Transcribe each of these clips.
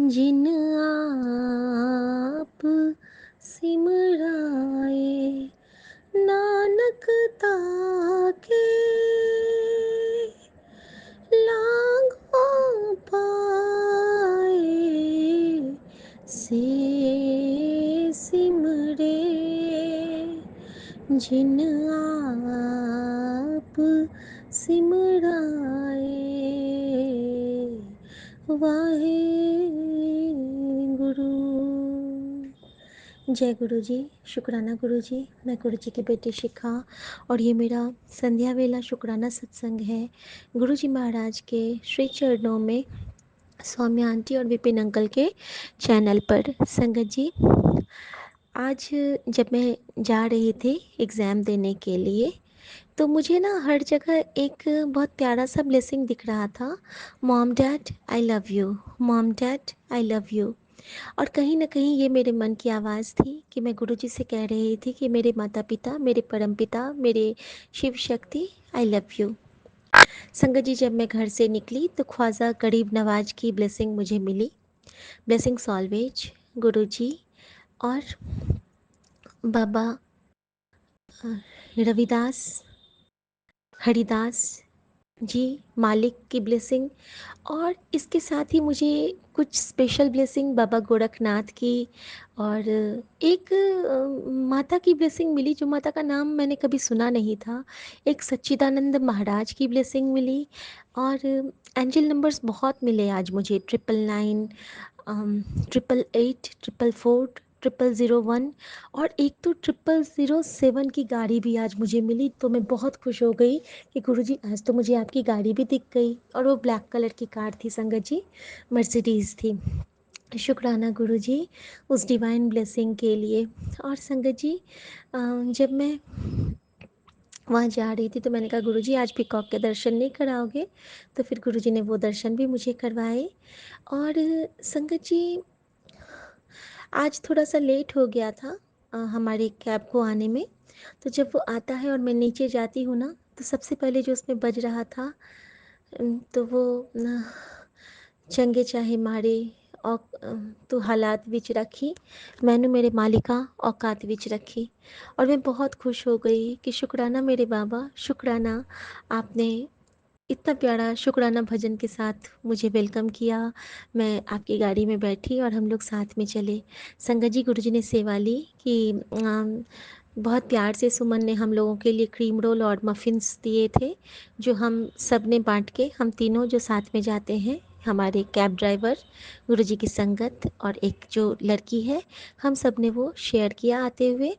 जिन आप सिमराए, नानक ताके लांघो पाए, से सिमरे जिन आप सिमराए। वाहे गुरु। जय गुरु जी। शुक्राना गुरु जी। मैं गुरु जी की बेटी शिखा और ये मेरा संध्या वेला शुक्राना सत्संग है गुरु जी महाराज के श्री चरणों में, सौम्या आंटी और विपिन अंकल के चैनल पर। संगत जी, आज जब मैं जा रही थी एग्ज़ाम देने के लिए, तो मुझे ना हर जगह एक बहुत प्यारा सा ब्लेसिंग दिख रहा था, mom dad I love you, mom dad I love you. और कहीं न कहीं ये मेरे मन की आवाज़ थी कि मैं गुरुजी से कह रही थी कि मेरे माता-पिता, मेरे परमपिता, मेरे Shiv Shakti I love you. संगत जी, जब मैं घर से निकली तो ख्वाजा गरीब नवाज की ब्लेसिंग मुझे मिली। ब्लेसिंग्स ऑलवेज गुरुजी और बाबा रविदास, हरिदास जी, मालिक की ब्लेसिंग। और इसके साथ ही मुझे कुछ स्पेशल ब्लेसिंग बाबा गोरखनाथ की और एक माता की ब्लेसिंग मिली, जो माता का नाम मैंने कभी सुना नहीं था। एक सच्चिदानंद महाराज की ब्लेसिंग मिली और एंजल नंबर्स बहुत मिले आज मुझे, 999, 888, 444, 0001 और एक तो 0007 की गाड़ी भी आज मुझे मिली। तो मैं बहुत खुश हो गई कि गुरुजी आज तो मुझे आपकी गाड़ी भी दिख गई, और वो ब्लैक कलर की कार थी संगत जी, मर्सिडीज़ थी। शुक्राना गुरुजी उस डिवाइन ब्लेसिंग के लिए। और संगत जी, जब मैं वहाँ जा रही थी तो मैंने कहा गुरुजी आज पीकॉक के दर्शन नहीं कराओगे? तो फिर गुरुजी ने वो दर्शन भी मुझे करवाए। और संगत जी, आज थोड़ा-सा लेट हो गया था हमारे कैब को आने में। तो जब वो आता है और मैं नीचे जाती हूँ ना, तो सबसे पहले जो उसमें बज रहा था, तो वो ना, चंगे चाहे मारे तू हालात विच रखी, मैनू मेरे मालिका औकात विच रखी। और मैं बहुत खुश हो गई कि शुक्राना मेरे बाबा, शुक्राना आपने इतना प्यारा शुक्राना भजन के साथ मुझे वेलकम किया। मैं आपकी गाड़ी में बैठी और हम लोग साथ में चले। संगत जी, गुरुजी ने सेवा ली कि बहुत प्यार से सुमन ने हम लोगों के लिए क्रीम रोल और मफ़िन्स दिए थे, जो हम सब ने बाँट के, हम तीनों जो साथ में जाते हैं, हमारे कैब ड्राइवर, गुरुजी की संगत और एक जो लड़की है, हम सब ने वो शेयर किया आते हुए।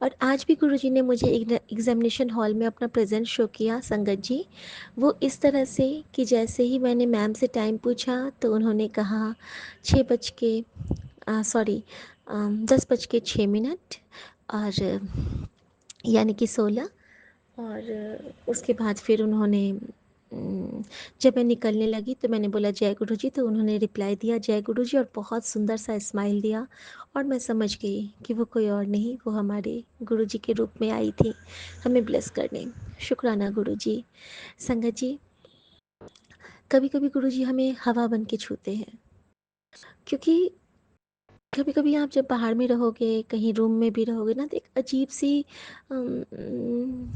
और आज भी गुरुजी ने मुझे एग्ज़ामिनेशन हॉल में अपना प्रेजेंस शो किया संगत जी। वो इस तरह से कि जैसे ही मैंने मैम से टाइम पूछा तो उन्होंने कहा 6 बज के 10:06 और यानी कि 16। और उसके बाद फिर उन्होंने जब मैं निकलने लगी तो मैंने बोला जय गुरुजी, तो उन्होंने रिप्लाई दिया जय गुरुजी और बहुत सुंदर सा स्माइल दिया। और मैं समझ गई कि वो कोई और नहीं, वो हमारे गुरुजी के रूप में आई थी हमें ब्लेस करने। शुक्राना गुरुजी। संगत जी, कभी कभी गुरुजी हमें हवा बन के छूते हैं, क्योंकि कभी कभी आप जब बाहर में रहोगे, कहीं रूम में भी रहोगे ना, तो एक अजीब सी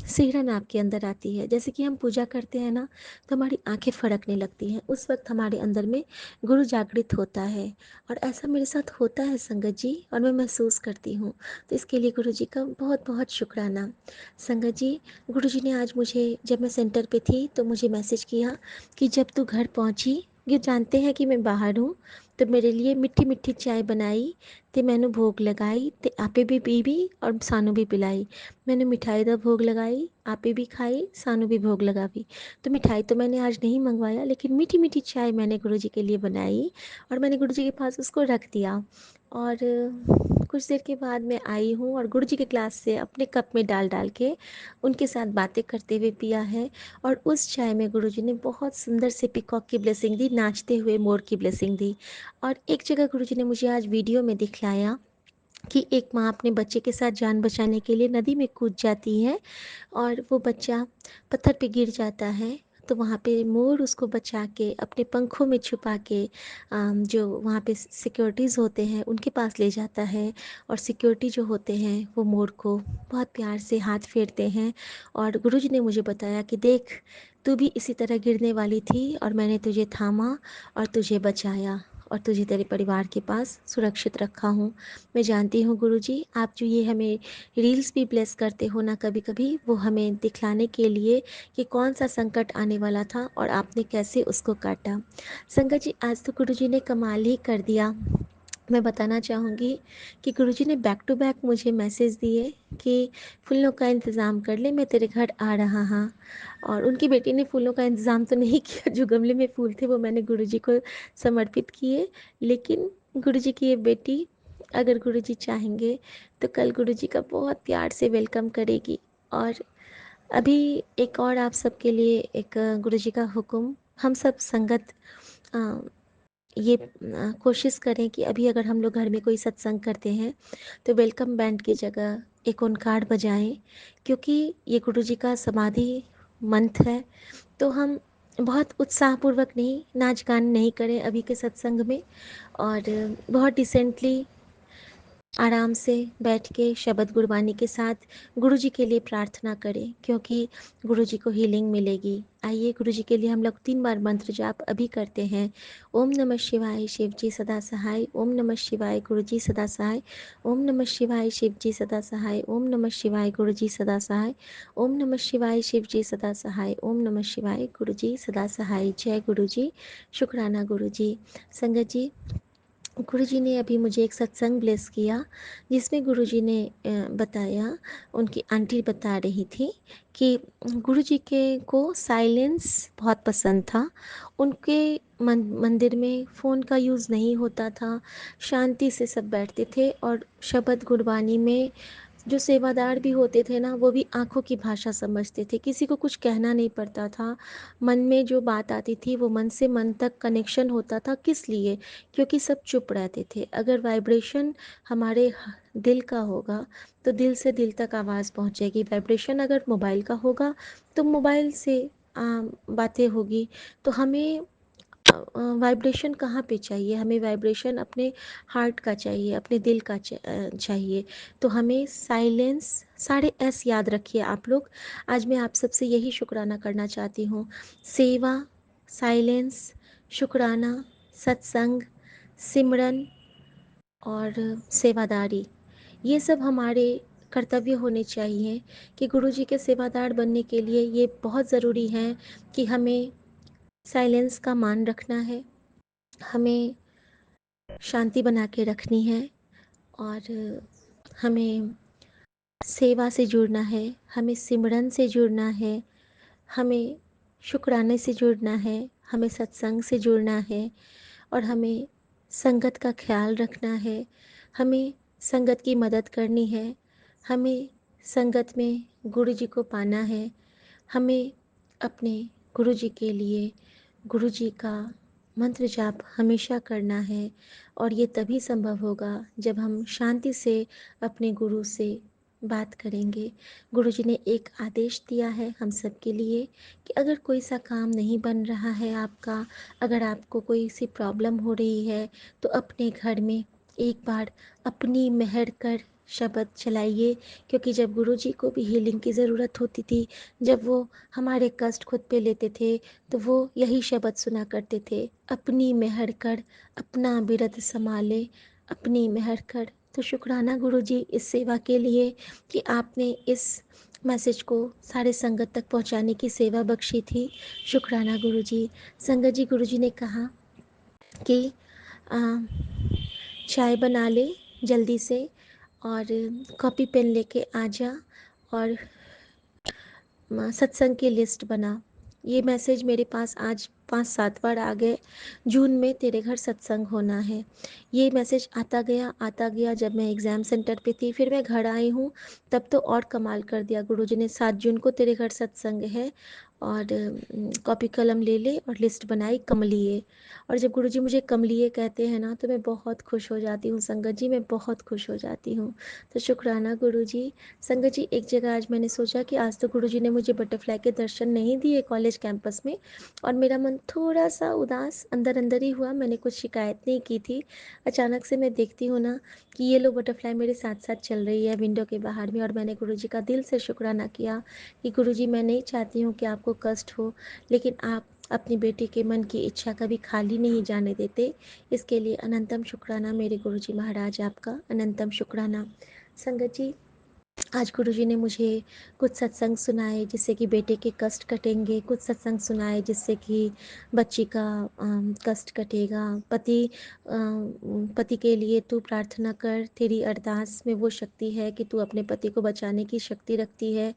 सिहरन आपके अंदर आती है। जैसे कि हम पूजा करते हैं ना, तो हमारी आंखें फड़कने लगती हैं, उस वक्त हमारे अंदर में गुरु जागृत होता है। और ऐसा मेरे साथ होता है संगत जी, और मैं महसूस करती हूँ। तो इसके लिए गुरु जी का बहुत बहुत शुक्राना। संगत जी, गुरु जी ने आज मुझे, जब मैं सेंटर पे थी तो मुझे मैसेज किया कि जब तू घर पहुँची, ये जानते हैं कि मैं बाहर हूँ, तो मेरे लिए मिट्ठी मिट्ठी चाय बनाई, ते मैनू भोग लगाई, ते आपे भी पीवी और सानू भी पिलाई। मैंने मिठाई का भोग लगाई, आपे भी खाई, सानू भी भोग लगावी। तो मिठाई तो मैंने आज नहीं मंगवाया, लेकिन मीठी मीठी चाय मैंने गुरुजी के लिए बनाई और मैंने गुरुजी के पास उसको रख दिया। और कुछ देर के बाद मैं आई हूँ और गुरुजी के ग्लास से अपने कप में डाल डाल के उनके साथ बातें करते हुए पिया है। और उस चाय में गुरुजी ने बहुत सुंदर से पीकॉक की ब्लेसिंग दी, नाचते हुए मोर की ब्लेसिंग दी। और एक जगह गुरुजी ने मुझे आज वीडियो में दिखलाया कि एक माँ अपने बच्चे के साथ जान बचाने के लिए नदी में कूद जाती है और वो बच्चा पत्थर पे गिर जाता है, तो वहाँ पे मोर उसको बचा के अपने पंखों में छुपा के जो वहाँ पे सिक्योरिटीज़ होते हैं उनके पास ले जाता है, और सिक्योरिटी जो होते हैं वो मोर को बहुत प्यार से हाथ फेरते हैं। और गुरुजी ने मुझे बताया कि देख, तू भी इसी तरह गिरने वाली थी और मैंने तुझे थामा और तुझे बचाया और तुझे तेरे परिवार के पास सुरक्षित रखा हूँ। मैं जानती हूँ गुरुजी, आप जो ये हमें रील्स भी ब्लेस करते हो ना कभी कभी, वो हमें दिखलाने के लिए कि कौन सा संकट आने वाला था और आपने कैसे उसको काटा। संगत जी, आज तो गुरुजी ने कमाल ही कर दिया। मैं बताना चाहूँगी कि गुरुजी ने बैक टू बैक मुझे मैसेज दिए कि फूलों का इंतज़ाम कर ले, मैं तेरे घर आ रहा हाँ। और उनकी बेटी ने फूलों का इंतज़ाम तो नहीं किया, जो गमले में फूल थे वो मैंने गुरुजी को समर्पित किए, लेकिन गुरुजी की ये बेटी अगर गुरुजी चाहेंगे तो कल गुरुजी का बहुत प्यार से वेलकम करेगी। और अभी एक और आप सबके लिए एक गुरुजी का हुक्म, हम सब संगत अ, ये कोशिश करें कि अभी अगर हम लोग घर में कोई सत्संग करते हैं तो वेलकम बैंड की जगह एक ओंकार बजाएं, क्योंकि ये गुरुजी का समाधि मंत्र है। तो हम बहुत उत्साहपूर्वक नहीं, नाच गान नहीं करें अभी के सत्संग में, और बहुत डिसेंटली आराम से बैठ के शब्द गुरबानी के साथ गुरुजी के लिए प्रार्थना करें, क्योंकि गुरुजी को हीलिंग मिलेगी। आइए गुरुजी के लिए हम लोग 3 बार मंत्र जाप अभी करते हैं। ओम नमः शिवाय शिव जी सदा सहाय, ओम नमः शिवाय गुरुजी सदा सहाय, ओम नमः शिवाय शिव जी सदा सहाय, ओम नमः शिवाय गुरुजी सदा सहाय, ओम नमः शिवाय शिव जी सदा सहाय, ओम नमः शिवाय गुरुजी सदा सहाय। जय गुरुजी, शुक्राना गुरुजी। संगत जी, गुरुजी ने अभी मुझे एक सत्संग ब्लेस किया, जिसमें गुरुजी ने बताया, उनकी आंटी बता रही थी कि गुरुजी के को साइलेंस बहुत पसंद था। उनके मंदिर में फ़ोन का यूज़ नहीं होता था, शांति से सब बैठते थे, और शब्द गुरबानी में जो सेवादार भी होते थे ना, वो भी आँखों की भाषा समझते थे, किसी को कुछ कहना नहीं पड़ता था। मन में जो बात आती थी वो मन से मन तक कनेक्शन होता था। किस लिए? क्योंकि सब चुप रहते थे। अगर वाइब्रेशन हमारे दिल का होगा तो दिल से दिल तक आवाज़ पहुँचेगी। वाइब्रेशन अगर मोबाइल का होगा तो मोबाइल से बातें होगी। तो हमें वाइब्रेशन कहाँ पे चाहिए? हमें वाइब्रेशन अपने हार्ट का चाहिए, अपने दिल का चाहिए। तो हमें साइलेंस, सारे एस याद रखिए आप लोग। आज मैं आप सबसे यही शुक्राना करना चाहती हूँ। सेवा, साइलेंस, शुक्राना, सत्संग, सिमरन और सेवादारी, ये सब हमारे कर्तव्य होने चाहिए कि गुरुजी के सेवादार बनने के लिए ये बहुत ज़रूरी है कि हमें साइलेंस का मान रखना है, हमें शांति बना के रखनी है, और हमें सेवा से जुड़ना है, हमें सिमरन से जुड़ना है, हमें शुक्राने से जुड़ना है, हमें सत्संग से जुड़ना है, और हमें संगत का ख्याल रखना है, हमें संगत की मदद करनी है, हमें संगत में गुरु जी को पाना है, हमें अपने गुरु जी के लिए गुरु जी का मंत्र जाप हमेशा करना है। और ये तभी संभव होगा जब हम शांति से अपने गुरु से बात करेंगे। गुरु जी ने एक आदेश दिया है हम सब के लिए कि अगर कोई सा काम नहीं बन रहा है आपका, अगर आपको कोई सी प्रॉब्लम हो रही है, तो अपने घर में एक बार अपनी मेहर कर शब्द चलाइए। क्योंकि जब गुरु जी को भी हीलिंग की ज़रूरत होती थी, जब वो हमारे कष्ट खुद पे लेते थे, तो वो यही शब्द सुना करते थे, अपनी मेहर कर अपना बिरद संभाले, अपनी मेहर कर। तो शुक्राना गुरु जी इस सेवा के लिए कि आपने इस मैसेज को सारे संगत तक पहुंचाने की सेवा बख्शी थी। शुक्राना गुरु जी। संगत जी, गुरु जी ने कहा कि आ, चाय बना ले जल्दी से, और कॉपी पेन लेके आ जा, और सत्संग की लिस्ट बना। ये मैसेज मेरे पास आज 5-7 बार आ गए। जून में तेरे घर सत्संग होना है। ये मैसेज आता गया। जब मैं एग्ज़ाम सेंटर पे थी, फिर मैं घर आई हूँ, तब तो और कमाल कर दिया। गुरुजी ने 7 जून को तेरे घर सत्संग है, और कॉपी कलम ले ले और लिस्ट बनाई कमलिए। और जब गुरुजी मुझे कमलिए कहते हैं ना तो मैं बहुत खुश हो जाती हूँ संगत जी, मैं बहुत खुश हो जाती हूँ। तो शुक्राना गुरुजी। संगत जी, एक जगह आज मैंने सोचा कि आज तो गुरुजी ने मुझे बटरफ्लाई के दर्शन नहीं दिए कॉलेज कैंपस में, और मेरा मन थोड़ा सा उदास अंदर अंदर ही हुआ। मैंने कुछ शिकायत नहीं की थी। अचानक से मैं देखती हूँ ना कि ये लो बटरफ्लाई मेरे साथ साथ चल रही है विंडो के बाहर में, और मैंने गुरुजी का दिल से शुक्राना किया कि गुरुजी, मैं नहीं चाहती हूँ कि आपको कष्ट हो, लेकिन आप अपनी बेटी के मन की इच्छा कभी खाली नहीं जाने देते। इसके लिए अनंतम शुक्राना मेरे गुरुजी महाराज, आपका अनंतम शुक्राना। संगत जी, आज गुरुजी ने मुझे कुछ सत्संग सुनाए जिससे कि बेटे के कष्ट कटेंगे, कुछ सत्संग सुनाए जिससे कि बच्ची का कष्ट कटेगा। पति के लिए तू प्रार्थना कर, तेरी अरदास में वो शक्ति है कि तू अपने पति को बचाने की शक्ति रखती है।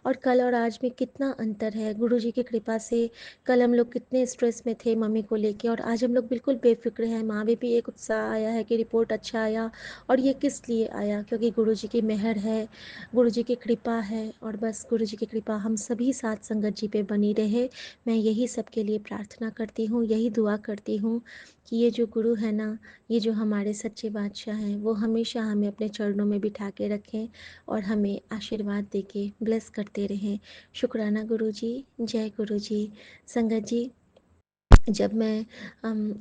और कल और आज में कितना अंतर है गुरुजी की कृपा से। कल हम लोग कितने स्ट्रेस में थे मम्मी को लेके, और आज हम लोग बिल्कुल बेफिक्र हैं। माँ में भी एक उत्साह आया है कि रिपोर्ट अच्छा आया, और ये किस लिए आया, क्योंकि गुरुजी की मेहर है, गुरुजी की कृपा है। और बस गुरुजी की कृपा हम सभी साथ संगत जी पे बनी रहे। मैं यही सबके लिए प्रार्थना करती हूँ, यही दुआ करती हूँ कि ये जो गुरु है ना, ये जो हमारे सच्चे बादशाह हैं, वो हमेशा हमें अपने चरणों में बिठा के रखें और हमें आशीर्वाद दे के ब्लेस करते रहें। शुक्राना गुरुजी, जय गुरुजी। संगत जी, जब मैं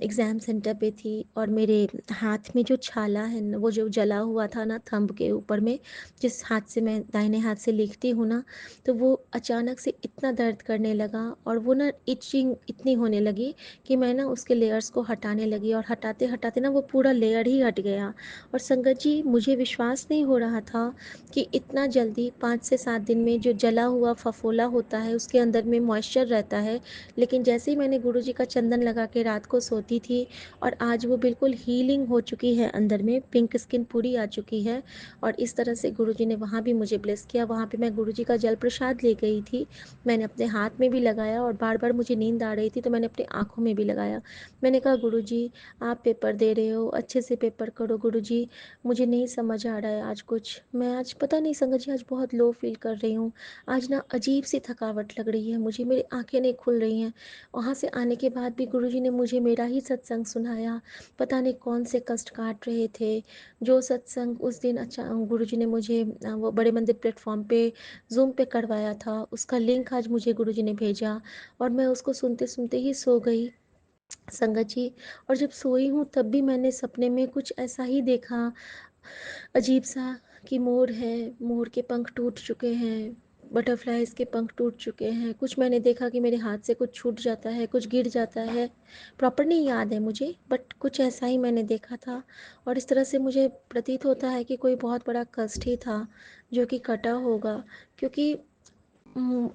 एग्ज़ाम सेंटर पे थी और मेरे हाथ में जो छाला है ना, वो जो जला हुआ था ना थंब के ऊपर में, जिस हाथ से मैं दाहिने हाथ से लिखती हूँ ना, तो वो अचानक से इतना दर्द करने लगा, और वो ना इचिंग इतनी होने लगी कि मैं ना उसके लेयर्स को हटाने लगी, और हटाते हटाते ना वो पूरा लेयर ही हट गया। और संगत जी, मुझे विश्वास नहीं हो रहा था कि इतना जल्दी 5 से 7 दिन में जो जला हुआ फफोला होता है उसके अंदर में मॉइस्चर रहता है, लेकिन जैसे ही मैंने गुरुजी का चंदन लगा के रात को सोती थी, और आज वो बिल्कुल हीलिंग हो चुकी है, अंदर में पिंक स्किन पूरी आ चुकी है। और इस तरह से गुरुजी ने वहाँ भी मुझे ब्लेस किया। वहाँ पे मैं गुरुजी का जल प्रसाद ले गई थी, मैंने अपने हाथ में भी लगाया, और बार बार मुझे नींद आ रही थी तो मैंने अपनी आँखों में भी लगाया। मैंने कहा गुरुजी, आप पेपर दे रहे हो, अच्छे से पेपर करो गुरुजी, मुझे नहीं समझ आ रहा है आज कुछ। मैं आज पता नहीं संगत जी, आज बहुत लो फील कर रही हूँ। आज ना अजीब सी थकावट लग रही है मुझे, मेरी आंखें नहीं खुल रही हैं। वहाँ से आने के बाद भी गुरुजी ने मुझे मेरा ही सत्संग सुनाया। पता नहीं कौन से कष्ट काट रहे थे। जो सत्संग उस दिन अच्छा गुरुजी ने मुझे वो बड़े मंदिर प्लेटफॉर्म पे ज़ूम पे करवाया था, उसका लिंक आज मुझे गुरुजी ने भेजा, और मैं उसको सुनते सुनते ही सो गई संगत जी। और जब सोई हूँ तब भी मैंने सपने में कुछ ऐसा ही देखा, अजीब सा, कि मोर है, मोर के पंख टूट चुके हैं, बटरफ्लाइज के पंख टूट चुके हैं। कुछ मैंने देखा कि मेरे हाथ से कुछ छूट जाता है, कुछ गिर जाता है, प्रॉपर नहीं याद है मुझे, बट कुछ ऐसा ही मैंने देखा था। और इस तरह से मुझे प्रतीत होता है कि कोई बहुत बड़ा कष्ट ही था जो कि कटा होगा, क्योंकि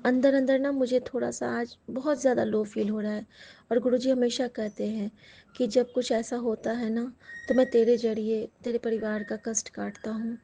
अंदर अंदर ना मुझे थोड़ा सा आज बहुत ज़्यादा लो फील हो रहा है। और गुरुजी हमेशा कहते हैं कि जब कुछ ऐसा होता है ना, तो मैं तेरे जरिए तेरे परिवार का कष्ट काटता हूँ।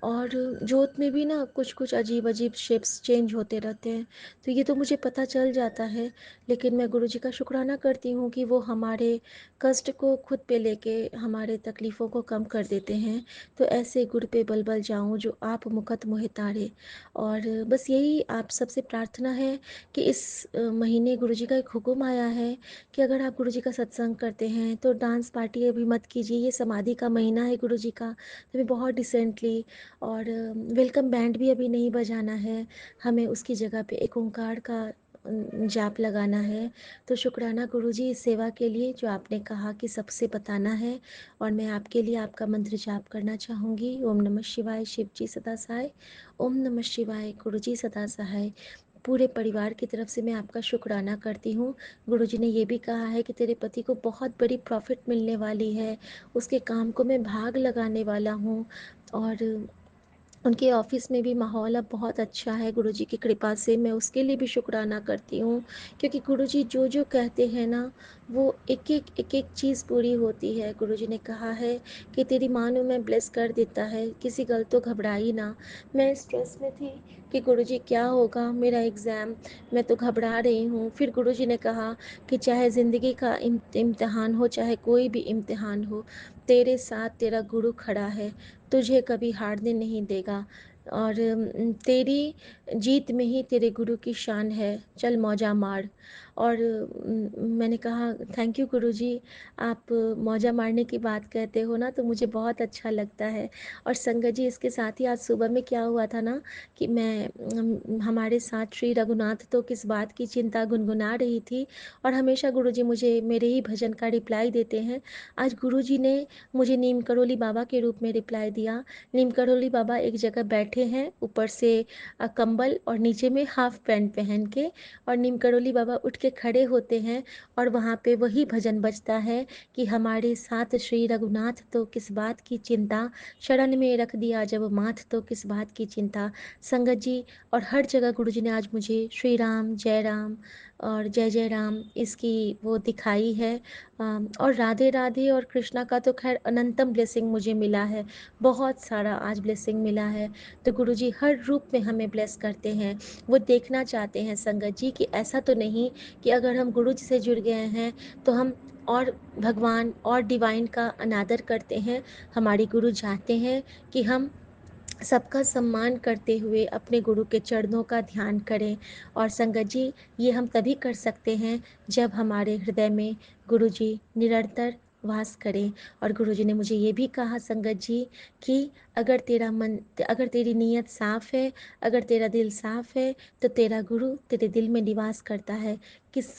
और जोत में भी ना कुछ कुछ अजीब अजीब शेप्स चेंज होते रहते हैं, तो ये तो मुझे पता चल जाता है। लेकिन मैं गुरुजी का शुक्राना करती हूँ कि वो हमारे कष्ट को खुद पे लेके हमारे तकलीफ़ों को कम कर देते हैं। तो ऐसे गुर पे बल बल जाऊँ जो आप मुकत मोहि तारे। और बस यही आप सबसे प्रार्थना है कि इस महीने गुरुजी का एक हुक्म आया है कि अगर आप गुरुजी का सत्संग करते हैं तो डांस पार्टी अभी मत कीजिए। ये समाधि का महीना है गुरुजी का, तो हमें बहुत डिसेंटली, और वेलकम बैंड भी अभी नहीं बजाना है, हमें उसकी जगह पे एक ओंकार का जाप लगाना है। तो शुक्राना गुरुजी इस सेवा के लिए जो आपने कहा कि सबसे बताना है। और मैं आपके लिए आपका मंत्र जाप करना चाहूँगी। ओम नमः शिवाय, शिव जी सदा सहाय। ओम नमः शिवाय, गुरुजी सदा सहाय। पूरे परिवार की तरफ से मैं आपका शुक्राना करती हूँ। गुरुजी ने ये भी कहा है कि तेरे पति को बहुत बड़ी प्रॉफिट मिलने वाली है, उसके काम को मैं भाग लगाने वाला हूँ। और उनके ऑफिस में भी माहौल अब बहुत अच्छा है गुरुजी की कृपा से, मैं उसके लिए भी शुक्राना करती हूँ। क्योंकि गुरुजी जो जो कहते हैं ना, वो एक एक चीज़ पूरी होती है। गुरुजी ने कहा है कि तेरी मानो मैं ब्लेस कर देता है, किसी गल तो घबराई ना। मैं स्ट्रेस में थी कि गुरुजी क्या होगा मेरा एग्ज़ाम, मैं तो घबरा रही हूँ। फिर गुरुजी ने कहा कि चाहे ज़िंदगी का इम्तिहान हो, चाहे कोई भी इम्तिहान हो, तेरे साथ तेरा गुरु खड़ा है, तुझे कभी हारने नहीं देगा। और तेरी जीत में ही तेरे गुरु की शान है, चल मौजा मार। और मैंने कहा थैंक यू गुरुजी, आप मौजा मारने की बात कहते हो ना तो मुझे बहुत अच्छा लगता है। और संगत जी, इसके साथ ही आज सुबह में क्या हुआ था ना कि मैं हमारे साथ श्री रघुनाथ तो किस बात की चिंता गुनगुना रही थी, और हमेशा गुरुजी मुझे मेरे ही भजन का रिप्लाई देते हैं। आज गुरुजी ने मुझे नीम करोली बाबा के रूप में रिप्लाई दिया। नीम करोली बाबा एक जगह बैठे हैं, ऊपर से कंबल और नीचे में हाफ पैंट पहन के, और नीम करोली बाबा उठ के खड़े होते हैं और वहाँ पे वही भजन बजता है कि हमारे साथ श्री रघुनाथ तो किस बात की चिंता, शरण में रख दिया जब माथ तो किस बात की चिंता। संगत जी, और हर जगह गुरु जी ने आज मुझे श्री राम और जय जय राम इसकी वो दिखाई है। और राधे राधे और कृष्णा का तो खैर अनंतम ब्लेसिंग मुझे मिला है, बहुत सारा आज ब्लेसिंग मिला है। तो गुरुजी हर रूप में हमें ब्लेस करते हैं। वो देखना चाहते हैं संगत जी कि ऐसा तो नहीं कि अगर हम गुरु जी से जुड़ गए हैं तो हम और भगवान और डिवाइन का अनादर करते हैं। हमारे गुरु चाहते हैं कि हम सबका सम्मान करते हुए अपने गुरु के चरणों का ध्यान करें। और संगत जी, ये हम तभी कर सकते हैं जब हमारे हृदय में गुरु जी निरंतर वास करें। और गुरु जी ने मुझे ये भी कहा संगत जी कि अगर तेरी नीयत साफ है, अगर तेरा दिल साफ है, तो तेरा गुरु तेरे दिल में निवास करता है।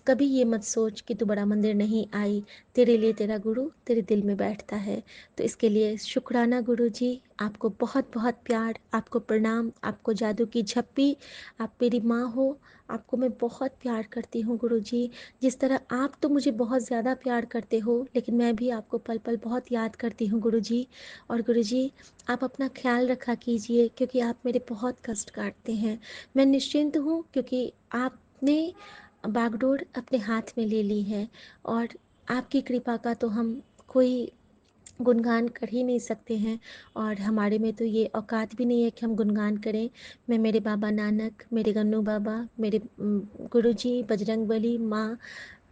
कभी ये मत सोच कि तू बड़ा मंदिर नहीं आई, तेरे लिए तेरा गुरु तेरे दिल में बैठता है। तो इसके लिए शुक्राना गुरु जी, आपको बहुत बहुत प्यार, आपको प्रणाम, आपको जादू की झप्पी। आप मेरी माँ हो, आपको मैं बहुत प्यार करती हूँ गुरु जी। जिस तरह आप तो मुझे बहुत ज़्यादा प्यार करते हो, लेकिन मैं भी आपको पल पल बहुत याद करती हूँ गुरु जी। और गुरु जी, आप अपना ख्याल रखा कीजिए, क्योंकि आप मेरे बहुत कष्ट काटते हैं। मैं निश्चिंत हूँ क्योंकि आपने बागडोर अपने हाथ में ले ली है, और आपकी कृपा का तो हम कोई गुणगान कर ही नहीं सकते हैं, और हमारे में तो ये औकात भी नहीं है कि हम गुणगान करें। मैं मेरे बाबा नानक, मेरे गन्नू बाबा, मेरे गुरुजी बजरंगबली,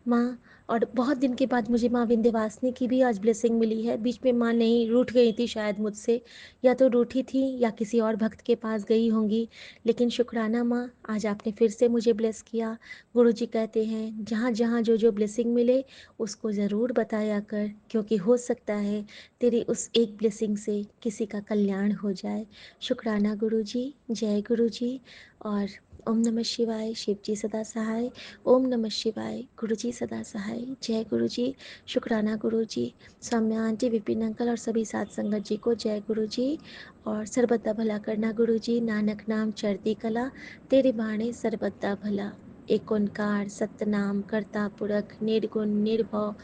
माँ, और बहुत दिन के बाद मुझे माँ विंध्यवासिनी की भी आज ब्लेसिंग मिली है। बीच में माँ नहीं रूठ गई थी शायद मुझसे, या तो रूठी थी या किसी और भक्त के पास गई होंगी, लेकिन शुक्राना माँ, आज आपने फिर से मुझे ब्लेस किया। गुरुजी कहते हैं जहाँ जहाँ जो जो ब्लेसिंग मिले उसको ज़रूर बताया कर, क्योंकि हो सकता है तेरी उस एक ब्लेसिंग से किसी का कल्याण हो जाए। शुक्राना गुरुजी, जय गुरुजी। और ओम नमः शिवाय, शिव जी सदा सहाय। ओम नमः शिवाय, गुरु जी सदा सहाय। जय गुरु जी। शुक्राना गुरु जी, सौम्या आंटी, विपिन अंकल और सभी साथ संगत जी को जय गुरु जी। और सर्वदा भला करना गुरु जी, नानक नाम चढ़ती कला, तेरे बाणे सर्वदा भला। एक ओंकार सतनाम करता पुरख, निर्गुण निर्भव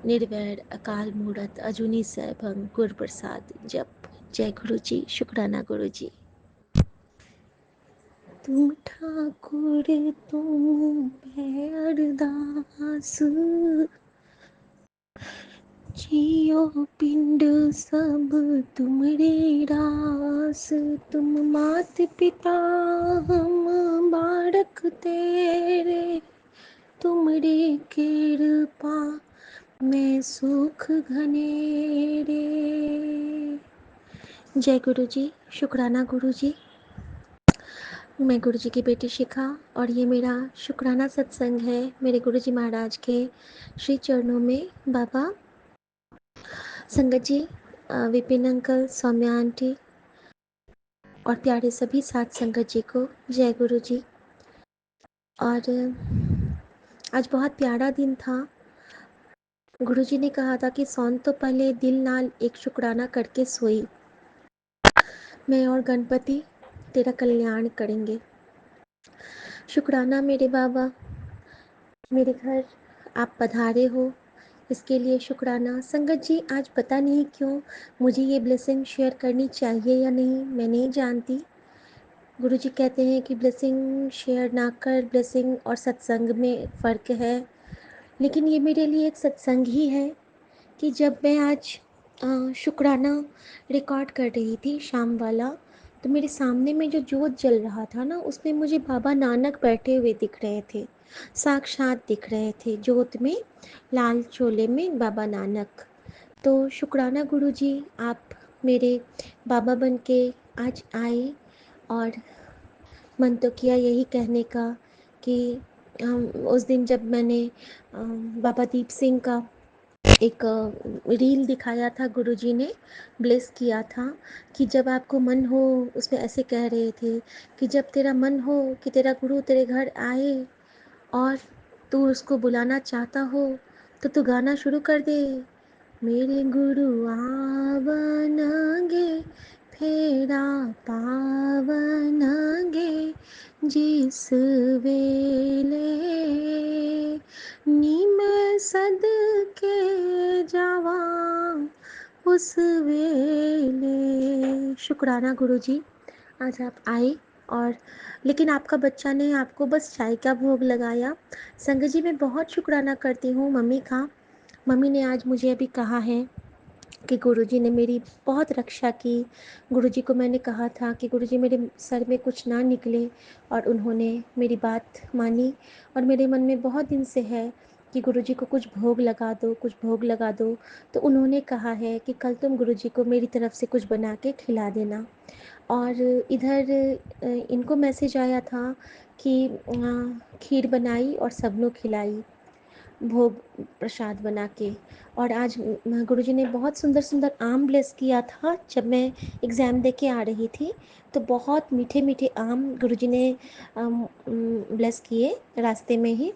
निर्वैर अकाल मूरत, अजूनी सैभं गुर प्रसाद जप। जय गुरु जी। शुक्राना गुरु जी। तुम ठाकुर तुम मैं अरदास, जियो पिंड सब तुमरे रास। तुम मात पिता हम बारक तेरे, तुमरे कृपा मैं सुख घनेरे। जय गुरु जी। शुक्राना गुरु जी। मैं गुरु जी की बेटी शिखा, और ये मेरा शुक्राना सत्संग है मेरे गुरु जी महाराज के श्री चरणों में। बाबा, संगत जी, विपिन अंकल, सौम्या आंटी और प्यारे सभी साथ संगत जी को जय गुरु जी। और आज बहुत प्यारा दिन था। गुरु जी ने कहा था कि सौन तो पहले दिल नाल एक शुक्राना करके सोई, मैं और गणपति तेरा कल्याण करेंगे। शुक्राना मेरे बाबा, मेरे घर आप पधारे हो, इसके लिए शुक्राना। संगत जी, आज पता नहीं क्यों मुझे ये ब्लेसिंग शेयर करनी चाहिए या नहीं, मैं नहीं जानती। गुरु जी कहते हैं कि ब्लेसिंग शेयर ना कर, ब्लेसिंग और सत्संग में फ़र्क है, लेकिन ये मेरे लिए एक सत्संग ही है कि जब मैं आज शुक्राना रिकॉर्ड कर रही थी शाम वाला, तो मेरे सामने में जो जोत जल रहा था ना, उसमें मुझे बाबा नानक बैठे हुए दिख रहे थे, साक्षात दिख रहे थे जोत में, लाल चोले में बाबा नानक। तो शुक्राना गुरु जी, आप मेरे बाबा बन के आज आए, और मन तो किया यही कहने का कि उस दिन जब मैंने बाबा दीप सिंह का एक रील दिखाया था, गुरुजी ने ब्लेस किया था कि जब आपको मन हो, उसमें ऐसे कह रहे थे कि जब तेरा मन हो कि तेरा गुरु तेरे घर आए और तू उसको बुलाना चाहता हो तो तू गाना शुरू कर दे। मेरे गुरु आवनगे फेरा पावनगे जिस वेले नी मैं सदके जावा उस वेले। शुक्राना गुरुजी, आज आप आए और लेकिन आपका बच्चा ने आपको बस चाय का भोग लगाया। संगत जी, मैं बहुत शुक्राना करती हूँ मम्मी का। मम्मी ने आज मुझे अभी कहा है कि गुरुजी ने मेरी बहुत रक्षा की। गुरुजी को मैंने कहा था कि गुरुजी मेरे सर में कुछ ना निकले और उन्होंने मेरी बात मानी। और मेरे मन में बहुत दिन से है कि गुरुजी को कुछ भोग लगा दो, कुछ भोग लगा दो। तो उन्होंने कहा है कि कल तुम गुरुजी को मेरी तरफ से कुछ बना के खिला देना। और इधर इनको मैसेज आया था कि खीर बनाई और सबनों खिलाई, भोग प्रसाद बना के। और आज गुरुजी ने बहुत सुंदर सुंदर आम ब्लेस किया था। जब मैं एग्ज़ाम दे के आ रही थी तो बहुत मीठे मीठे आम गुरुजी ने ब्लेस किए रास्ते में ही।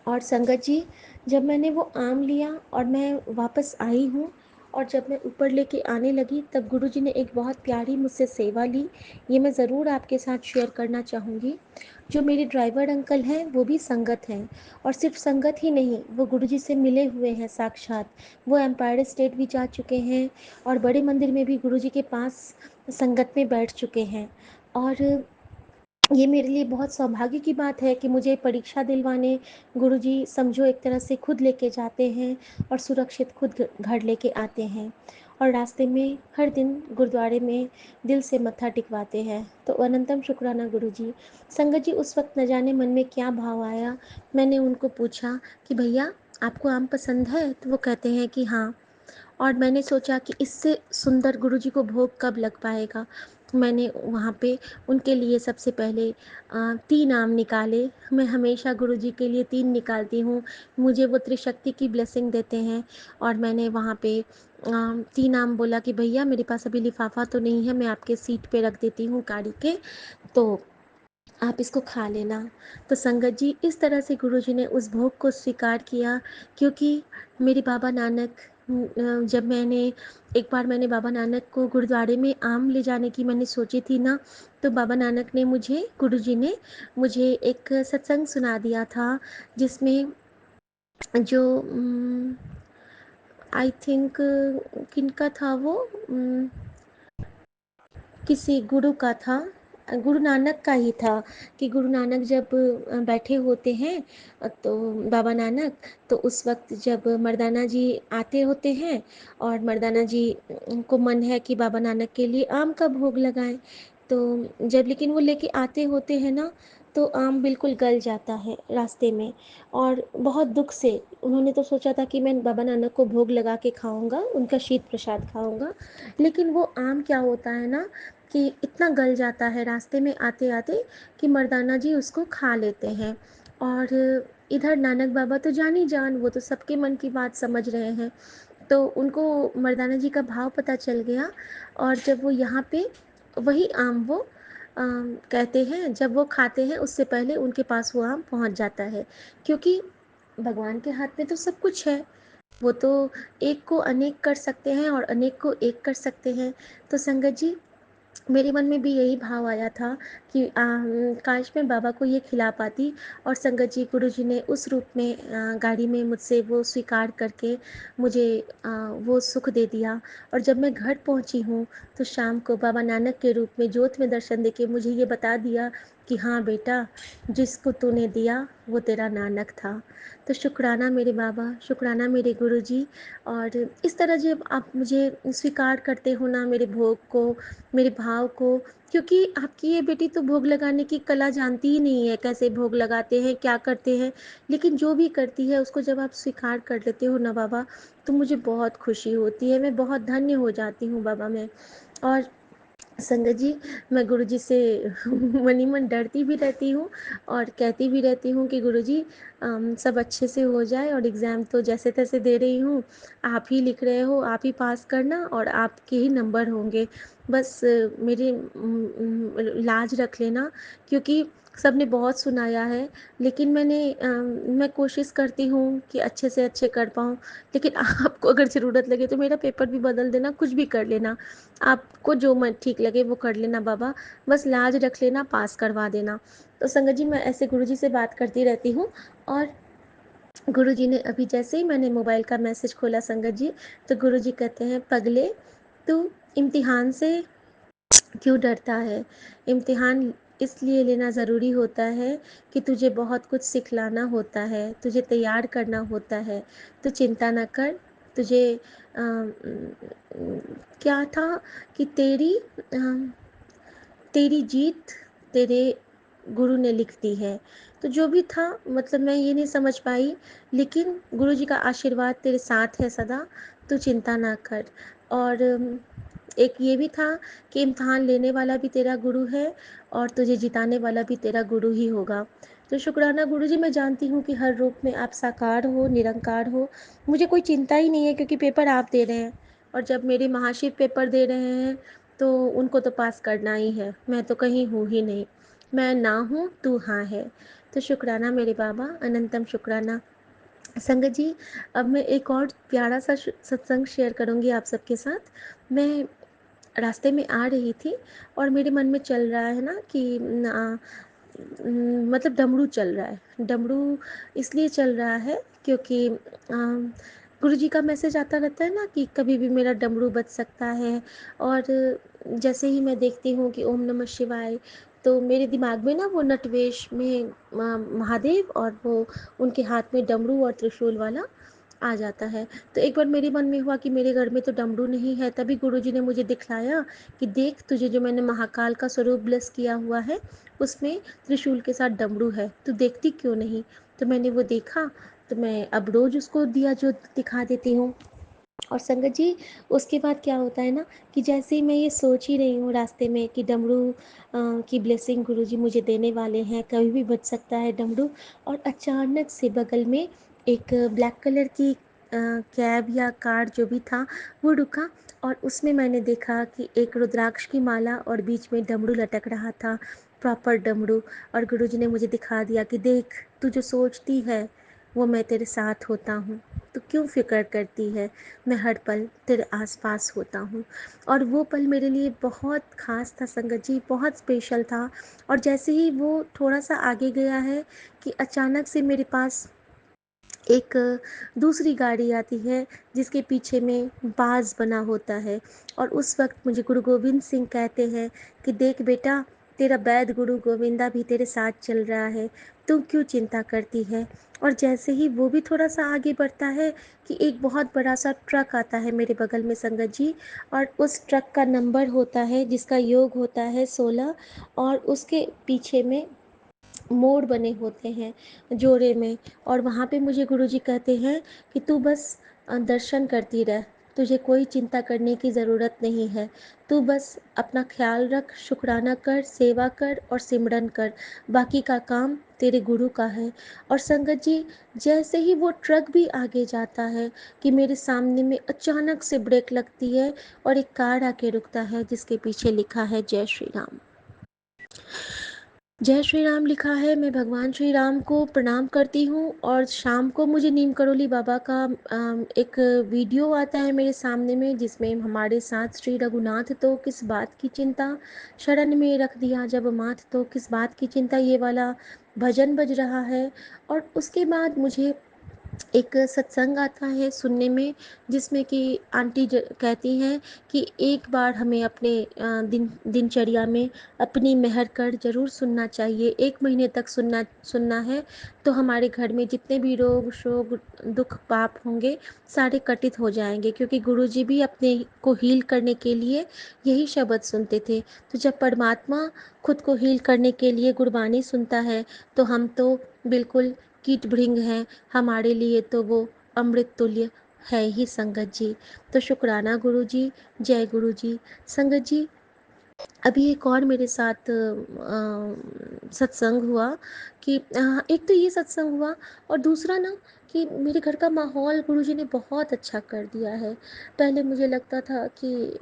और संगत जी, जब मैंने वो आम लिया और मैं वापस आई हूँ और जब मैं ऊपर लेके आने लगी तब गुरुजी ने एक बहुत प्यारी मुझसे सेवा ली। ये मैं ज़रूर आपके साथ शेयर करना चाहूँगी। जो मेरे ड्राइवर अंकल हैं वो भी संगत हैं, और सिर्फ संगत ही नहीं, वो गुरुजी से मिले हुए हैं साक्षात। वो एम्पायर स्टेट भी जा चुके हैं और बड़े मंदिर में भी गुरुजी के पास संगत में बैठ चुके हैं। और ये मेरे लिए बहुत सौभाग्य की बात है कि मुझे परीक्षा दिलवाने गुरुजी समझो एक तरह से खुद लेके जाते हैं और सुरक्षित खुद घर लेके आते हैं। और रास्ते में हर दिन गुरुद्वारे में दिल से मत्था टिकवाते हैं। तो अनंतम शुक्राना गुरुजी। संगत जी, उस वक्त न जाने मन में क्या भाव आया, मैंने उनको पूछा कि भैया आपको आम पसंद है? तो वो कहते हैं कि हाँ। और मैंने सोचा कि इससे सुंदर गुरुजी को भोग कब लग पाएगा। मैंने वहाँ पे उनके लिए सबसे पहले 3 आम निकाले। मैं हमेशा गुरुजी के लिए 3 निकालती हूँ, मुझे वो त्रिशक्ति की ब्लेसिंग देते हैं। और मैंने वहाँ पे 3 आम बोला कि भैया मेरे पास अभी लिफाफा तो नहीं है, मैं आपके सीट पे रख देती हूँ गाड़ी के, तो आप इसको खा लेना। तो संगत जी, इस तरह से गुरुजी ने उस भोग को स्वीकार किया। क्योंकि मेरे बाबा नानक, जब मैंने बाबा नानक को गुरुद्वारे में आम ले जाने की मैंने सोची थी ना, तो बाबा नानक ने गुरुजी ने मुझे एक सत्संग सुना दिया था जिसमें जो आई थिंक किनका था वो, किसी गुरु का था, गुरु नानक का ही था। कि गुरु नानक जब बैठे होते हैं तो बाबा नानक, तो उस वक्त जब मर्दाना जी आते होते हैं और मर्दाना जी को मन है कि बाबा नानक के लिए आम का भोग लगाएं, तो जब लेकिन वो लेके आते होते हैं ना, तो आम बिल्कुल गल जाता है रास्ते में। और बहुत दुख से उन्होंने तो सोचा था कि मैं बाबा नानक को भोग लगा के खाऊंगा, उनका शीत प्रसाद खाऊंगा, लेकिन वो आम क्या होता है ना कि इतना गल जाता है रास्ते में आते आते कि मर्दाना जी उसको खा लेते हैं। और इधर नानक बाबा तो जानी जान, वो तो सबके मन की बात समझ रहे हैं। तो उनको मर्दाना जी का भाव पता चल गया। और जब वो यहाँ पे वही आम वो कहते हैं, जब वो खाते हैं उससे पहले उनके पास वो आम पहुँच जाता है। क्योंकि भगवान के हाथ में तो सब कुछ है, वो तो एक को अनेक कर सकते हैं और अनेक को एक कर सकते हैं। तो संगत जी, मेरे मन में भी यही भाव आया था कि काश मैं बाबा को ये खिला पाती। और संगत जी, गुरु जी ने उस रूप में गाड़ी में मुझसे वो स्वीकार करके मुझे वो सुख दे दिया। और जब मैं घर पहुंची हूँ तो शाम को बाबा नानक के रूप में जोत में दर्शन देके मुझे ये बता दिया कि हाँ बेटा, जिसको तूने दिया वो तेरा नानक था। तो शुक्राना मेरे बाबा, शुक्राना मेरे गुरु जी। और इस तरह जब आप मुझे स्वीकार करते हो ना मेरे भोग को, मेरे भाव को, क्योंकि आपकी ये बेटी तो भोग लगाने की कला जानती ही नहीं है, कैसे भोग लगाते हैं, क्या करते हैं, लेकिन जो भी करती है उसको जब आप स्वीकार कर लेते हो ना बाबा, तो मुझे बहुत खुशी होती है, मैं बहुत धन्य हो जाती हूँ बाबा मैं। और संगत जी, मैं गुरुजी से मन ही मन डरती भी रहती हूँ और कहती भी रहती हूँ कि गुरुजी सब अच्छे से हो जाए और एग्ज़ाम तो जैसे तैसे दे रही हूँ, आप ही लिख रहे हो, आप ही पास करना और आपके ही नंबर होंगे। बस मेरी लाज रख लेना, क्योंकि सबने बहुत सुनाया है, लेकिन मैं कोशिश करती हूँ कि अच्छे से अच्छे कर पाऊँ। लेकिन आपको अगर ज़रूरत लगे तो मेरा पेपर भी बदल देना, कुछ भी कर लेना। आपको जो मन ठीक लगे वो कर लेना बाबा, बस लाज रख लेना, पास करवा देना। तो संगत जी, मैं ऐसे गुरुजी से बात करती रहती हूँ और गुरुजी ने अभी जैसे ही मैंने मोबाइल का मैसेज खोला संगत जी, तो गुरुजी कहते हैं, पगले, तू इम्तिहान से क्यों डरता है? इम्तिहान इसलिए लेना ज़रूरी होता है कि तुझे बहुत कुछ सिखलाना होता है, तुझे तैयार करना होता है। तू चिंता ना कर, तुझे क्या था कि तेरी जीत तेरे गुरु ने लिख दी है। तो जो भी था, मतलब मैं ये नहीं समझ पाई, लेकिन गुरुजी का आशीर्वाद तेरे साथ है सदा, तू चिंता ना कर। और एक ये भी था कि इम्तिहान लेने वाला भी तेरा गुरु है और तुझे जिताने वाला भी तेरा गुरु ही होगा। तो शुक्राना गुरुजी, मैं जानती हूँ कि हर रूप में आप साकार हो, निरंकार हो। मुझे कोई चिंता ही नहीं है, क्योंकि पेपर आप दे रहे हैं और जब मेरे महाशिव पेपर दे रहे हैं तो उनको तो पास करना ही है। मैं तो कहीं हूँ ही नहीं, मैं ना हूँ तू हाँ है। तो शुक्राना मेरे बाबा, अनंतम शुक्राना। संगत जी, अब मैं एक और प्यारा सा सत्संग शेयर करूँगी आप सबके साथ। मैं रास्ते में आ रही थी और मेरे मन में चल रहा है ना कि मतलब डमरू चल रहा है। डमरू इसलिए चल रहा है क्योंकि गुरुजी का मैसेज आता रहता है ना कि कभी भी मेरा डमरू बज सकता है। और जैसे ही मैं देखती हूँ कि ओम नमः शिवाय, तो मेरे दिमाग में ना वो नटवेश में महादेव और वो उनके हाथ में डमरू और त्रिशूल वाला आ जाता है। तो एक बार मेरे मन में हुआ कि मेरे घर में तो डमरू नहीं है, तभी गुरुजी ने मुझे दिखलाया कि देख, तुझे जो मैंने महाकाल का स्वरूप ब्लेस किया हुआ है उसमें त्रिशूल के साथ डमरू है, तू देखती क्यों नहीं? तो मैंने वो देखा, तो मैं अब रोज उसको दिया जो दिखा देती हूँ। और संगत जी, उसके बाद क्या होता है ना कि जैसे ही मैं ये सोच ही रही हूँ रास्ते में कि डमरू की ब्लेसिंग गुरुजी मुझे देने वाले हैं, कभी भी बज सकता है डमरू, और अचानक से बगल में एक ब्लैक कलर की कैब या कार जो भी था वो रुका, और उसमें मैंने देखा कि एक रुद्राक्ष की माला और बीच में डमरू लटक रहा था, प्रॉपर डमरू। और गुरुजी ने मुझे दिखा दिया कि देख, तू जो सोचती है वो मैं तेरे साथ होता हूँ, तो क्यों फ़िक्र करती है, मैं हर पल तेरे आसपास होता हूँ। और वो पल मेरे लिए बहुत ख़ास था संगत जी, बहुत स्पेशल था। और जैसे ही वो थोड़ा सा आगे गया है कि अचानक से मेरे पास एक दूसरी गाड़ी आती है जिसके पीछे में बाज़ बना होता है। और उस वक्त मुझे गुरु गोविंद सिंह कहते हैं कि देख बेटा, तेरा वैद गुरु गोविंदा भी तेरे साथ चल रहा है, तू क्यों चिंता करती है। और जैसे ही वो भी थोड़ा सा आगे बढ़ता है कि एक बहुत बड़ा सा ट्रक आता है मेरे बगल में संगत जी, और उस ट्रक का नंबर होता है जिसका योग होता है 16, और उसके पीछे में मोड़ बने होते हैं जोड़े में। और वहाँ पे मुझे गुरुजी कहते हैं कि तू बस दर्शन करती रह, तुझे कोई चिंता करने की ज़रूरत नहीं है, तू बस अपना ख्याल रख, शुक्राना कर, सेवा कर और सिमरन कर, बाकी का काम तेरे गुरु का है। और संगत जी, जैसे ही वो ट्रक भी आगे जाता है कि मेरे सामने में अचानक से ब्रेक लगती है और एक कार आके रुकता है जिसके पीछे लिखा है जय श्री राम। जय श्री राम लिखा है। मैं भगवान श्री राम को प्रणाम करती हूँ और शाम को मुझे नीम करोली बाबा का एक वीडियो आता है मेरे सामने में, जिसमें हमारे साथ श्री रघुनाथ तो किस बात की चिंता, शरण में रख दिया जब माथ तो किस बात की चिंता, ये वाला भजन बज रहा है। और उसके बाद मुझे एक सत्संग आता है सुनने में, जिसमें कि आंटी कहती हैं कि एक बार हमें अपने दिनचर्या में अपनी मेहर कर ज़रूर सुनना चाहिए, 1 महीने तक सुनना है, तो हमारे घर में जितने भी रोग शोक दुख पाप होंगे सारे कटित हो जाएंगे, क्योंकि गुरुजी भी अपने को हील करने के लिए यही शब्द सुनते थे। तो जब परमात्मा खुद को हील करने के लिए गुरबानी सुनता है, तो हम तो बिल्कुल कीट भृंग हैं, हमारे लिए तो वो अमृत तुल्य है ही संगत जी। तो शुक्राना गुरु जी, जय गुरु जी। संगत जी, अभी एक और मेरे साथ सत्संग हुआ कि एक तो ये सत्संग हुआ, और दूसरा ना कि मेरे घर का माहौल गुरुजी ने बहुत अच्छा कर दिया है। पहले मुझे लगता था कि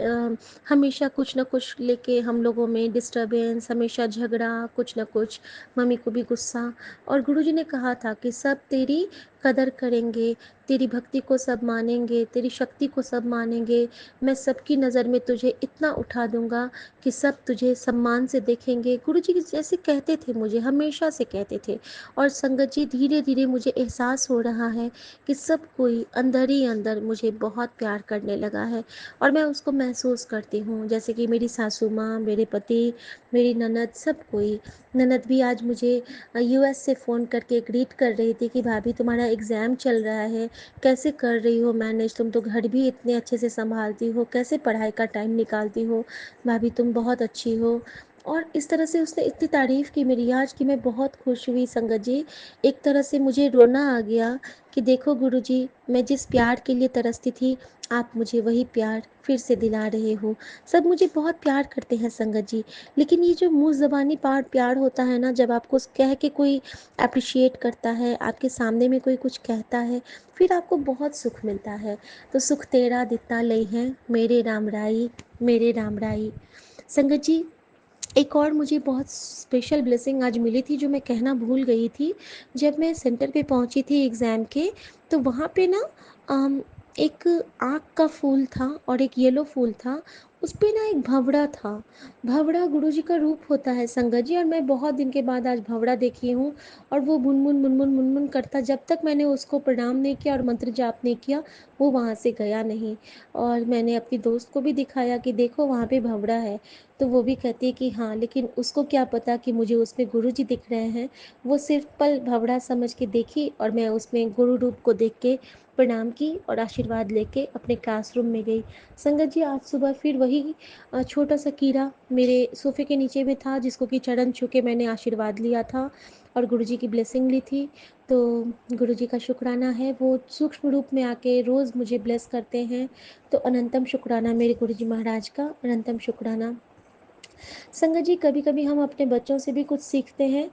हमेशा कुछ ना कुछ लेके हम लोगों में डिस्टरबेंस, हमेशा झगड़ा, कुछ ना कुछ, मम्मी को भी गुस्सा। और गुरुजी ने कहा था कि सब तेरी कदर करेंगे, तेरी भक्ति को सब मानेंगे, तेरी शक्ति को सब मानेंगे। मैं सबकी नज़र में तुझे इतना उठा दूंगा कि सब तुझे सम्मान से देखेंगे। गुरुजी जैसे कहते थे, मुझे हमेशा से कहते थे। और संगत जी, धीरे धीरे मुझे एहसास हो रहा है कि सब कोई अंदर ही अंदर मुझे बहुत प्यार करने लगा है, और मैं उसको महसूस करती हूँ। जैसे कि मेरी सासू माँ, मेरे पति, मेरी ननद, सब कोई। ननद भी आज मुझे यूएस से फ़ोन करके ग्रीट कर रही थी कि भाभी तुम्हारा एग्ज़ाम चल रहा है, कैसे कर रही हो मैनेज, तुम तो घर भी इतने अच्छे से संभालती हो, कैसे पढ़ाई का टाइम निकालती हो भाभी, तुम बहुत अच्छी हो। और इस तरह से उसने इतनी तारीफ़ की मेरी आज कि मैं बहुत खुश हुई संगत जी। एक तरह से मुझे रोना आ गया कि देखो गुरुजी, मैं जिस प्यार के लिए तरसती थी, आप मुझे वही प्यार फिर से दिला रहे हो। सब मुझे बहुत प्यार करते हैं संगत जी, लेकिन ये जो मुँह ज़बानी प्यार होता है ना, जब आपको कह के कोई अप्रिशिएट करता है, आपके सामने में कोई कुछ कहता है, फिर आपको बहुत सुख मिलता है। तो सुख तेरा दिता लई है मेरे राम राई, मेरे राम राई। संगत जी, एक और मुझे बहुत स्पेशल ब्लेसिंग आज मिली थी जो मैं कहना भूल गई थी। जब मैं सेंटर पे पहुंची थी एग्ज़ाम के, तो वहाँ पे ना अम, एक आँख का फूल था और एक येलो फूल था। उस पे ना एक भंवरा था। भंवरा गुरुजी का रूप होता है संगत जी, और मैं बहुत दिन के बाद आज भंवरा देखी हूँ। और वो मुनमुन मुनमुन मुनमुन करता, जब तक मैंने उसको प्रणाम नहीं किया और मंत्र जाप नहीं किया, वो वहाँ से गया नहीं। और मैंने अपनी दोस्त को भी दिखाया कि देखो वहाँ पे भंवरा है। तो वो भी कहती है कि हाँ, लेकिन उसको क्या पता कि मुझे उसमें गुरुजी दिख रहे हैं। वो सिर्फ पल भंवरा समझ के देखी, और मैं उसमें गुरु रूप को देख के प्रणाम की और आशीर्वाद लेके अपने क्लासरूम में गई। संगत जी, आज सुबह फिर वही छोटा सा कीड़ा मेरे सोफ़े के नीचे में था, जिसको कि चरण छू के मैंने आशीर्वाद लिया था और गुरुजी की ब्लेसिंग ली थी। तो गुरुजी का शुक्राना है, वो सूक्ष्म रूप में आके रोज़ मुझे ब्लेस करते हैं। तो अनंतम शुक्राना मेरे गुरुजी महाराज का, अनंतम शुक्राना। संगत जी, कभी कभी हम अपने बच्चों से भी कुछ सीखते हैं।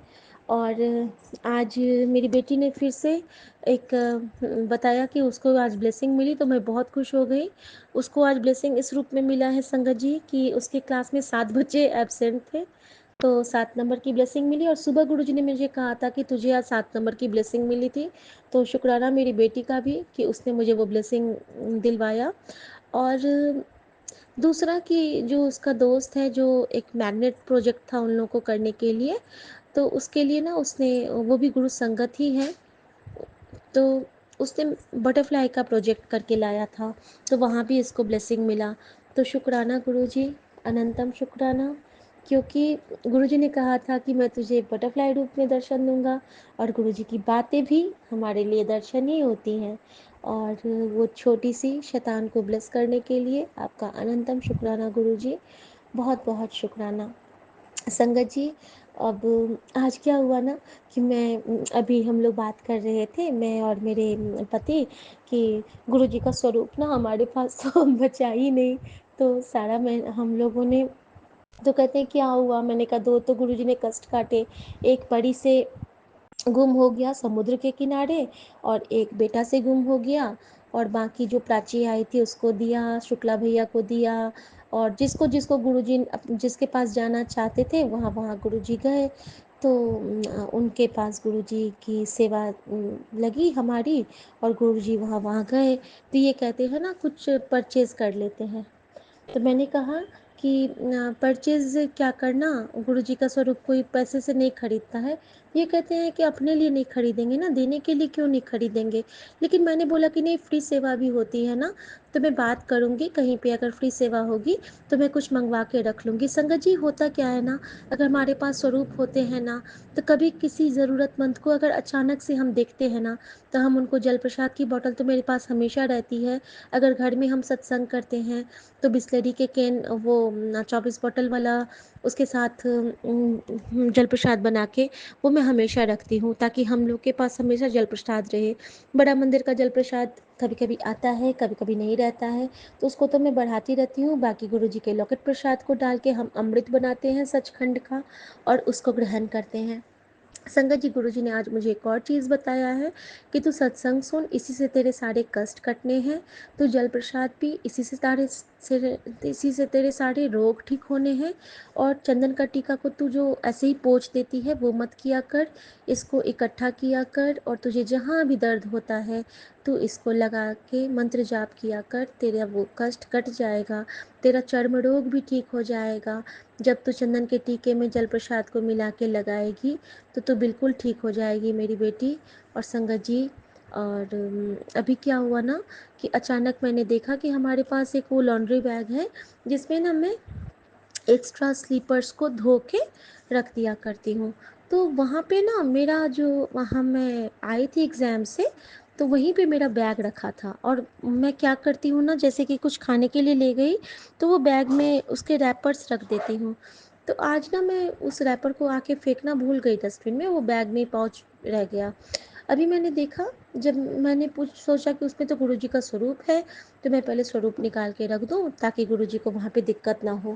और आज मेरी बेटी ने फिर से एक बताया कि उसको आज ब्लेसिंग मिली, तो मैं बहुत खुश हो गई। उसको आज ब्लेसिंग इस रूप में मिला है संगत जी कि उसके क्लास में 7 बच्चे एब्सेंट थे, तो 7 नंबर की ब्लेसिंग मिली। और सुबह गुरुजी ने मुझे कहा था कि तुझे आज 7 नंबर की ब्लेसिंग मिली थी। तो शुक्राना मेरी बेटी का भी कि उसने मुझे वो ब्लेसिंग दिलवाया। और दूसरा कि जो उसका दोस्त है, जो एक मैग्नेट प्रोजेक्ट था उन लोगों को करने के लिए, तो उसके लिए ना उसने, वो भी गुरु संगत ही है, तो उसने बटरफ्लाई का प्रोजेक्ट करके लाया था। तो वहाँ भी इसको ब्लेसिंग मिला। तो शुक्राना गुरुजी, अनंतम शुक्राना। क्योंकि गुरुजी ने कहा था कि मैं तुझे बटरफ्लाई रूप में दर्शन दूंगा, और गुरुजी की बातें भी हमारे लिए दर्शन ही होती हैं। और वो छोटी सी शैतान को ब्लेस करने के लिए आपका अनंतम शुक्राना गुरुजी, बहुत बहुत शुक्राना। संगत जी, अब आज क्या हुआ ना कि मैं अभी हम लोग बात कर रहे थे, मैं और मेरे पति, कि गुरुजी का स्वरूप ना हमारे पास तो बचा ही नहीं। तो सारा मैं हम लोगों ने, तो कहते हैं क्या हुआ, मैंने कहा दो तो गुरुजी ने कष्ट काटे। एक बड़ी से गुम हो गया समुद्र के किनारे, और एक बेटा से गुम हो गया। और बाकी जो प्राची आई थी उसको दिया, शुक्ला भैया को दिया, और जिसको जिसको गुरुजी जिसके पास जाना चाहते थे वहाँ वहाँ गुरुजी गए। तो उनके पास गुरुजी की सेवा लगी हमारी, और गुरुजी वहाँ वहाँ गए। तो ये कहते हैं ना, कुछ परचेज कर लेते हैं। तो मैंने कहा कि परचेज़ क्या करना, गुरुजी का स्वरूप कोई पैसे से नहीं खरीदता है। ये कहते हैं कि अपने लिए नहीं खरीदेंगे ना, देने के लिए क्यों नहीं खरीदेंगे। लेकिन मैंने बोला कि नहीं, फ्री सेवा भी होती है ना, तो मैं बात करूँगी, कहीं पे अगर फ्री सेवा होगी तो मैं कुछ मंगवा के रख लूँगी। संगत जी, होता क्या है ना, अगर हमारे पास स्वरूप होते हैं ना, तो कभी किसी ज़रूरतमंद को अगर अचानक से हम देखते हैं ना, तो हम उनको जल प्रसाद की बॉटल तो मेरे पास हमेशा रहती है। अगर घर में हम सत्संग करते हैं तो बिसलेरी के कैन, वो 24 बॉटल वाला उसके साथ जल प्रसाद बना के वो मैं हमेशा रखती हूँ, ताकि हम लोग के पास हमेशा जल प्रसाद रहे। बड़ा मंदिर का जल प्रसाद कभी-कभी आता है, कभी-कभी नहीं रहता है, तो उसको तो मैं बढ़ाती रहती हूँ। बाकी गुरु जी के लॉकेट प्रसाद को डाल के हम अमृत बनाते हैं सचखंड का, और उसको ग्रहण करते हैं। संगत जी, गुरुजी ने आज मुझे एक और चीज़ बताया है कि तू सत्संग सुन, इसी से तेरे सारे कष्ट कटने हैं। तू जल प्रसाद पी, इसी से तेरे सारे रोग ठीक होने हैं। और चंदन का टीका को तू जो ऐसे ही पोंछ देती है वो मत किया कर, इसको इकट्ठा किया कर, और तुझे जहाँ भी दर्द होता है तू इसको लगा के मंत्र जाप किया कर, तेरा वो कष्ट कट जाएगा, तेरा चर्म रोग भी ठीक हो जाएगा। जब तू चंदन के टीके में जल प्रसाद को मिला के लगाएगी तो बिल्कुल ठीक हो जाएगी मेरी बेटी। और संगत जी, और अभी क्या हुआ ना कि अचानक मैंने देखा कि हमारे पास एक वो लॉन्ड्री बैग है जिसमें ना मैं एक्स्ट्रा स्लीपर्स को धो के रख दिया करती हूँ। तो वहाँ पे ना मेरा जो, वहाँ मैं आई थी एग्ज़ाम से, तो वहीं पे मेरा बैग रखा था। और मैं क्या करती हूँ ना, जैसे कि कुछ खाने के लिए ले गई तो वो बैग में उसके रैपर्स रख देती हूँ। तो आज ना मैं उस रैपर को आके फेंकना भूल गई डस्टबिन में, वो बैग में पाउच रह गया। अभी मैंने देखा, जब मैंने पूछ सोचा कि उसमें तो गुरुजी का स्वरूप है, तो मैं पहले स्वरूप निकाल के रख दूं ताकि गुरुजी को वहाँ पे दिक्कत ना हो।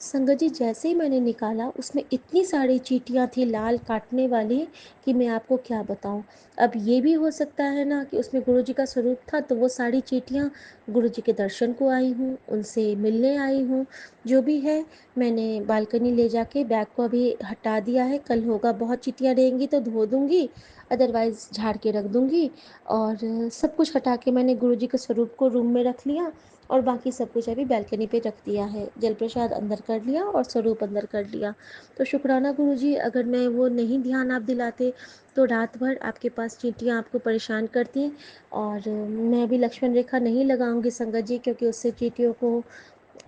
संगत जी, जैसे ही मैंने निकाला उसमें इतनी सारी चींटियाँ थी लाल काटने वाली कि मैं आपको क्या बताऊं। अब ये भी हो सकता है ना कि उसमें गुरुजी का स्वरूप था, तो वो सारी चींटियाँ गुरुजी के दर्शन को आई हूँ, उनसे मिलने आई हूँ। जो भी है, मैंने बालकनी ले जाके बैग को अभी हटा दिया है। कल होगा, बहुत चींटियाँ रहेंगी तो धो दूंगी, अदरवाइज़ झाड़ के रख दूंगी। और सब कुछ हटा के मैंने गुरुजी के स्वरूप को रूम में रख लिया, और बाकी सब कुछ अभी बालकनी पे रख दिया है। जल प्रसाद अंदर कर लिया और स्वरूप अंदर कर लिया। तो शुक्राना गुरुजी, अगर मैं वो नहीं ध्यान आप दिलाते तो रात भर आपके पास चींटियाँ आपको परेशान करती। और मैं अभी लक्ष्मण रेखा नहीं लगाऊंगी संगत जी, क्योंकि उससे चींटियों को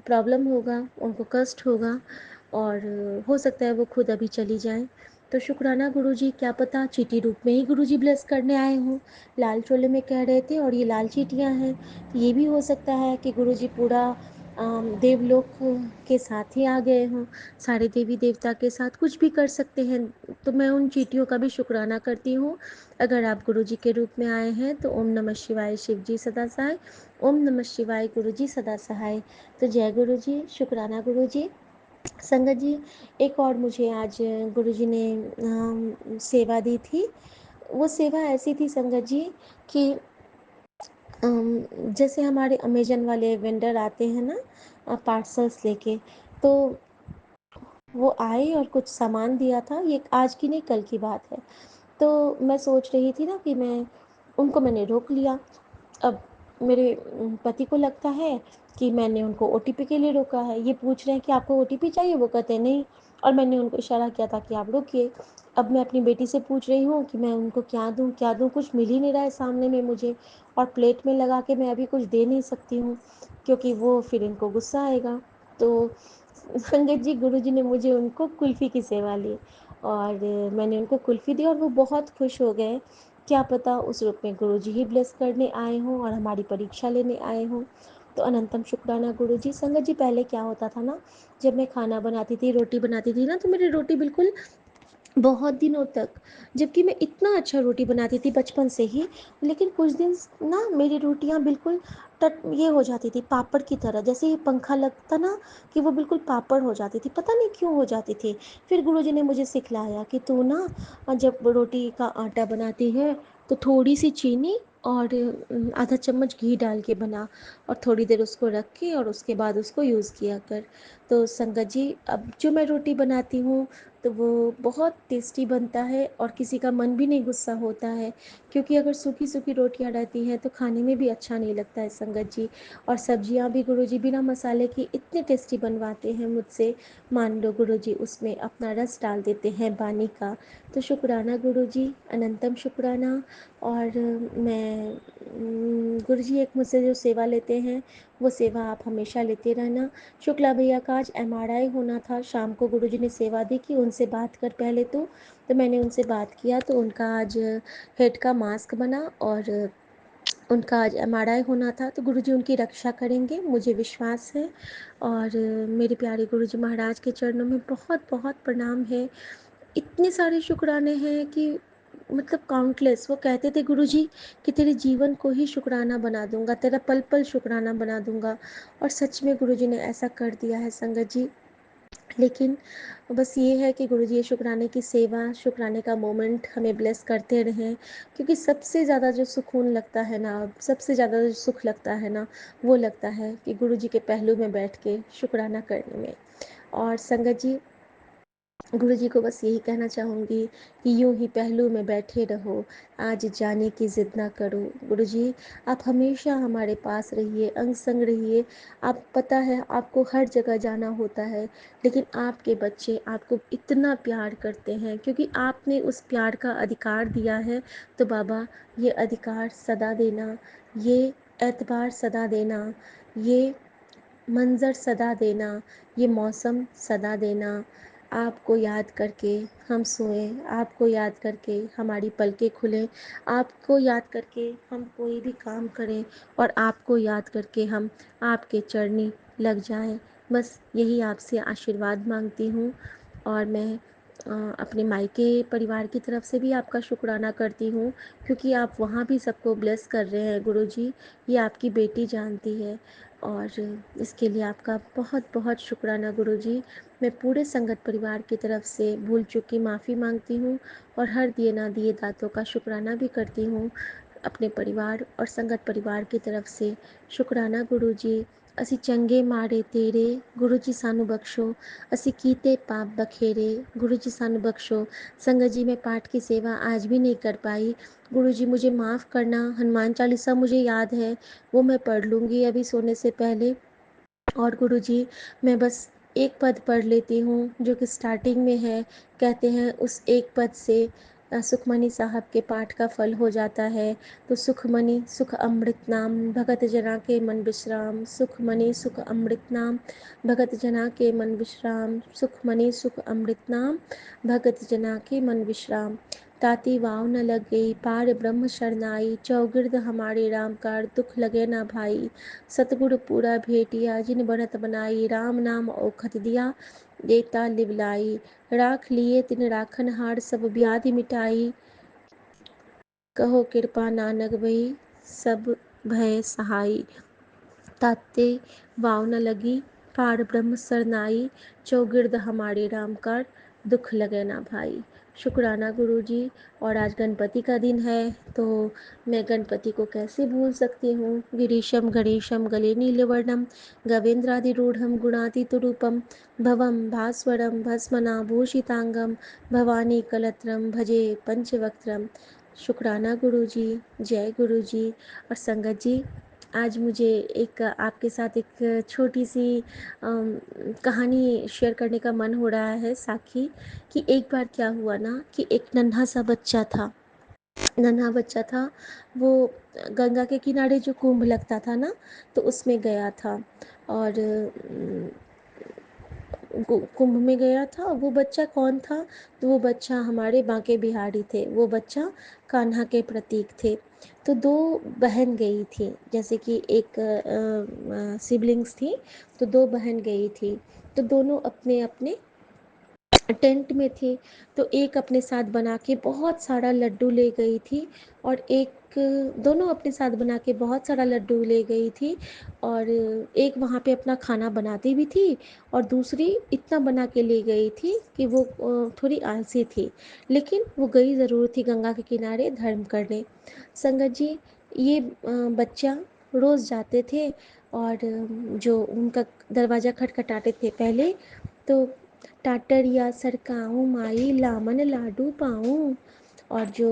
प्रॉब्लम होगा, उनको कष्ट होगा, और हो सकता है वो खुद अभी चली जाएं। तो शुक्राना गुरुजी, क्या पता चींटी रूप में ही गुरुजी ब्लेस करने आए हों। लाल चोले में कह रहे थे और ये लाल चींटियां हैं, तो ये भी हो सकता है कि गुरुजी पूरा देवलोक के साथ ही आ गए हों, सारे देवी देवता के साथ कुछ भी कर सकते हैं। तो मैं उन चींटियों का भी शुक्राना करती हूँ। अगर आप गुरुजी के रूप में आए हैं तो ओम नमः शिवाय शिव जी सदा सहाय, ओम नमः शिवाय गुरुजी सदा सहाय। तो जय गुरु जी, शुक्राना गुरु जी। संगत जी, एक और मुझे आज गुरु जी ने सेवा दी थी। वो सेवा ऐसी थी संगत जी कि जैसे हमारे अमेजन वाले वेंडर आते हैं ना पार्सल्स लेके, तो वो आए और कुछ सामान दिया था। ये आज की नहीं, कल की बात है। तो मैं सोच रही थी ना कि मैंने रोक लिया। अब मेरे पति को लगता है कि मैंने उनको ओटीपी के लिए रोका है। ये पूछ रहे हैं कि आपको ओटीपी चाहिए, वो कहते हैं नहीं, और मैंने उनको इशारा किया था कि आप रुकिए। अब मैं अपनी बेटी से पूछ रही हूँ कि मैं उनको क्या दूँ क्या दूँ, कुछ मिल ही नहीं रहा है सामने में मुझे, और प्लेट में लगा के मैं अभी कुछ दे नहीं सकती हूँ क्योंकि वो फिर इनको गुस्सा आएगा। तो संगत जी, गुरु जी ने मुझे उनको कुल्फ़ी की सेवा ली, और मैंने उनको कुल्फ़ी दी और वो बहुत खुश हो गए। क्या पता उस रूप में गुरु जी ही ब्लेस करने आए हों और हमारी परीक्षा लेने आए हों। तो अनंतम शुक्राना गुरु जी। संगत जी, पहले क्या होता था ना, जब मैं खाना बनाती थी, रोटी बनाती थी ना, तो मेरी रोटी बिल्कुल बहुत दिनों तक, जबकि मैं इतना अच्छा रोटी बनाती थी बचपन से ही, लेकिन कुछ दिन ना मेरी रोटियां बिल्कुल टट ये हो जाती थी पापड़ की तरह, जैसे ही पंखा लगता ना कि वो बिल्कुल पापड़ हो जाती थी, पता नहीं क्यों हो जाती थी। फिर गुरुजी ने मुझे सिखलाया कि तू ना जब रोटी का आटा बनाती है तो थोड़ी सी चीनी और आधा चम्मच घी डाल के बना, और थोड़ी देर उसको रख के और उसके बाद उसको यूज़ किया कर। तो संगत जी, अब जो मैं रोटी बनाती हूँ तो वो बहुत टेस्टी बनता है, और किसी का मन भी नहीं गुस्सा होता है, क्योंकि अगर सूखी सूखी रोटियां रहती हैं तो खाने में भी अच्छा नहीं लगता है संगत जी। और सब्जियां भी गुरुजी बिना मसाले की इतने टेस्टी बनवाते हैं मुझसे, मान लो गुरुजी उसमें अपना रस डाल देते हैं पानी का। तो शुक्राना गुरुजी, अनंतम शुक्राना। और मैं गुरुजी एक मुझसे जो सेवा लेते हैं वो सेवा आप हमेशा लेते रहना। शुक्ला भैया का आज एमआरआई होना था, शाम को गुरुजी ने सेवा दी कि उनसे बात कर पहले। तो मैंने उनसे बात किया, तो उनका आज हेड का मास्क बना, और उनका आज एमआरआई होना था, तो गुरुजी उनकी रक्षा करेंगे, मुझे विश्वास है। और मेरे प्यारे गुरुजी महाराज के चरणों में बहुत बहुत प्रणाम है। इतने सारे शुक्राने हैं कि मतलब काउंटलेस। वो कहते थे गुरुजी कि तेरे जीवन को ही शुक्राना बना दूंगा, तेरा पल पल शुक्राना बना दूंगा। और सच में गुरुजी ने ऐसा कर दिया है संगत जी। लेकिन बस ये है कि गुरुजी ये शुक्राने की सेवा, शुक्राने का मोमेंट हमें ब्लेस करते रहें, क्योंकि सबसे ज़्यादा जो सुकून लगता है ना, सबसे ज़्यादा जो सुख लगता है ना, वो लगता है कि गुरुजी के पहलू में बैठ के शुक्राना करने में। और संगत जी, गुरुजी को बस यही कहना चाहूँगी कि यूं ही पहलू में बैठे रहो, आज जाने की ज़िद ना करो। गुरुजी, आप हमेशा हमारे पास रहिए, अंग संग रहिए। आप पता है आपको हर जगह जाना होता है, लेकिन आपके बच्चे आपको इतना प्यार करते हैं क्योंकि आपने उस प्यार का अधिकार दिया है। तो बाबा, ये अधिकार सदा देना, ये एतबार सदा देना, ये मंज़र सदा देना, ये मौसम सदा देना। आपको याद करके हम सोएं, आपको याद करके हमारी पलकें खुलें, आपको याद करके हम कोई भी काम करें, और आपको याद करके हम आपके चरणी लग जाएं। बस यही आपसे आशीर्वाद मांगती हूँ। और मैं अपने मायके परिवार की तरफ से भी आपका शुक्राना करती हूँ, क्योंकि आप वहाँ भी सबको ब्लेस कर रहे हैं गुरुजी, ये आपकी बेटी जानती है। और इसके लिए आपका बहुत बहुत शुक्राना गुरुजी। मैं पूरे संगत परिवार की तरफ से भूल चूक की माफ़ी मांगती हूँ, और हर दिए ना दिए दातों का शुक्राना भी करती हूँ अपने परिवार और संगत परिवार की तरफ से। शुक्राना गुरुजी। ਅਸੀਂ ਚੰਗੇ ਮਾੜੇ ਤੇਰੇ, ਗੁਰੂ ਜੀ ਸਾਨੂੰ बख्शो। ਅਸੀਂ ਕੀਤੇ पाप बखेरे, गुरु जी सानू बख्शो। संगत जी, मैं पाठ की सेवा आज भी नहीं कर पाई, गुरु जी मुझे माफ़ करना। हनुमान चालीसा मुझे याद है, वो मैं पढ़ लूँगी अभी सोने से पहले। और गुरुजी, मैं बस एक पद पढ़ लेती हूँ जो कि स्टार्टिंग में है। कहते हैं उस एक पद से सुखमणि साहब के पाठ का फल हो जाता है। तो सुखमणि सुख अमृत नाम, भगत जना के मन विश्राम। सुखमणि सुख अमृत नाम, भगत जना के मन विश्राम। सुखमणि सुख अमृत नाम, भगत जना के मन विश्राम। ताती वाव न लग गई, पार ब्रह्म शरनाई। चौगिर्द हमारे राम कार, दुख लगे ना भाई। सतगुरु पूरा भेटिया, जिन बनत बनाई। राम नाम औखत दिया, देता लिवलाई। राख लिए तिन राखन हार, सब व्याधि मिटाई। कहो कृपा नानक भई, सब भय सहाई। ताते वाव न लगी, पार ब्रह्म सरनाई। चौगिर्द हमारे राम कार, दुख लगे ना भाई। शुक्राना गुरुजी। और आज गणपति का दिन है, तो मैं गणपति को कैसे भूल सकती हूँ। गिरीशम गणेशम गले नीलवर्णम, गवेंद्रादिरूढ़म गुणातीतरूपम। भवम भास्वरम भस्मनाभूषितांगम, भवानी कलत्रम भजे पंचवक्त्रम। शुक्राना गुरुजी। जय गुरुजी। और संगत जी, आज मुझे एक आपके साथ एक छोटी सी कहानी शेयर करने का मन हो रहा है, साखी। कि एक बार क्या हुआ ना, कि एक नन्हा सा बच्चा था। नन्हा बच्चा था, वो गंगा के किनारे जो कुंभ लगता था ना, तो उसमें गया था। और कुंभ में गया था। वो बच्चा कौन था? तो वो बच्चा हमारे बांके बिहारी थे, वो बच्चा कान्हा के प्रतीक थे। तो दो बहन गई थी, जैसे कि एक सिबलिंग्स थी, तो दो बहन गई थी। तो दोनों अपने अपने टेंट में थी। तो एक अपने साथ बना के बहुत सारा लड्डू ले गई थी, और एक दोनों अपने साथ बना के बहुत सारा लड्डू ले गई थी। और एक वहाँ पे अपना खाना बनाती भी थी, और दूसरी इतना बना के ले गई थी कि वो थोड़ी आलसी थी, लेकिन वो गई ज़रूर थी गंगा के किनारे धर्म करने। संगत जी, ये बच्चा रोज़ जाते थे, और जो उनका दरवाज़ा खटखटाते थे पहले, तो टाटरिया सरकाऊँ माई, लामन लाडू पाऊँ। और जो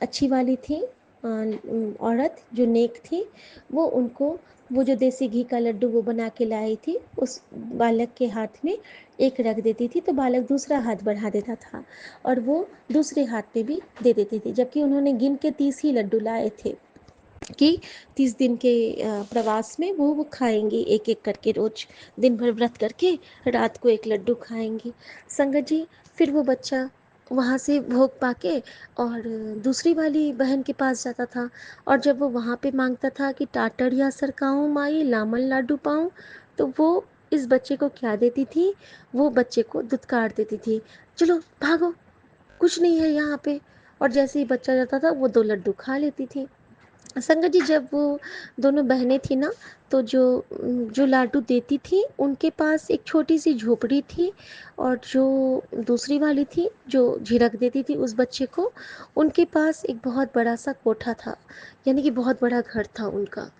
अच्छी वाली थी औरत, जो नेक थी, वो उनको वो जो देसी घी का लड्डू वो बना के लाई थी, उस बालक के हाथ में एक रख देती थी, तो बालक दूसरा हाथ बढ़ा देता था, और वो दूसरे हाथ में भी दे देती थी, जबकि उन्होंने गिन के 30 ही लड्डू लाए थे कि 30 दिन के प्रवास में वो खाएंगी एक एक करके, रोज दिन भर व्रत करके रात को एक लड्डू खाएंगी। संगत जी, फिर वो बच्चा वहाँ से भोग पाके और दूसरी वाली बहन के पास जाता था। और जब वो वहाँ पे मांगता था कि टाटड़िया सरकाऊँ माई लामन लाडू पाऊँ, तो वो इस बच्चे को क्या देती थी, वो बच्चे को दुत्कार देती थी, चलो भागो, कुछ नहीं है यहाँ पे। और जैसे ही बच्चा जाता था वो 2 लड्डू खा लेती थी। संगत जी, जब वो दोनों बहनें थी ना, तो जो लाडू देती थी उनके पास एक छोटी सी झोपड़ी थी, और जो दूसरी वाली थी जो झिड़क देती थी उस बच्चे को, उनके पास एक बहुत बड़ा सा कोठा था, यानी कि बहुत बड़ा घर था उनका।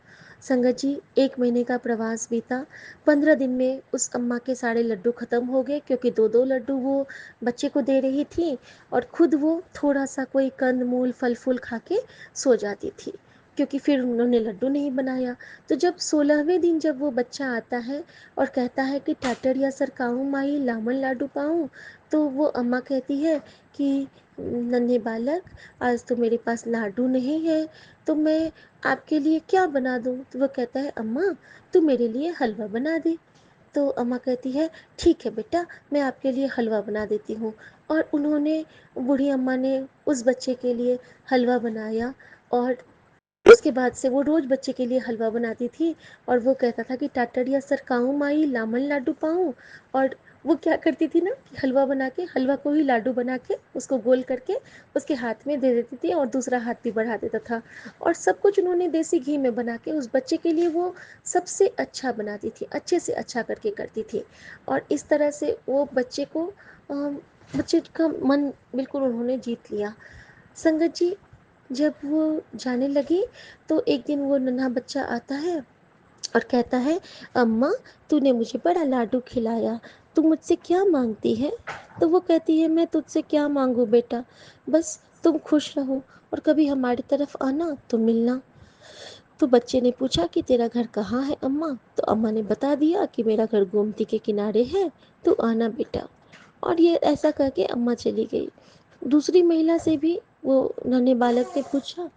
संगत जी, 1 महीने का प्रवास बीता। 15 दिन में उस अम्मा के सारे लड्डू खत्म हो गए, क्योंकि 2-2 लड्डू वो बच्चे को दे रही थी, और खुद वो थोड़ा सा कोई कंद मूल फल फूल खा के सो जाती थी, क्योंकि फिर उन्होंने लड्डू नहीं बनाया। तो जब 16वें दिन जब वो बच्चा आता है और कहता है कि टाटड़िया सरकाऊँ माई लामन लाडू पाऊँ, तो वो अम्मा कहती है कि नन्हे बालक, आज तो मेरे पास लाडू नहीं है, तो मैं आपके लिए क्या बना दूँ? तो वो कहता है, अम्मा तू मेरे लिए हलवा बना दे। तो अम्मा कहती है, ठीक है बेटा, मैं आपके लिए हलवा बना देती हूँ। और उन्होंने, बूढ़ी अम्मा ने उस बच्चे के लिए हलवा बनाया, और उसके बाद से वो रोज़ बच्चे के लिए हलवा बनाती थी। और वो कहता था कि टाटड़िया सरकाऊँ माई लामन लाडू पाऊँ। और वो क्या करती थी ना कि हलवा बना के, हलवा को ही लाडू बना के उसको गोल करके उसके हाथ में दे देती थी, और दूसरा हाथ भी बढ़ा देता था। और सब कुछ उन्होंने देसी घी में बना के उस बच्चे के लिए वो सबसे अच्छा बनाती थी, अच्छे से अच्छा करके करती थी। और इस तरह से वो बच्चे को बच्चे का मन बिल्कुल उन्होंने जीत लिया। संगत जी, जब वो जाने लगी, तो एक दिन वो नन्हा बच्चा आता है और कहता है, अम्मा तूने मुझे बड़ा लाडू खिलाया, तू मुझसे क्या मांगती है? तो वो कहती है, मैं तुझसे क्या मांगू बेटा, बस तुम खुश रहो और कभी हमारी तरफ आना तो मिलना। तो बच्चे ने पूछा कि तेरा घर कहाँ है अम्मा? तो अम्मा ने बता दिया कि मेरा घर गोमती के किनारे है, तू आना बेटा। और ये ऐसा करके अम्मा चली गई। दूसरी महिला से भी वो नन्हे बालक ने पूछा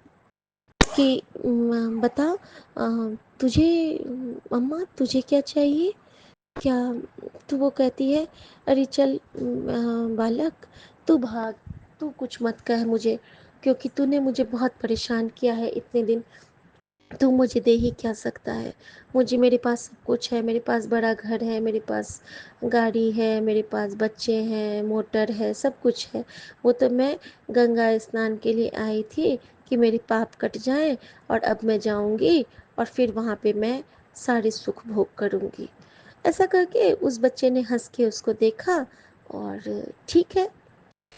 कि बता, अ, तुझे, अम्मा तुझे क्या चाहिए क्या? तो वो कहती है, अरे चल बालक, तू भाग, तू कुछ मत कह मुझे, क्योंकि तूने मुझे बहुत परेशान किया है इतने दिन। तू मुझे दे ही क्या सकता है? मुझे, मेरे पास सब कुछ है, मेरे पास बड़ा घर है, मेरे पास गाड़ी है, मेरे पास बच्चे हैं, मोटर है, सब कुछ है। वो तो मैं गंगा स्नान के लिए आई थी कि मेरे पाप कट जाएं, और अब मैं जाऊंगी और फिर वहाँ पे मैं सारे सुख भोग करूंगी। ऐसा करके उस बच्चे ने हंस के उसको देखा, और ठीक है,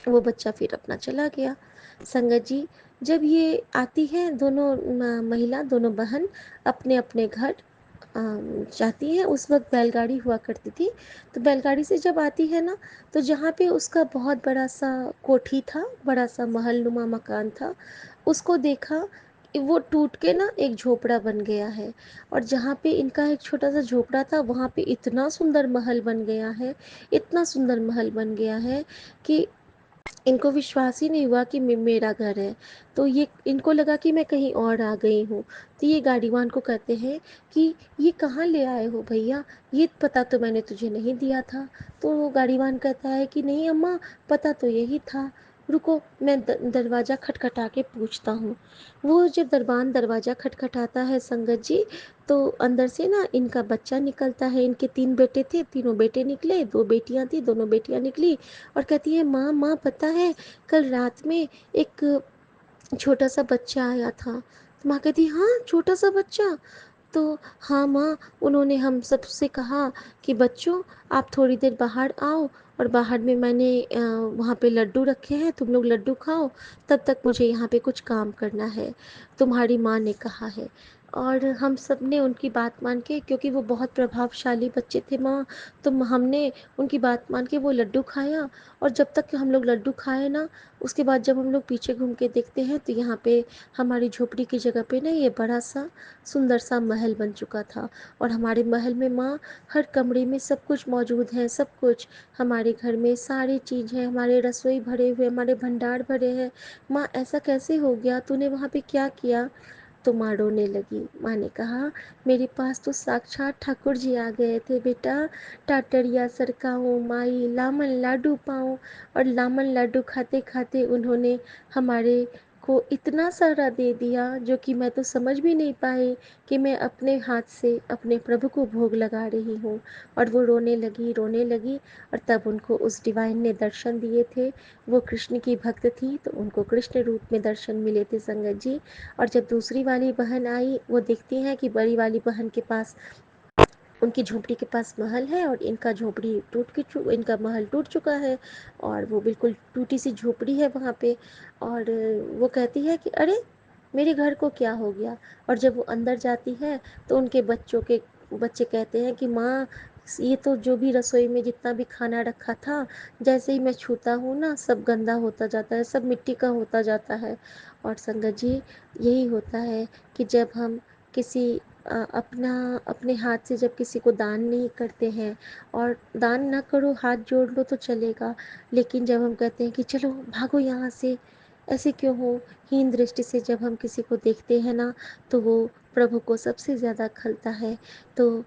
वो बच्चा फिर अपना चला गया। संगत जी, जब ये आती है, दोनों महिला, दोनों बहन अपने अपने घर जाती हैं, उस वक्त बैलगाड़ी हुआ करती थी। तो बैलगाड़ी से जब आती है ना, तो जहाँ पे उसका बहुत बड़ा सा कोठी था, बड़ा सा महल नुमा मकान था, उसको देखा कि वो टूट के ना एक झोपड़ा बन गया है। और जहाँ पे इनका एक छोटा सा झोपड़ा था, वहाँ पे इतना सुंदर महल बन गया है, इतना सुंदर महल बन गया है कि इनको विश्वास ही नहीं हुआ कि मेरा घर है। तो ये, इनको लगा कि मैं कहीं और आ गई हूँ। तो ये गाड़ीवान को कहते हैं कि ये कहाँ ले आए हो भैया, ये पता तो मैंने तुझे नहीं दिया था। तो वो गाड़ीवान कहता है कि नहीं अम्मा, पता तो यही था, रुको मैं दरवाज़ा खटखटा के पूछता हूँ। वो जब दरबान दरवाज़ा खटखटाता है संगत जी, तो अंदर से ना इनका बच्चा निकलता है। इनके 3 बेटे थे, तीनों बेटे निकले, 2 बेटियां थी, दोनों बेटियां निकली। और कहती है, माँ माँ पता है, कल रात में एक छोटा सा बच्चा आया था। तो माँ कहती, हाँ छोटा सा बच्चा? तो हाँ माँ, उन्होंने हम सबसे कहा कि बच्चों आप थोड़ी देर बाहर आओ, और बाहर में मैंने वहाँ पे लड्डू रखे हैं, तुम लोग लड्डू खाओ, तब तक मुझे यहाँ पे कुछ काम करना है, तुम्हारी माँ ने कहा है। और हम सब ने उनकी बात मान के, क्योंकि वो बहुत प्रभावशाली बच्चे थे माँ, तो हमने उनकी बात मान के वो लड्डू खाया। और जब तक कि हम लोग लड्डू खाए ना, उसके बाद जब हम लोग पीछे घूम के देखते हैं, तो यहाँ पे हमारी झोपड़ी की जगह पे ना ये बड़ा सा सुंदर सा महल बन चुका था। और हमारे महल में माँ, हर कमरे में सब कुछ मौजूद है, सब कुछ, हमारे घर में सारी चीज़ है, हमारे रसोई भरे हुए, हमारे भंडार भरे हैं। माँ ऐसा कैसे हो गया, तूने वहाँ पे क्या किया? तो माँ रोने लगी। माँ ने कहा, मेरे पास तो साक्षात ठाकुर जी आ गए थे बेटा, टाटरिया सरकाऊँ माई लामन लाडू पाऊँ। और लामन लाडू खाते खाते उन्होंने हमारे को इतना सारा दे दिया जो कि मैं तो समझ भी नहीं पाई कि मैं अपने हाथ से अपने प्रभु को भोग लगा रही हूँ। और वो रोने लगी रोने लगी। और तब उनको उस डिवाइन ने दर्शन दिए थे। वो कृष्ण की भक्त थी तो उनको कृष्ण रूप में दर्शन मिले थे संगत जी। और जब दूसरी वाली बहन आई, वो देखती हैं कि बड़ी वाली बहन के पास, उनकी झोपड़ी के पास महल है और इनका झोपड़ी इनका महल टूट चुका है और वो बिल्कुल टूटी सी झोपड़ी है वहाँ पे। और वो कहती है कि अरे मेरे घर को क्या हो गया। और जब वो अंदर जाती है तो उनके बच्चे कहते हैं कि माँ, ये तो जो भी रसोई में जितना भी खाना रखा था, जैसे ही मैं छूता हूँ ना, सब गंदा होता जाता है, सब मिट्टी का होता जाता है। और संगत जी, यही होता है कि जब हम किसी अपने हाथ से जब किसी को दान नहीं करते हैं, और दान ना करो, हाथ जोड़ लो तो चलेगा, लेकिन जब हम कहते हैं कि चलो भागो यहाँ से, ऐसे क्यों हो, हीन दृष्टि से जब हम किसी को देखते हैं ना, तो वो प्रभु को सबसे ज़्यादा खलता है। तो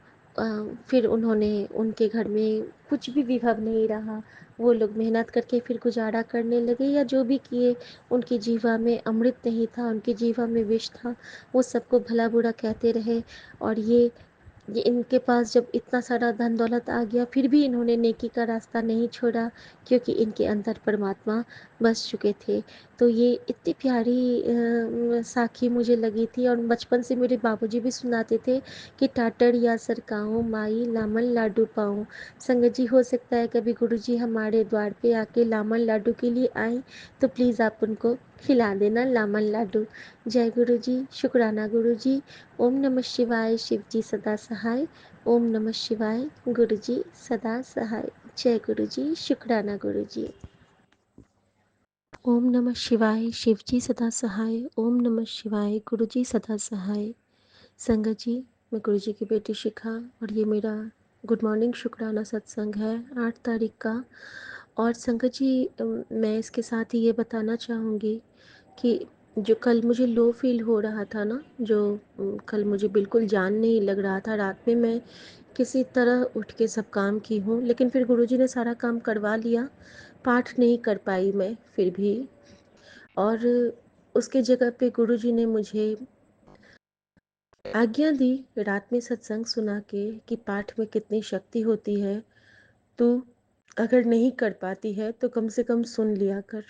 फिर उन्होंने, उनके घर में कुछ भी विभव नहीं रहा। वो लोग मेहनत करके फिर गुजारा करने लगे या जो भी किए, उनकी जीवा में अमृत नहीं था, उनकी जीवा में विष था। वो सबको भला बुरा कहते रहे। और ये इनके पास जब इतना सारा धन दौलत आ गया, फिर भी इन्होंने नेकी का रास्ता नहीं छोड़ा, क्योंकि इनके अंदर परमात्मा बस चुके थे। तो ये इतनी प्यारी साखी मुझे लगी थी। और बचपन से मेरे बाबूजी भी सुनाते थे कि टाटर या सरकाऊँ माई लामन लाडू पाऊँ। संगत जी, हो सकता है कभी गुरुजी हमारे द्वार पे आके लामन लाडू के लिए आए, तो प्लीज़ आप उनको खिला देना लामन लाडू। जय गुरु जी, शुक्राना गुरु जी। ओम नमः शिवाय, शिव जी सदा सहाय। ओम नमः शिवाय, गुरु जी सदा सहाय। जय गुरु जी, शुक्राना गुरु जी। ओम नमः शिवाय, शिव जी सदा सहाय। ओम नमः शिवाय, गुरु जी सदा सहाय। संगत जी, मैं गुरु जी की बेटी शिखा, और ये मेरा गुड मॉर्निंग शुक्राना सत्संग है 8 तारीख का। और संगत जी, मैं इसके साथ ही ये बताना चाहूँगी कि जो कल मुझे लो फील हो रहा था ना, जो कल मुझे बिल्कुल जान नहीं लग रहा था, रात में मैं किसी तरह उठ के सब काम की हूँ, लेकिन फिर गुरुजी ने सारा काम करवा लिया। पाठ नहीं कर पाई मैं फिर भी। और उसके जगह पे गुरुजी ने मुझे आज्ञा दी रात में सत्संग सुना के कि पाठ में कितनी शक्ति होती है, तू अगर नहीं कर पाती है तो कम से कम सुन लिया कर।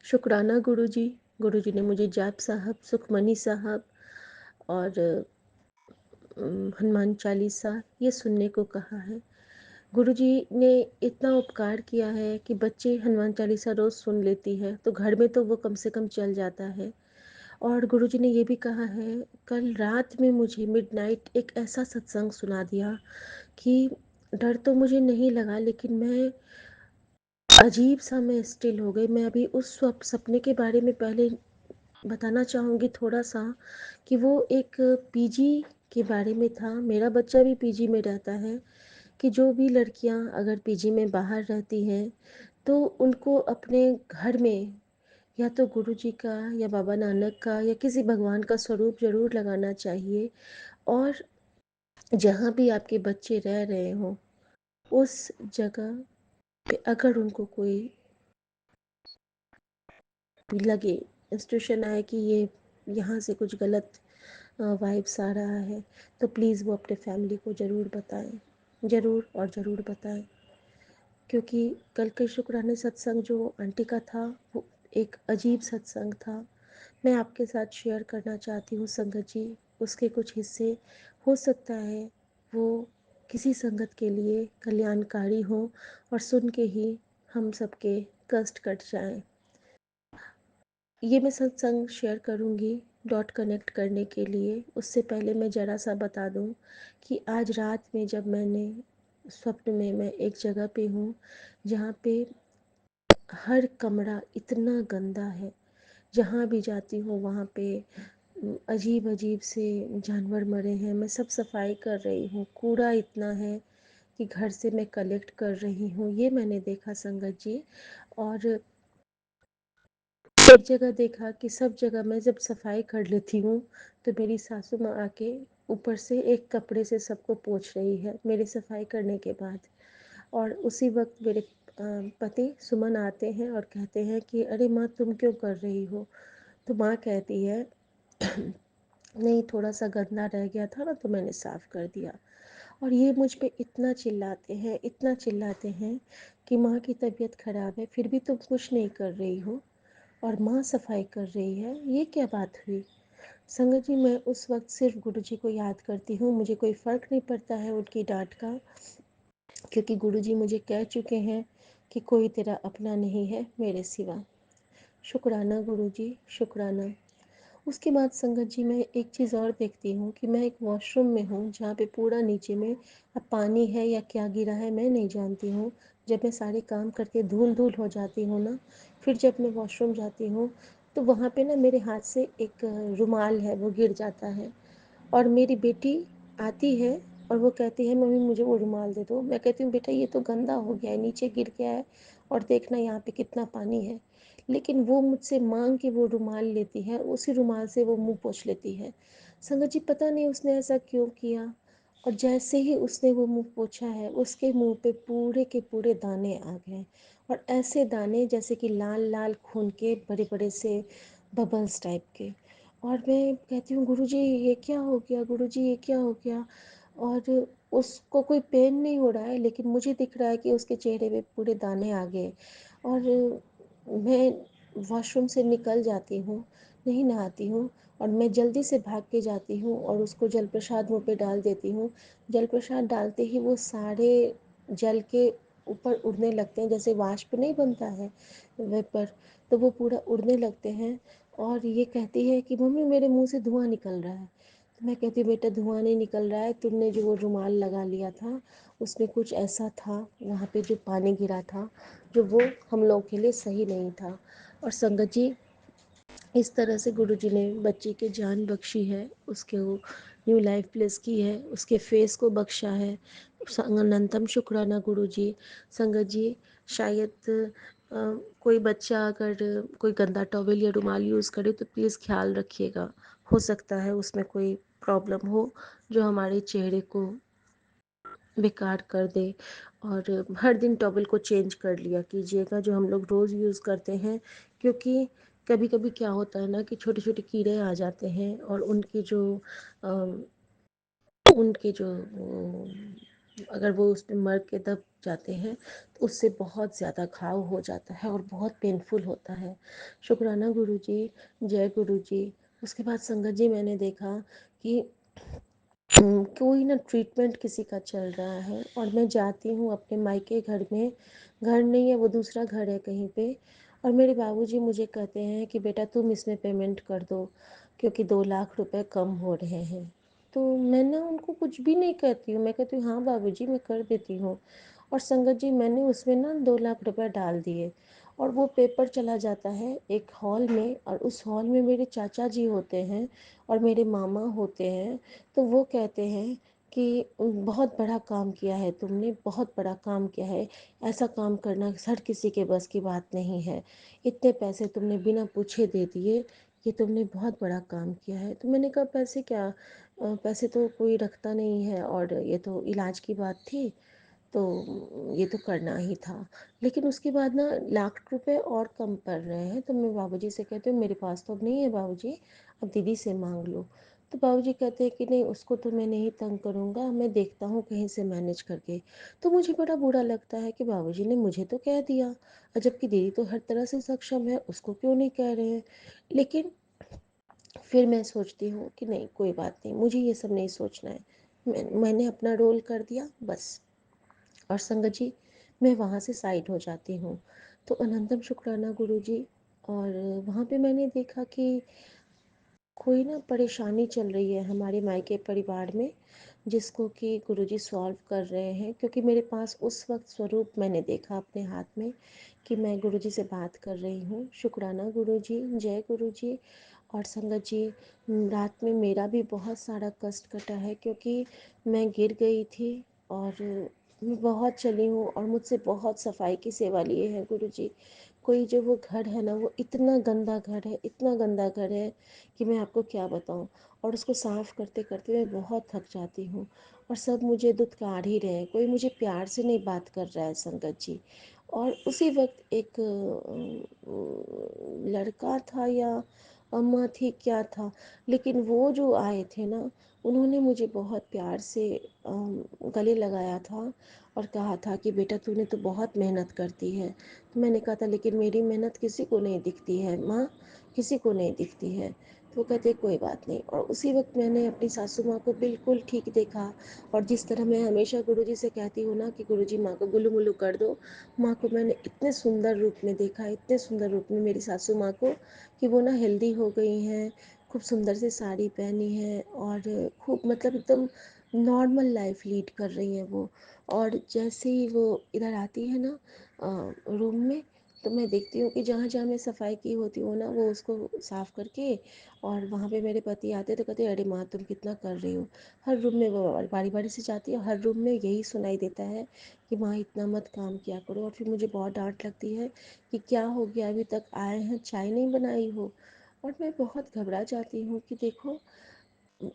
शुक्राना गुरुजी। गुरुजी ने मुझे जाप साहब, सुखमनी साहब और हनुमान चालीसा ये सुनने को कहा है। गुरुजी ने इतना उपकार किया है कि बच्चे हनुमान चालीसा रोज़ सुन लेती है, तो घर में तो वो कम से कम चल जाता है। और गुरुजी ने ये भी कहा है, कल रात में मुझे मिडनाइट एक ऐसा सत्संग सुना दिया कि डर तो मुझे नहीं लगा, लेकिन मैं अजीब सा मैं स्टिल हो गई। मैं अभी उस सपने के बारे में पहले बताना चाहूँगी थोड़ा सा, कि वो एक पीजी के बारे में था। मेरा बच्चा भी पीजी में रहता है, कि जो भी लड़कियां अगर पीजी में बाहर रहती हैं तो उनको अपने घर में या तो गुरुजी का या बाबा नानक का या किसी भगवान का स्वरूप जरूर लगाना चाहिए। और जहाँ भी आपके बच्चे रह रहे हों, उस जगह पे अगर उनको कोई लगे, इंस्ट्यूशन आए कि ये यहाँ से कुछ गलत वाइब्स आ रहा है, तो प्लीज़ वो अपने फैमिली को ज़रूर बताएं, ज़रूर और ज़रूर बताएं। क्योंकि कल के शुक्राने सत्संग जो आंटी का था, वो एक अजीब सत्संग था। मैं आपके साथ शेयर करना चाहती हूँ संगत जी, उसके कुछ हिस्से। हो सकता है वो किसी संगत के लिए कल्याणकारी हो और सुन के ही हम सबके कष्ट कट जाएं। ये मैं सत्संग शेयर करूँगी डॉट कनेक्ट करने के लिए। उससे पहले मैं ज़रा सा बता दूँ कि आज रात में जब मैंने स्वप्न में, मैं एक जगह पे हूँ जहाँ पे हर कमरा इतना गंदा है, जहाँ भी जाती हूँ वहाँ पे अजीब अजीब से जानवर मरे हैं। मैं सब सफाई कर रही हूँ, कूड़ा इतना है कि घर से मैं कलेक्ट कर रही हूँ। ये मैंने देखा संगत जी। और एक जगह देखा कि सब जगह मैं जब सफाई कर लेती हूँ तो मेरी सासू माँ आके ऊपर से एक कपड़े से सबको पोंछ रही है मेरी सफाई करने के बाद। और उसी वक्त मेरे पति सुमन आते हैं और कहते हैं कि अरे माँ तुम क्यों कर रही हो। तो माँ कहती है नहीं, थोड़ा सा गंदा रह गया था ना तो मैंने साफ़ कर दिया। और ये मुझ पे इतना चिल्लाते हैं, इतना चिल्लाते हैं कि माँ की तबीयत ख़राब है फिर भी तुम कुछ नहीं कर रही हो और माँ सफाई कर रही है, ये क्या बात हुई। संगत जी, मैं उस वक्त सिर्फ गुरुजी को याद करती हूँ। मुझे कोई फ़र्क नहीं पड़ता है उनकी डांट का, क्योंकि गुरुजी मुझे कह चुके हैं कि कोई तेरा अपना नहीं है मेरे सिवा। शुक्राना गुरुजी, शुक्राना। उसके बाद संगत जी मैं एक चीज़ और देखती हूँ कि मैं एक वॉशरूम में हूँ जहाँ पे पूरा नीचे में अब पानी है या क्या गिरा है मैं नहीं जानती हूँ। जब मैं सारे काम करके धूल धूल हो जाती हूँ ना, फिर जब मैं वॉशरूम जाती हूँ तो वहाँ पे ना मेरे हाथ से एक रुमाल है वो गिर जाता है। और मेरी बेटी आती है और वो कहती है मम्मी मुझे वो रुमाल दे दो। मैं कहती हूँ बेटा ये तो गंदा हो गया है, नीचे गिर गया है और देखना यहाँ पे कितना पानी है। लेकिन वो मुझसे मांग के वो रुमाल लेती है, उसी रुमाल से वो मुंह पोंछ लेती है। संगत जी पता नहीं उसने ऐसा क्यों किया। और जैसे ही उसने वो मुंह पोंछा है उसके मुंह पे पूरे के पूरे दाने आ गए। और ऐसे दाने जैसे कि लाल लाल खून के बड़े बड़े से बबल्स टाइप के। और मैं कहती हूँ गुरुजी ये क्या हो गया, गुरुजी ये क्या हो गया। और उसको कोई पेन नहीं हो रहा है लेकिन मुझे दिख रहा है कि उसके चेहरे पे पूरे दाने आ गए। और मैं वॉशरूम से निकल जाती हूँ, नहीं नहाती हूँ और मैं जल्दी से भाग के जाती हूँ और उसको जल प्रसाद मुँह पे डाल देती हूँ। जल प्रसाद डालते ही वो सारे जल के ऊपर उड़ने लगते हैं, जैसे वाष्प नहीं बनता है वेपर, तो वो पूरा उड़ने लगते हैं। और ये कहती है कि मम्मी मेरे मुंह से धुआं निकल रहा है। तो मैं कहती हूँ बेटा धुआं नहीं निकल रहा है, तुमने जो वो रुमाल लगा लिया था उसमें कुछ ऐसा था वहाँ पे जो पानी गिरा था जो वो हम लोग के लिए सही नहीं था। और संगत जी इस तरह से गुरुजी ने बच्ची की जान बख्शी है, उसके वो न्यू लाइफ प्लेस की है, उसके फेस को बख्शा है। अनंतम शुक्राना गुरुजी। संगत जी शायद कोई बच्चा अगर कोई गंदा टॉवेल या रुमाल यूज़ करे तो प्लीज़ ख्याल रखिएगा, हो सकता है उसमें कोई प्रॉब्लम हो जो हमारे चेहरे को बेकार कर दे। और हर दिन टॉवल को चेंज कर लिया कीजिएगा जो हम लोग रोज़ यूज़ करते हैं, क्योंकि कभी कभी क्या होता है ना कि छोटे छोटे कीड़े आ जाते हैं और अम, उनके जो अगर वो उसमें मर के दब जाते हैं तो उससे बहुत ज़्यादा घाव हो जाता है और बहुत पेनफुल होता है। शुक्राना गुरुजी, जय गुरुजी। उसके बाद संगत जी मैंने देखा कि कोई ना ट्रीटमेंट किसी का चल रहा है और मैं जाती हूँ अपने मायके घर में, घर नहीं है वो दूसरा घर है कहीं पे। और मेरे बाबूजी मुझे कहते हैं कि बेटा तुम इसमें पेमेंट कर दो क्योंकि 2 लाख रुपए कम हो रहे हैं। तो मैं ना उनको कुछ भी नहीं कहती हूँ, मैं कहती हूँ हाँ बाबूजी मैं कर देती हूँ। और संगत जी मैंने उसमें ना 2 लाख रुपए डाल दिए और वो पेपर चला जाता है एक हॉल में, और उस हॉल में मेरे चाचा जी होते हैं और मेरे मामा होते हैं। तो वो कहते हैं कि बहुत बड़ा काम किया है तुमने, बहुत बड़ा काम किया है, ऐसा काम करना हर किसी के बस की बात नहीं है, इतने पैसे तुमने बिना पूछे दे दिए, ये तुमने बहुत बड़ा काम किया है। तो मैंने कहा पैसे क्या, पैसे तो कोई रखता नहीं है और ये तो इलाज की बात थी तो ये तो करना ही था। लेकिन उसके बाद ना लाख रुपए और कम पड़ रहे हैं तो मैं बाबूजी से कहती हूँ मेरे पास तो अब नहीं है बाबूजी, अब दीदी से मांग लो। तो बाबूजी कहते हैं कि नहीं उसको तो मैं नहीं तंग करूँगा, मैं देखता हूँ कहीं से मैनेज करके। तो मुझे बड़ा बुरा लगता है कि बाबूजी ने मुझे तो कह दिया और जबकि दीदी तो हर तरह से सक्षम है, उसको क्यों नहीं कह रहे हैं। लेकिन फिर मैं सोचती हूँ कि नहीं कोई बात नहीं, मुझे ये सब नहीं सोचना है, मैंने अपना रोल कर दिया बस। और संगत जी मैं वहाँ से साइड हो जाती हूँ। तो अनंतम शुक्राना गुरु जी। और वहाँ पे मैंने देखा कि कोई ना परेशानी चल रही है हमारे मायके परिवार में, जिसको कि गुरुजी सॉल्व कर रहे हैं, क्योंकि मेरे पास उस वक्त स्वरूप मैंने देखा अपने हाथ में कि मैं गुरुजी से बात कर रही हूँ। शुक्राना गुरुजी, जय गुरुजी। और संगत जी रात में मेरा भी बहुत सारा कष्ट कटा है क्योंकि मैं गिर गई थी और मैं बहुत चली हूँ और मुझसे बहुत सफाई की सेवा लिए हैं गुरुजी। कोई जो वो घर है ना, वो इतना गंदा घर है, इतना गंदा घर है कि मैं आपको क्या बताऊँ। और उसको साफ़ करते करते मैं बहुत थक जाती हूँ, और सब मुझे दुत्कार ही रहे हैं, कोई मुझे प्यार से नहीं बात कर रहा है संगत जी। और उसी वक्त एक लड़का था या अम्मा थी क्या था, लेकिन वो जो आए थे ना, उन्होंने मुझे बहुत प्यार से गले लगाया था और कहा था कि बेटा तूने तो बहुत मेहनत करती है। तो मैंने कहा था लेकिन मेरी मेहनत किसी को नहीं दिखती है माँ, किसी को नहीं दिखती है। तो वो कहते कोई बात नहीं। और उसी वक्त मैंने अपनी सासू माँ को बिल्कुल ठीक देखा। और जिस तरह मैं हमेशा गुरुजी से कहती हूँ ना कि गुरुजी माँ को गुलू मुलू कर दो, माँ को मैंने इतने सुंदर रूप में देखा, इतने सुंदर रूप में मेरी सासू माँ को, कि वो ना हेल्दी हो गई हैं, खूब सुंदर से साड़ी पहनी है और खूब मतलब एकदम नॉर्मल लाइफ लीड कर रही हैं वो। और जैसे ही वो इधर आती है ना रूम में, तो मैं देखती हूँ कि जहाँ जहाँ मैं सफाई की होती हूँ ना, वो उसको साफ़ करके, और वहाँ पे मेरे पति आते तो कहते अरे माँ तुम कितना कर रही हो। हर रूम में वो बारी बारी से जाती है, हर रूम में यही सुनाई देता है कि माँ इतना मत काम किया करो। और फिर मुझे बहुत डांट लगती है कि क्या हो गया, अभी तक आए हैं चाय नहीं बनाई हो। और मैं बहुत घबरा जाती हूँ कि देखो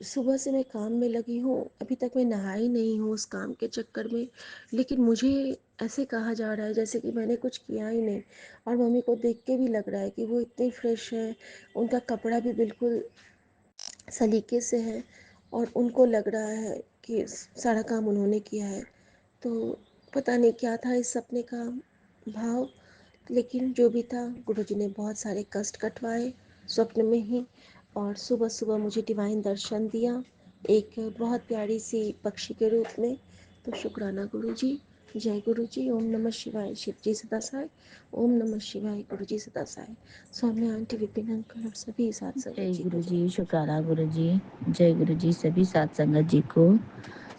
सुबह से मैं काम में लगी हूँ, अभी तक मैं नहाई नहीं हूँ उस काम के चक्कर में, लेकिन मुझे ऐसे कहा जा रहा है जैसे कि मैंने कुछ किया ही नहीं। और मम्मी को देख के भी लग रहा है कि वो इतनी फ्रेश है, उनका कपड़ा भी बिल्कुल सलीके से है, और उनको लग रहा है कि सारा काम उन्होंने किया है। तो पता नहीं क्या था इस सपने का भाव, लेकिन जो भी था गुरुजी ने बहुत सारे कष्ट कटवाए स्वप्न में ही। और सुबह सुबह मुझे डिवाइन दर्शन दिया, एक बहुत प्यारी सी पक्षी के रूप में। तो शुक्राना गुरुजी। जय गुरुजी। ओम नमः शिवाय। शिव जी सदा साय। ओम नमः शिवाय। गुरुजी सदा साय। सौम्या आंटी, विपिन अंकल और सभी साथ संगत जय जी को गुरु जय। जी, शुक्राना गुरु जी। जय गुरु जी। सभी सात संगत जी को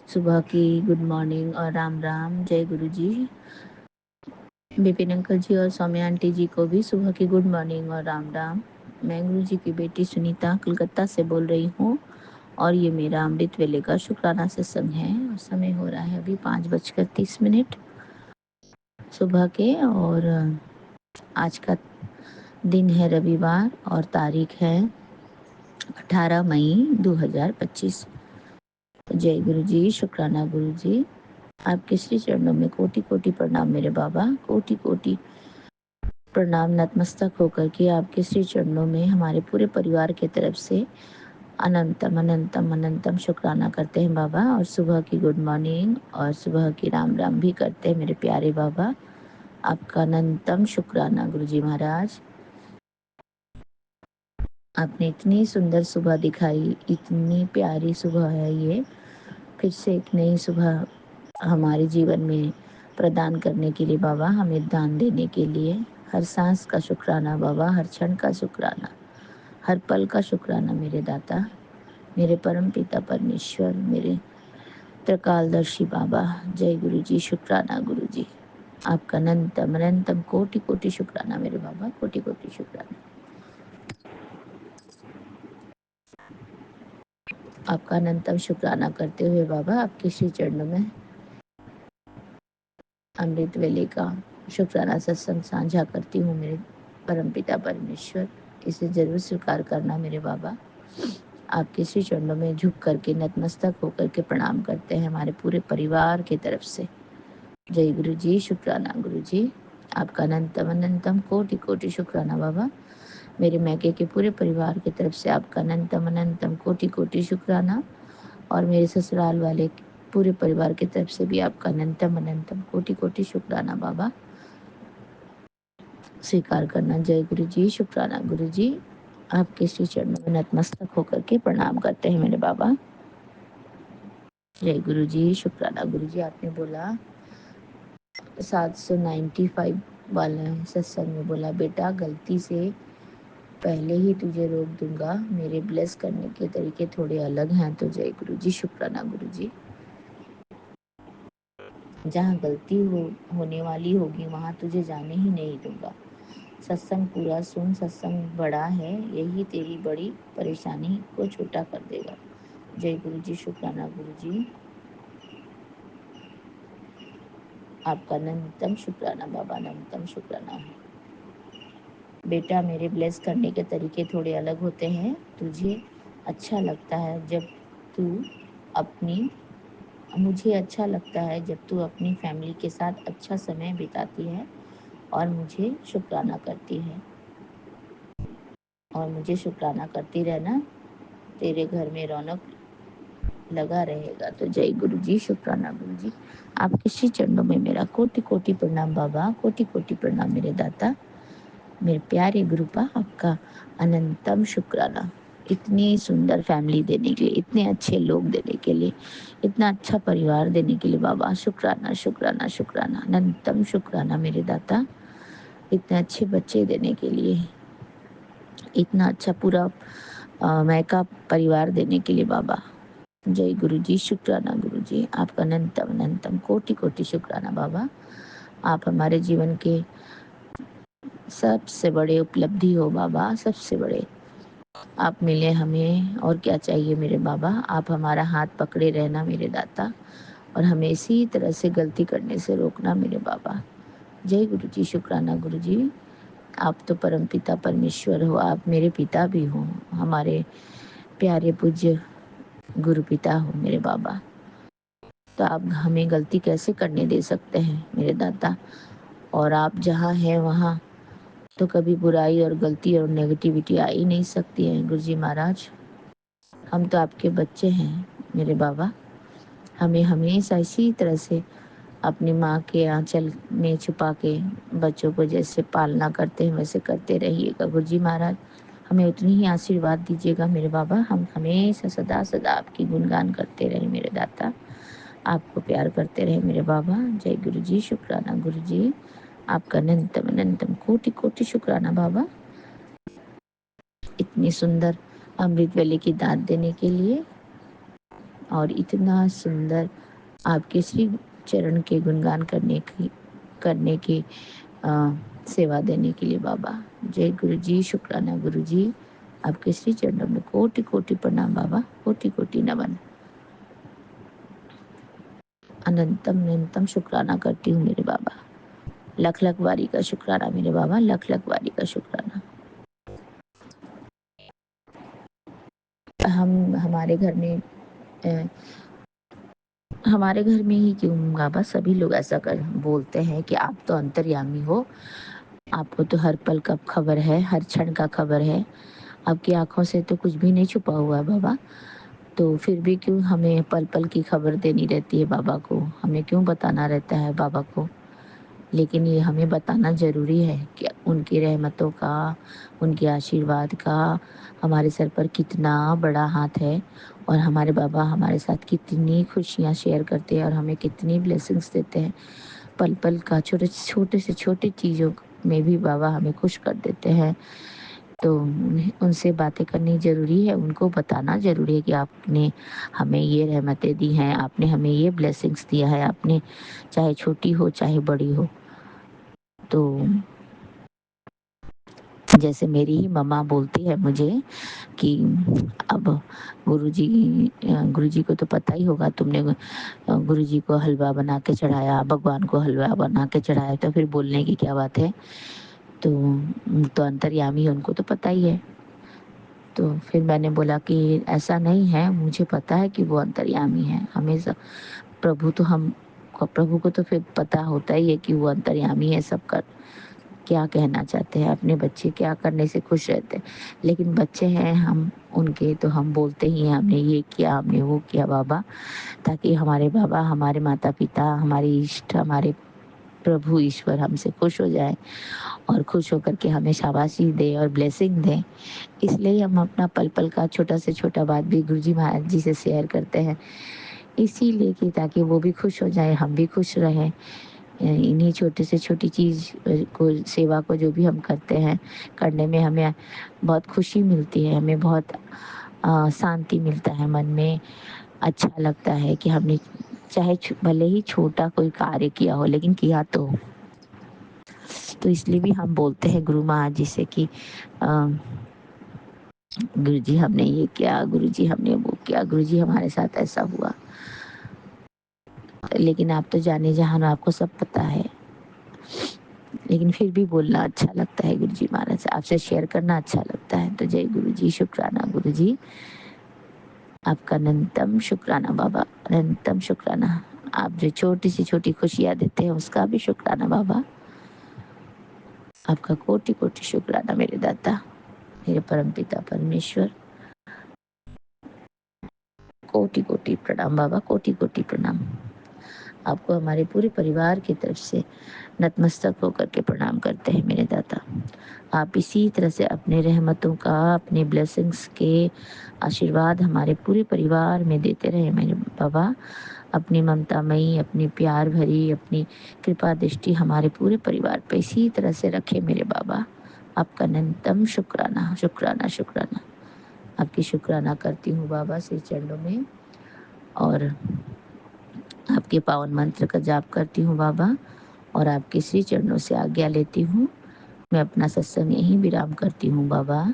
सुबह की गुड मॉर्निंग और राम राम। जय गुरु जी। विपिन अंकल जी और सौम्या आंटी जी को भी सुबह की गुड मॉर्निंग और राम राम। मैं गुरु जी की बेटी सुनीता कलकत्ता से बोल रही हूँ, और ये मेरा अमृत वेले का शुक्राना सत्संग है। और समय हो रहा है अभी 5:30 सुबह के। और आज का दिन है रविवार और तारीख है 18 मई 2025। जय गुरु जी। शुक्राना गुरु जी। आपके श्री चरणों में कोटि कोटि प्रणाम मेरे बाबा, कोटि कोटि प्रणाम नतमस्तक होकर के आपके श्री चरणों में हमारे पूरे परिवार की तरफ से अनंतम अनंतम अनंतम शुक्राना करते हैं बाबा। और सुबह की गुड मॉर्निंग और सुबह की राम राम भी करते हैं मेरे प्यारे बाबा। आपका अनंतम शुक्राना गुरु जी महाराज। आपने इतनी सुंदर सुबह दिखाई, इतनी प्यारी सुबह है ये। फिर से एक नई सुबह हमारे जीवन में प्रदान करने के लिए बाबा, हमें दान देने के लिए हर सांस का शुक्राना बाबा, हर क्षण का शुक्राना, हर पल का शुक्राना मेरे दाता, मेरे परम पिता परमेश्वर, मेरे त्रिकालदर्शी बाबा। जय गुरु जी। शुक्राना गुरु जी। आपका अनंतम अनंतम कोटि कोटि शुक्राना मेरे बाबा, कोटि कोटि शुक्राना। आपका अनंतम शुक्राना करते हुए बाबा, आपके श्री चरणों में अमृत वेले का शुक्राना सत्संग साझा करती हूँ मेरे परमपिता परमेश्वर। इसे जरूर स्वीकार करना मेरे बाबा। आपके श्री चरणों में झुक करके नतमस्तक होकर के प्रणाम करते हैं हमारे पूरे परिवार की तरफ से। जय गुरु जी। शुक्राना गुरु जी। आपका अनंतम अनंतम कोटि कोटि शुक्राना बाबा। मेरे मैके के पूरे परिवार की तरफ से आपका अनंतम अनंतम कोटि कोटि शुक्राना। और मेरे ससुराल वाले पूरे परिवार की तरफ से भी आपका अनंतम अनंतम कोटि कोटि शुक्राना बाबा। स्वीकार करना। जय गुरु जी। शुक्राना गुरु जी। आपके श्री चरणों में नतमस्तक होकर के प्रणाम करते हैं मेरे बाबा। जय गुरु जी। शुक्राना गुरु जी। आपने बोला 795 वाला सत्संग में बोला, बेटा गलती से पहले ही तुझे रोक दूंगा, मेरे ब्लेस करने के तरीके थोड़े अलग हैं। तो जय गुरु जी। शुक्राना गुरु जी। जहाँ गलती होने वाली होगी वहाँ तुझे जाने ही नहीं दूंगा। सत्संग पूरा सुन, सत्संग बड़ा है, यही तेरी बड़ी परेशानी को छोटा कर देगा। जय गुरु जी। शुक्राना गुरु जी। आपका अनंतम शुक्राना बाबा, अनंतम शुक्राना है। बेटा मेरे ब्लेस करने के तरीके थोड़े अलग होते हैं। तुझे अच्छा लगता है जब तू अपनी मुझे अच्छा लगता है जब तू अपनी फैमिली के साथ अच्छा समय बिताती है और मुझे शुक्राना करती है, और मुझे शुक्राना करती रहना। तेरे घर में रौनक लगा रहेगा। तो जय गुरु जी, शुक्राना गुरु जी। आपके श्री चरणों में मेरा कोटि कोटि प्रणाम बाबा, कोटि कोटि प्रणाम मेरे दाता, मेरे प्यारे गुरुपा, आपका अनंतम शुक्राना। इतनी सुंदर फैमिली देने के लिए, इतने अच्छे लोग देने के लिए, इतना अच्छा परिवार देने के लिए बाबा, शुक्राना शुक्राना शुक्राना, अनंतम शुक्राना मेरे दाता। इतने अच्छे बच्चे देने के लिए, इतना अच्छा पूरा मैका परिवार देने के लिए बाबा, जय गुरु जी, शुक्राना गुरु जी। आपका अनंतम अनंतम कोटि कोटि शुक्राना बाबा। आप हमारे जीवन के सबसे बड़े उपलब्धि हो बाबा, सबसे बड़े। आप मिले हमें, और क्या चाहिए मेरे बाबा। आप हमारा हाथ पकड़े रहना मेरे दाता, और हमें इसी तरह से गलती करने से रोकना मेरे बाबा। जय गुरु जी, शुक्राना गुरु जी। आप तो परम पिता परमेश्वर हो, आप मेरे पिता भी हो, हमारे प्यारे पूज्य गुरु पिता हो मेरे बाबा। तो आप हमें गलती कैसे करने दे सकते हैं मेरे दाता। और आप जहाँ हैं वहाँ तो कभी बुराई और गलती और नेगेटिविटी आ ही नहीं सकती है गुरु जी महाराज। हम तो आपके बच्चे हैं मेरे बाबा। हमें हमेशा इसी तरह से अपनी माँ के आंचल में छुपा के बच्चों को जैसे पालना करते हैं वैसे करते रहिएगा गुरु जी महाराज। हमें उतनी ही आशीर्वाद दीजिएगा मेरे बाबा। हम हमेशा सदा सदा आपकी गुणगान करते रहे मेरे दाता, आपको प्यार करते रहे मेरे बाबा। जय गुरु जी, शुक्राना गुरु जी। आपका अनंतम अनंतम कोटि कोटि शुक्राना बाबा, इतनी सुंदर अमृत वेले की दात देने के लिए, और इतना सुंदर आपके श्री चरण के गुणगान करने की सेवा देने के लिए बाबा। जय गुरु जी, शुक्राना गुरु जी। आपके श्री चरणों में कोटि कोटि प्रणाम बाबा, कोटि कोटि नमन। अनंतम अनंतम शुक्राना करती हूँ मेरे बाबा। लख लख बारी का शुक्राना मेरे बाबा, लख लख बारी का शुक्राना। हम हमारे घर में ही क्यों बाबा, सभी लोग ऐसा बोलते हैं कि आप तो अंतर्यामी हो, आपको तो हर पल का खबर है, हर क्षण का खबर है, आपकी आंखों से तो कुछ भी नहीं छुपा हुआ है बाबा। तो फिर भी क्यों हमें पल पल की खबर देनी रहती है बाबा को, हमें क्यों बताना रहता है बाबा को। लेकिन ये हमें बताना ज़रूरी है कि उनकी रहमतों का, उनके आशीर्वाद का हमारे सर पर कितना बड़ा हाथ है, और हमारे बाबा हमारे साथ कितनी खुशियाँ शेयर करते हैं और हमें कितनी ब्लेसिंग्स देते हैं। पल पल का छोटे छोटे से छोटे चीज़ों में भी बाबा हमें खुश कर देते हैं। तो उनसे बातें करनी ज़रूरी है, उनको बताना ज़रूरी है कि आपने हमें ये रहमतें दी हैं, आपने हमें ये ब्लेसिंग्स दिया है, आपने चाहे छोटी हो चाहे बड़ी हो। तो जैसे मेरी ही मम्मा बोलती है मुझे कि अब गुरुजी को तो पता ही होगा, तुमने गुरुजी को हलवा बना के चढ़ाया, भगवान को हलवा बना के चढ़ाया, तो फिर बोलने की क्या बात है। तो अंतर्यामी है, उनको तो पता ही है। तो फिर मैंने बोला कि ऐसा नहीं है, मुझे पता है कि वो अंतर्यामी है हमेशा। प्रभु को तो फिर पता होता ही है कि वो अंतर्यामी है, सबका क्या कहना चाहते हैं, अपने बच्चे क्या करने से खुश रहते हैं। लेकिन बच्चे हैं हम उनके, तो हम बोलते ही हैं हमने ये किया, हमने वो किया बाबा, ताकि हमारे बाबा, हमारे माता पिता, हमारे इष्ट, हमारे प्रभु ईश्वर हमसे खुश हो जाए और खुश होकर के हमें शाबाशी दे और ब्लेसिंग दें। इसलिए हम अपना पल पल का छोटा से छोटा बात भी गुरुजी महाराज जी से शेयर करते हैं, इसीलिए कि ताकि वो भी खुश हो जाए, हम भी खुश रहें। इन्हीं छोटे से छोटी चीज़ को, सेवा को जो भी हम करते हैं, करने में हमें बहुत खुशी मिलती है, हमें बहुत शांति मिलता है मन में। अच्छा लगता है कि हमने चाहे भले ही छोटा कोई कार्य किया हो, लेकिन किया तो इसलिए भी हम बोलते हैं गुरु महाराज जी से कि गुरुजी हमने ये किया, गुरुजी हमने वो किया, गुरुजी हमारे साथ ऐसा हुआ। लेकिन आप तो जाने जहान, आपको सब पता है। लेकिन फिर भी बोलना अच्छा लगता है गुरु जी महाराज, आपसे शेयर करना अच्छा लगता है। तो जय गुरु जी, शुक्राना गुरु जी, आपका अनंतम शुक्राना बाबा, अनंतम शुक्राना। आप जो छोटी सी छोटी खुशियाँ देते हैं उसका भी शुक्राना बाबा, आपका कोटि कोटि शुक्राना मेरे दाता, मेरे परमपिता परमेश्वर। कोटि कोटि प्रणाम बाबा, कोटि कोटि प्रणाम। आपको हमारे पूरे परिवार की तरफ से नतमस्तक होकर के प्रणाम करते हैं मेरे दाता। आप इसी तरह से अपने रहमतों का, अपने ब्लेसिंग्स के आशीर्वाद हमारे पूरे परिवार में देते रहे मेरे बाबा। अपनी ममतामयी, अपनी प्यार भरी, अपनी कृपा दृष्टि हमारे पूरे परिवार पे इसी तरह से रखे मेरे बाबा। आपका अनंतम शुक्राना, शुक्राना, शुक्राना। आपकी शुक्राना करती हूँ बाबा श्री चरणों में, और आपके पावन मंत्र का जाप करती हूँ बाबा, और आपके श्री चरणों से आज्ञा लेती हूँ। मैं अपना सत्संग यहीं विराम करती हूँ बाबा।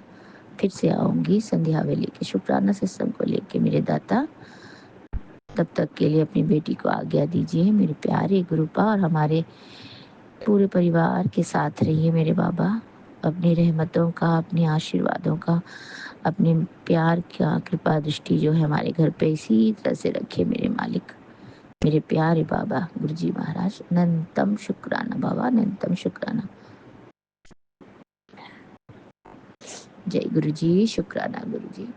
फिर से आऊँगी संध्या वेले के शुक्राना सत्संग को लेके मेरे दाता। तब तक के लिए अपनी बेटी को आज्ञा दीजिए मेरे प्यारे गुरुपा, और हमारे पूरे परिवार के साथ रहिए मेरे बाबा। अपनी रहमतों का, अपने आशीर्वादों का, अपने प्यार का कृपा दृष्टि जो है हमारे घर पे इसी तरह से रखे मेरे मालिक, मेरे प्यारे बाबा गुरु जी महाराज। अनंतम शुक्राना बाबा, अनंतम शुक्राना। जय गुरु जी, शुक्राना गुरु जी।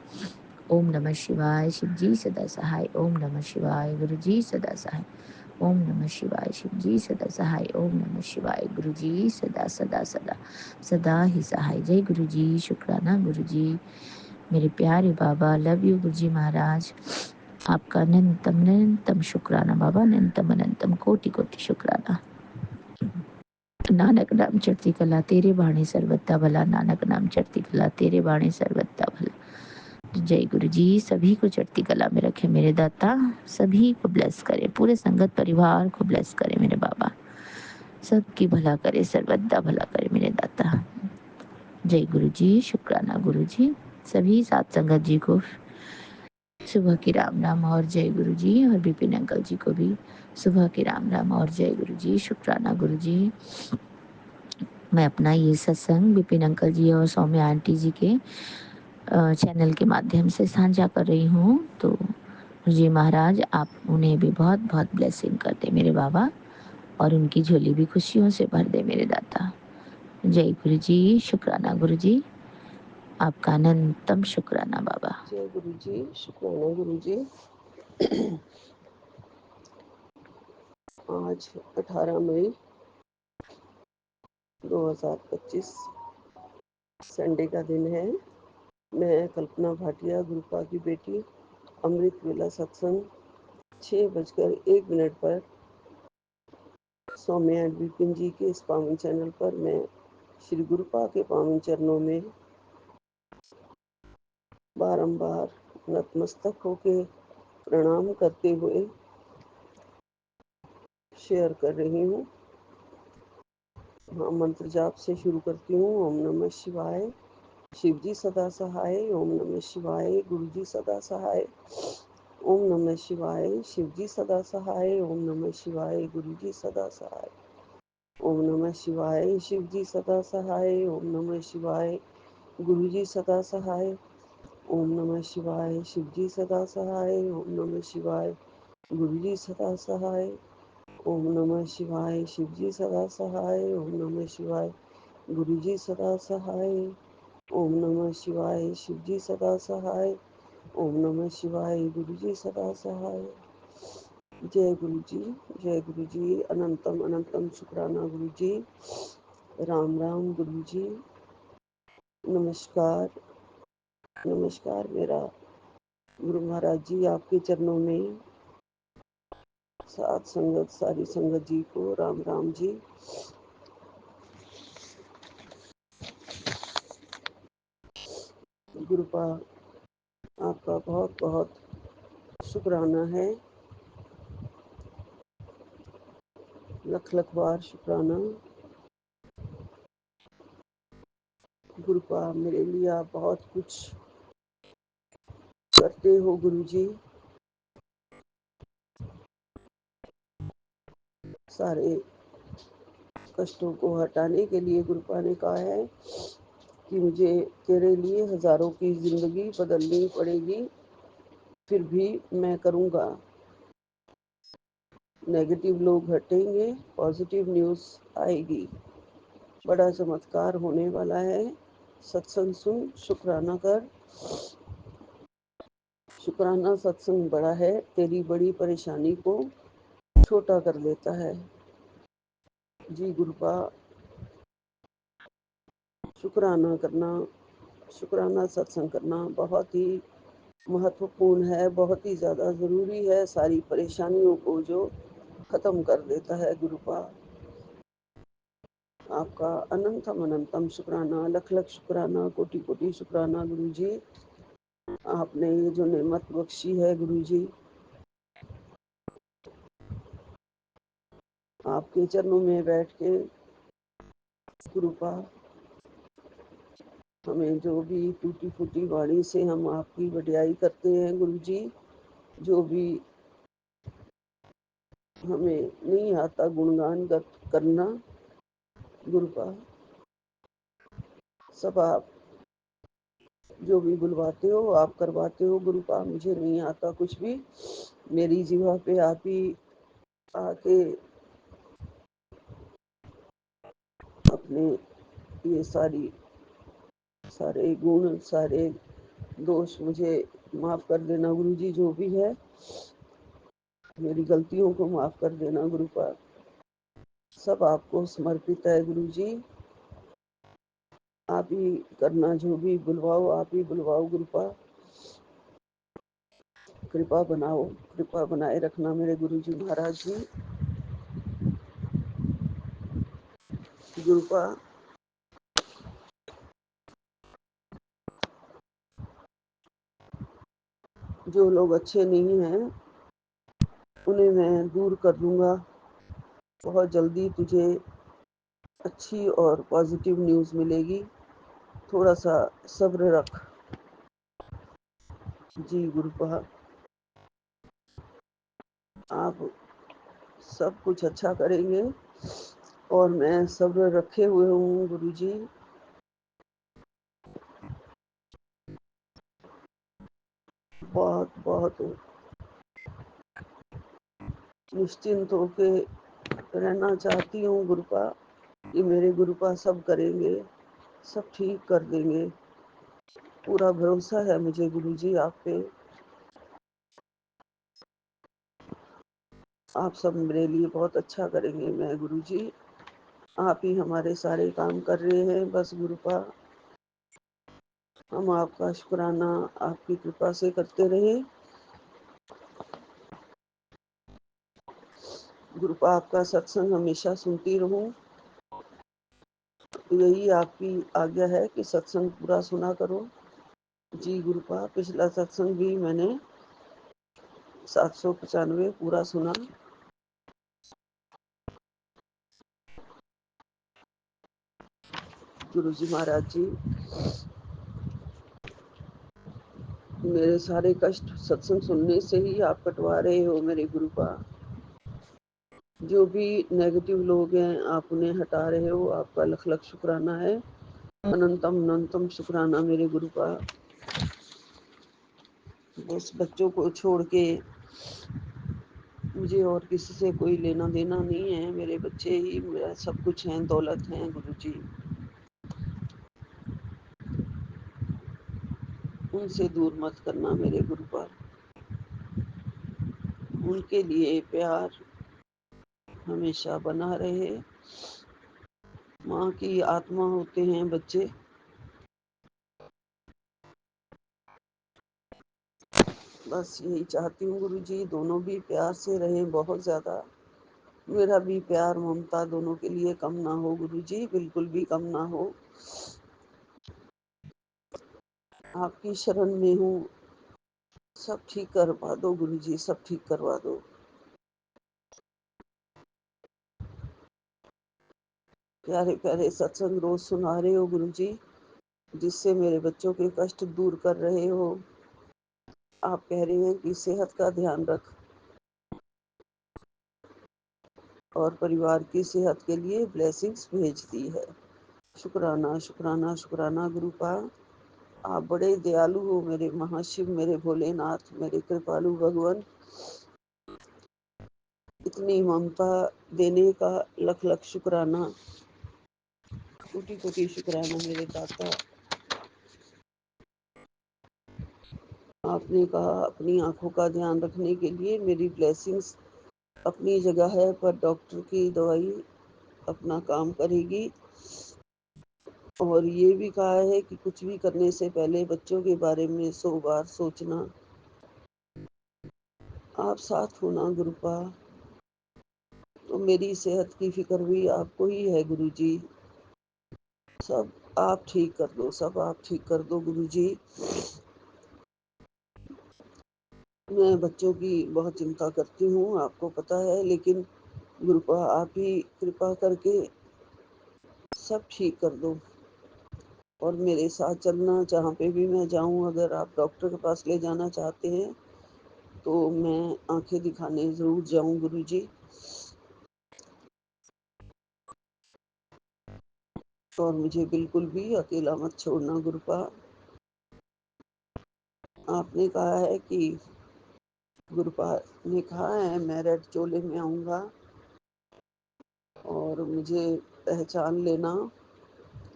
ओम नमः शिवाय, शिव जी सदा सहाय। ओम नमः शिवाय, गुरु जी सदा सहाय। ओम नमः शिवाय, शिव जी सदा सहाय। ओम नमः शिवाय, गुरु जी सदा सदा सदा सदा ही सहाय। जय गुरु जी, शुक्राना गुरु जी, मेरे प्यारे बाबा। लव यू गुरु जी महाराज। आपका अनंतम अनंतम शुक्राना बाबा, अनंतम अनंतम कोटि कोटि शुक्राना। नानक नाम चढ़ती कला तेरे बाणे सर्वथा भला, नानक नाम चढ़ती कला तेरे बाणे सर्वथा भला। जय गुरु जी, सभी को चढ़ती कला में रखे मेरे दाता, सभी को ब्लेस करे, पूरे संगत परिवार को ब्लेस करे मेरे बाबा, सबकी भला करे, सर्वदा भला करे मेरे दाता। जय गुरु जी, शुक्राना गुरु जी। सभी सात संगत जी को सुबह की राम राम और जय गुरु जी, और विपिन अंकल जी को भी सुबह की राम राम और जय गुरु जी, शुक्राना गुरु जी। मैं अपना ये सत्संग विपिन अंकल जी और सौम्या आंटी जी के चैनल के माध्यम से साझा कर रही हूँ। तो जी महाराज, आप उन्हें भी बहुत बहुत ब्लेसिंग कर दे मेरे बाबा, और उनकी झोली भी खुशियों से भर दे मेरे दाता। जय गुरु जी, शुक्राना गुरु जी, आपका अनंतम शुक्राना बाबा। जय गुरु जी, शुक्राना गुरु जी। आज 18 मई 2025 संडे का दिन है। मैं कल्पना भाटिया, गुरुपा की बेटी, अमृत वेला सत्संग 6:01 पर सौम्या एंड विपिन जी के इस पावन चैनल पर मैं श्री गुरुपा के पावन चरणों में बारंबार नतमस्तक होके प्रणाम करते हुए शेयर कर रही हूँ। हाँ, मंत्र जाप से शुरू करती हूँ। ओम नमः शिवाय, शिव जी सदा सहाय। ओम नमः शिवाय, गुरु जी सदा सहाय। ओम नमः शिवाय, शिव जी सदा सहाय। ओम नमः शिवाय, गुरु जी सदा सहाय। ओम नमः शिवाय, शिव जी सदा सहाय। ओम नमः शिवाय, गुरु जी सदा सहाय। ओम नमः शिवाय, शिव जी सदा सहाय। ओम नमः शिवाय, गुरु जी सदा सहाय। ओम नमः शिवाय, शिव जी सदा सहाय। ओम नमः शिवाय, गुरु जी सदा सहाय। ओम नमः शिवाय, शिव जी सदा सहाय। ओम नमः शिवाय, गुरु जी सदा सहाय। जय गुरु जी, जय गुरु जी। अनंतम अनंतम शुक्राना गुरु जी। राम राम गुरु जी। नमस्कार, नमस्कार मेरा गुरु महाराज जी, आपके चरणों में सात संगत, सारी संगत जी को राम राम जी। गुरुपा, आपका बहुत बहुत शुक्राना है, लख लख बार शुक्राना। गुरुपा, मेरे लिए आप बहुत कुछ करते हो गुरु जी। सारे कष्टों को हटाने के लिए गुरुपा ने कहा है कि मुझे तेरे लिए हजारों की जिंदगी बदलनी पड़ेगी, फिर भी मैं करूँगा। नेगेटिव लोग हटेंगे, पॉजिटिव न्यूज़ आएगी, बड़ा चमत्कार होने वाला है। सत्संग सुन, शुक्राना कर। शुक्राना सत्संग बड़ा है, तेरी बड़ी परेशानी को छोटा कर देता है। जी गुरुपा, शुक्राना करना, शुक्राना सत्संग करना बहुत ही महत्वपूर्ण है, बहुत ही ज़्यादा ज़रूरी है। सारी परेशानियों को जो ख़त्म कर देता है गुरुपा। आपका अनंतम अनंतम शुक्राना, लख लख शुक्राना, कोटि कोटि शुक्राना गुरु जी। आपने ये जो नेमत बख्शी है गुरु जी, आपके चरणों में बैठ के गुरुपा हमें जो भी टूटी फूटी वाणी से हम आपकी वडियाई करते हैं गुरु जी, जो भी हमें नहीं आता गुणगान करना गुरुपा, सब आप जो भी बुलवाते हो आप करवाते हो गुरुपा। मुझे नहीं आता कुछ भी, मेरी जीवा पे आप ही आके अपने ये सारे गुण सारे दोष मुझे माफ कर देना गुरु जी, जो भी है मेरी गलतियों को माफ कर देना गुरुपा। सब आपको समर्पित है गुरु जी, आप ही करना, जो भी बुलवाओ आप ही बुलवाओ गुरुपा। कृपा बनाओ, कृपा बनाए रखना मेरे गुरु जी महाराज जी। गुरुपा जो लोग अच्छे नहीं हैं उन्हें मैं दूर कर दूंगा। बहुत जल्दी तुझे अच्छी और पॉजिटिव न्यूज़ मिलेगी, थोड़ा सा सब्र रख। जी गुरुपा, आप सब कुछ अच्छा करेंगे और मैं सब्र रखे हुए हूँ गुरु जी। बहुत बहुत निश्चिंत होके रहना चाहती हूँ गुरुपा, कि मेरे गुरुपा सब करेंगे, सब ठीक कर देंगे। पूरा भरोसा है मुझे गुरु जी आप पे। आप सब मेरे लिए बहुत अच्छा करेंगे। मैं गुरु जी, आप ही हमारे सारे काम कर रहे हैं बस गुरुपा। हम आपका शुक्राना आपकी कृपा से करते रहे गुरुपा। आपका सत्संग हमेशा सुनती रहूं, यही आपकी आज्ञा है कि सत्संग पूरा सुना करो। जी गुरुपा, पिछला सत्संग भी मैंने 795 पूरा सुना। गुरु जी महाराज जी, मेरे सारे कष्ट सत्संग सुनने से ही आप कटवा रहे हो मेरे गुरुपा। जो भी नेगेटिव लोग हैं आप उन्हें हटा रहे हो, आपका लख लख शुक्राना है, अनंतम अनंतम शुक्राना मेरे गुरुपा। बस बच्चों को छोड़ के मुझे और किसी से कोई लेना देना नहीं है, मेरे बच्चे ही मेरा सब कुछ हैं, दौलत हैं गुरु जी। उनसे दूर मत करना मेरे गुरुपा। उनके लिए प्यार हमेशा बना रहे। माँ की आत्मा होते हैं बच्चे, बस यही चाहती हूँ गुरु जी, दोनों भी प्यार से रहें बहुत ज़्यादा। मेरा भी प्यार ममता दोनों के लिए कम ना हो गुरु जी, बिल्कुल भी कम ना हो। आपकी शरण में हूँ, सब ठीक करवा दो गुरु जी, सब ठीक करवा दो। प्यारे प्यारे सत्संग रोज सुना रहे हो गुरु जी, जिससे मेरे बच्चों के कष्ट दूर कर रहे हो। आप कह रहे हैं कि सेहत का ध्यान रख और परिवार की सेहत के लिए ब्लेसिंग्स भेजती है। शुक्राना शुक्राना शुक्राना गुरुपा। आप बड़े दयालु हो मेरे महाशिव, मेरे भोलेनाथ, मेरे कृपालु भगवान। इतनी ममता देने का लख लख शुक्राना, कोटि कोटि शुक्राना मेरे दाता। आपने कहा अपनी आंखों का ध्यान रखने के लिए मेरी ब्लेसिंग्स अपनी जगह है, पर डॉक्टर की दवाई अपना काम करेगी। और ये भी कहा है कि कुछ भी करने से पहले बच्चों के बारे में 100 बार सोचना। आप साथ होना गुरुपा, तो मेरी सेहत की फिक्र भी आपको ही है गुरुजी। सब आप ठीक कर दो, सब आप ठीक कर दो गुरुजी। मैं बच्चों की बहुत चिंता करती हूँ, आपको पता है, लेकिन गुरुपा आप ही कृपा करके सब ठीक कर दो और मेरे साथ चलना। जहाँ पे भी मैं जाऊँ, अगर आप डॉक्टर के पास ले जाना चाहते हैं तो मैं आंखें दिखाने ज़रूर जाऊँ गुरुजी। और मुझे बिल्कुल भी अकेला मत छोड़ना गुरुपा। आपने कहा है कि गुरुपा ने कहा है मैं रेड चोले में आऊँगा और मुझे पहचान लेना।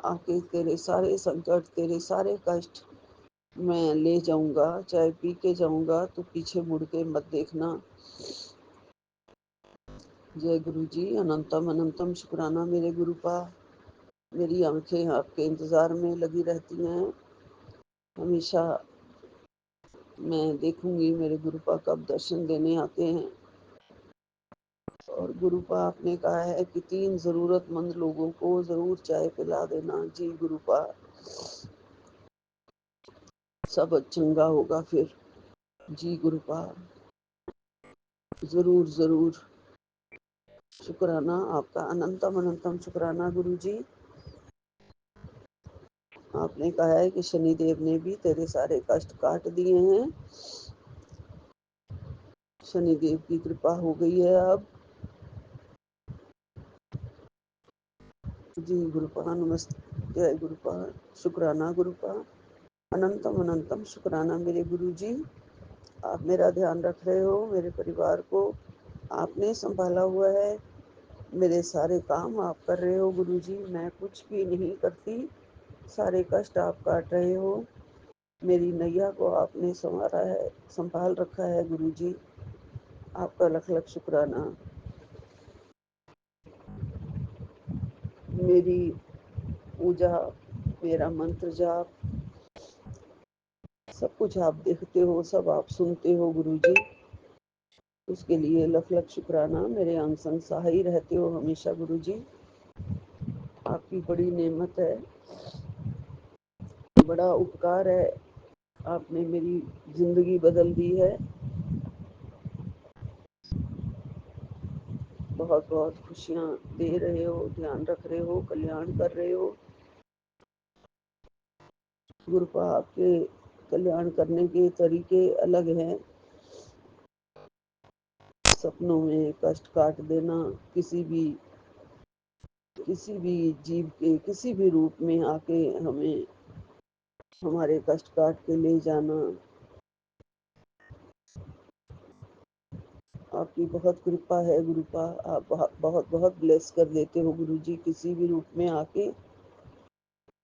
आके तेरे सारे संकट, तेरे सारे कष्ट मैं ले जाऊंगा, चाहे पी के जाऊंगा, तो पीछे मुड़ के मत देखना। जय गुरु जी। अनंतम अनंतम शुक्राना मेरे गुरुपा। मेरी आंखें आपके इंतज़ार में लगी रहती हैं हमेशा। मैं देखूंगी मेरे गुरुपा कब दर्शन देने आते हैं। और गुरुपा आपने कहा है कि 3 ज़रूरतमंद लोगों को ज़रूर चाय पिला देना। जी गुरुपा, सब चंगा होगा फिर। जी गुरुपा, ज़रूर ज़रूर। शुक्राना आपका, अनंतम अनंतम शुक्राना गुरु जी। आपने कहा है कि शनिदेव ने भी तेरे सारे कष्ट काट दिए हैं। शनिदेव की कृपा हो गई है अब। जी गुरुपा, नमस्ते। जय गुरुपा, शुक्राना गुरुपा। अनंतम अनंतम शुक्राना मेरे गुरु जी। आप मेरा ध्यान रख रहे हो, मेरे परिवार को आपने संभाला हुआ है। मेरे सारे काम आप कर रहे हो गुरु जी, मैं कुछ भी नहीं करती। सारे कष्ट आप काट रहे हो। मेरी नैया को आपने संवारा है, संभाल रखा है गुरु जी। आपका लख लख शुक्राना। मेरी पूजा, मेरा मंत्र जाप, सब कुछ आप देखते हो, सब आप सुनते हो गुरु जी। उसके लिए लख लख शुक्राना। मेरे अंग संग सहाय रहते हो हमेशा गुरु जी। आपकी बड़ी नेमत है, बड़ा उपकार है। आपने मेरी जिंदगी बदल दी है। बहुत बहुत खुशियाँ दे रहे हो, ध्यान रख रहे हो, कल्याण कर रहे हो। गुरुपा आपके कल्याण करने के तरीके अलग हैं। सपनों में कष्ट काट देना, किसी भी जीव के किसी भी रूप में आके हमें हमारे कष्ट काट के ले जाना। आपकी बहुत कृपा है गुरुपा। आप बहुत बहुत ब्लेस कर देते हो गुरु जी, किसी भी रूप में आके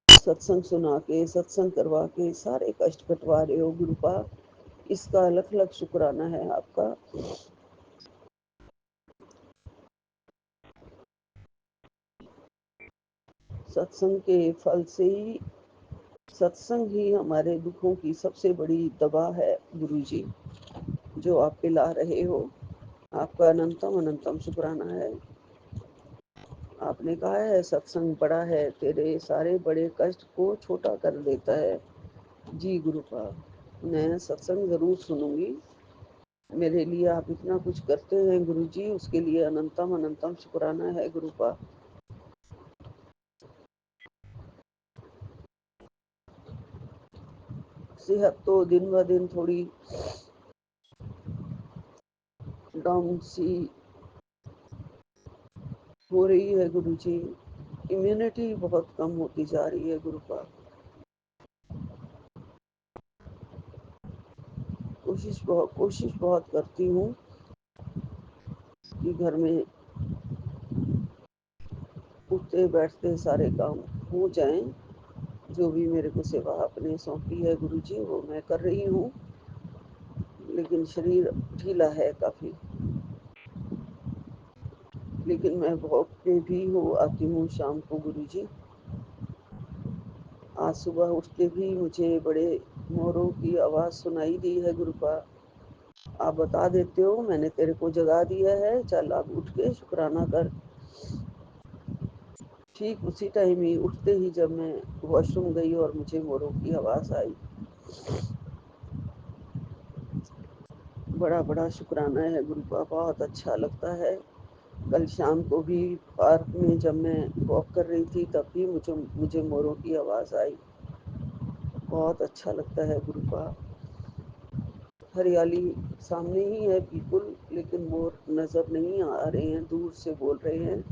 सत्संग सुना के, सत्संग करवा के सारे कष्ट कटवा रहे हो गुरुपा। इसका लख लख शुक्राना है आपका। सत्संग के फल से ही, सत्संग ही हमारे दुखों की सबसे बड़ी दवा है गुरु जी, जो आप पिला रहे हो। आपका अनंतम अनंतम शुक्राना है। आपने कहा है सत्संग बड़ा है, तेरे सारे बड़े कष्ट को छोटा कर देता है। जी गुरुपा, मैं सत्संग जरूर सुनूंगी। मेरे लिए आप इतना कुछ करते हैं गुरु जी, उसके लिए अनंतम अनंतम शुक्राना है गुरुपा। सेहत तो दिन ब दिन थोड़ी डाउन सी हो रही है गुरुजी। इम्यूनिटी बहुत कम होती जा रही है गुरुपा। कोशिश बहुत करती हूँ कि घर में उठते बैठते सारे काम हो जाएं। जो भी मेरे को सेवा आपने सौंपी है गुरुजी वो मैं कर रही हूँ, लेकिन शरीर ढीला है काफ़ी। लेकिन मैं वॉक पे भी हो आती हूँ शाम को गुरुजी। आज सुबह उठते भी मुझे बड़े मोरों की आवाज़ सुनाई दी है गुरुपा। आप बता देते हो मैंने तेरे को जगा दिया है, चल अब उठ के शुक्राना कर। ठीक उसी टाइम ही उठते ही जब मैं वॉशरूम गई और मुझे मोरों की आवाज़ आई, बड़ा बड़ा शुक्राना है गुरुपा, बहुत अच्छा लगता है। कल शाम को भी पार्क में जब मैं वॉक कर रही थी तब भी मुझे मुझे मोरों की आवाज़ आई। बहुत अच्छा लगता है गुरुपा। हरियाली सामने ही है बिल्कुल, लेकिन मोर नज़र नहीं आ रहे हैं, दूर से बोल रहे हैं।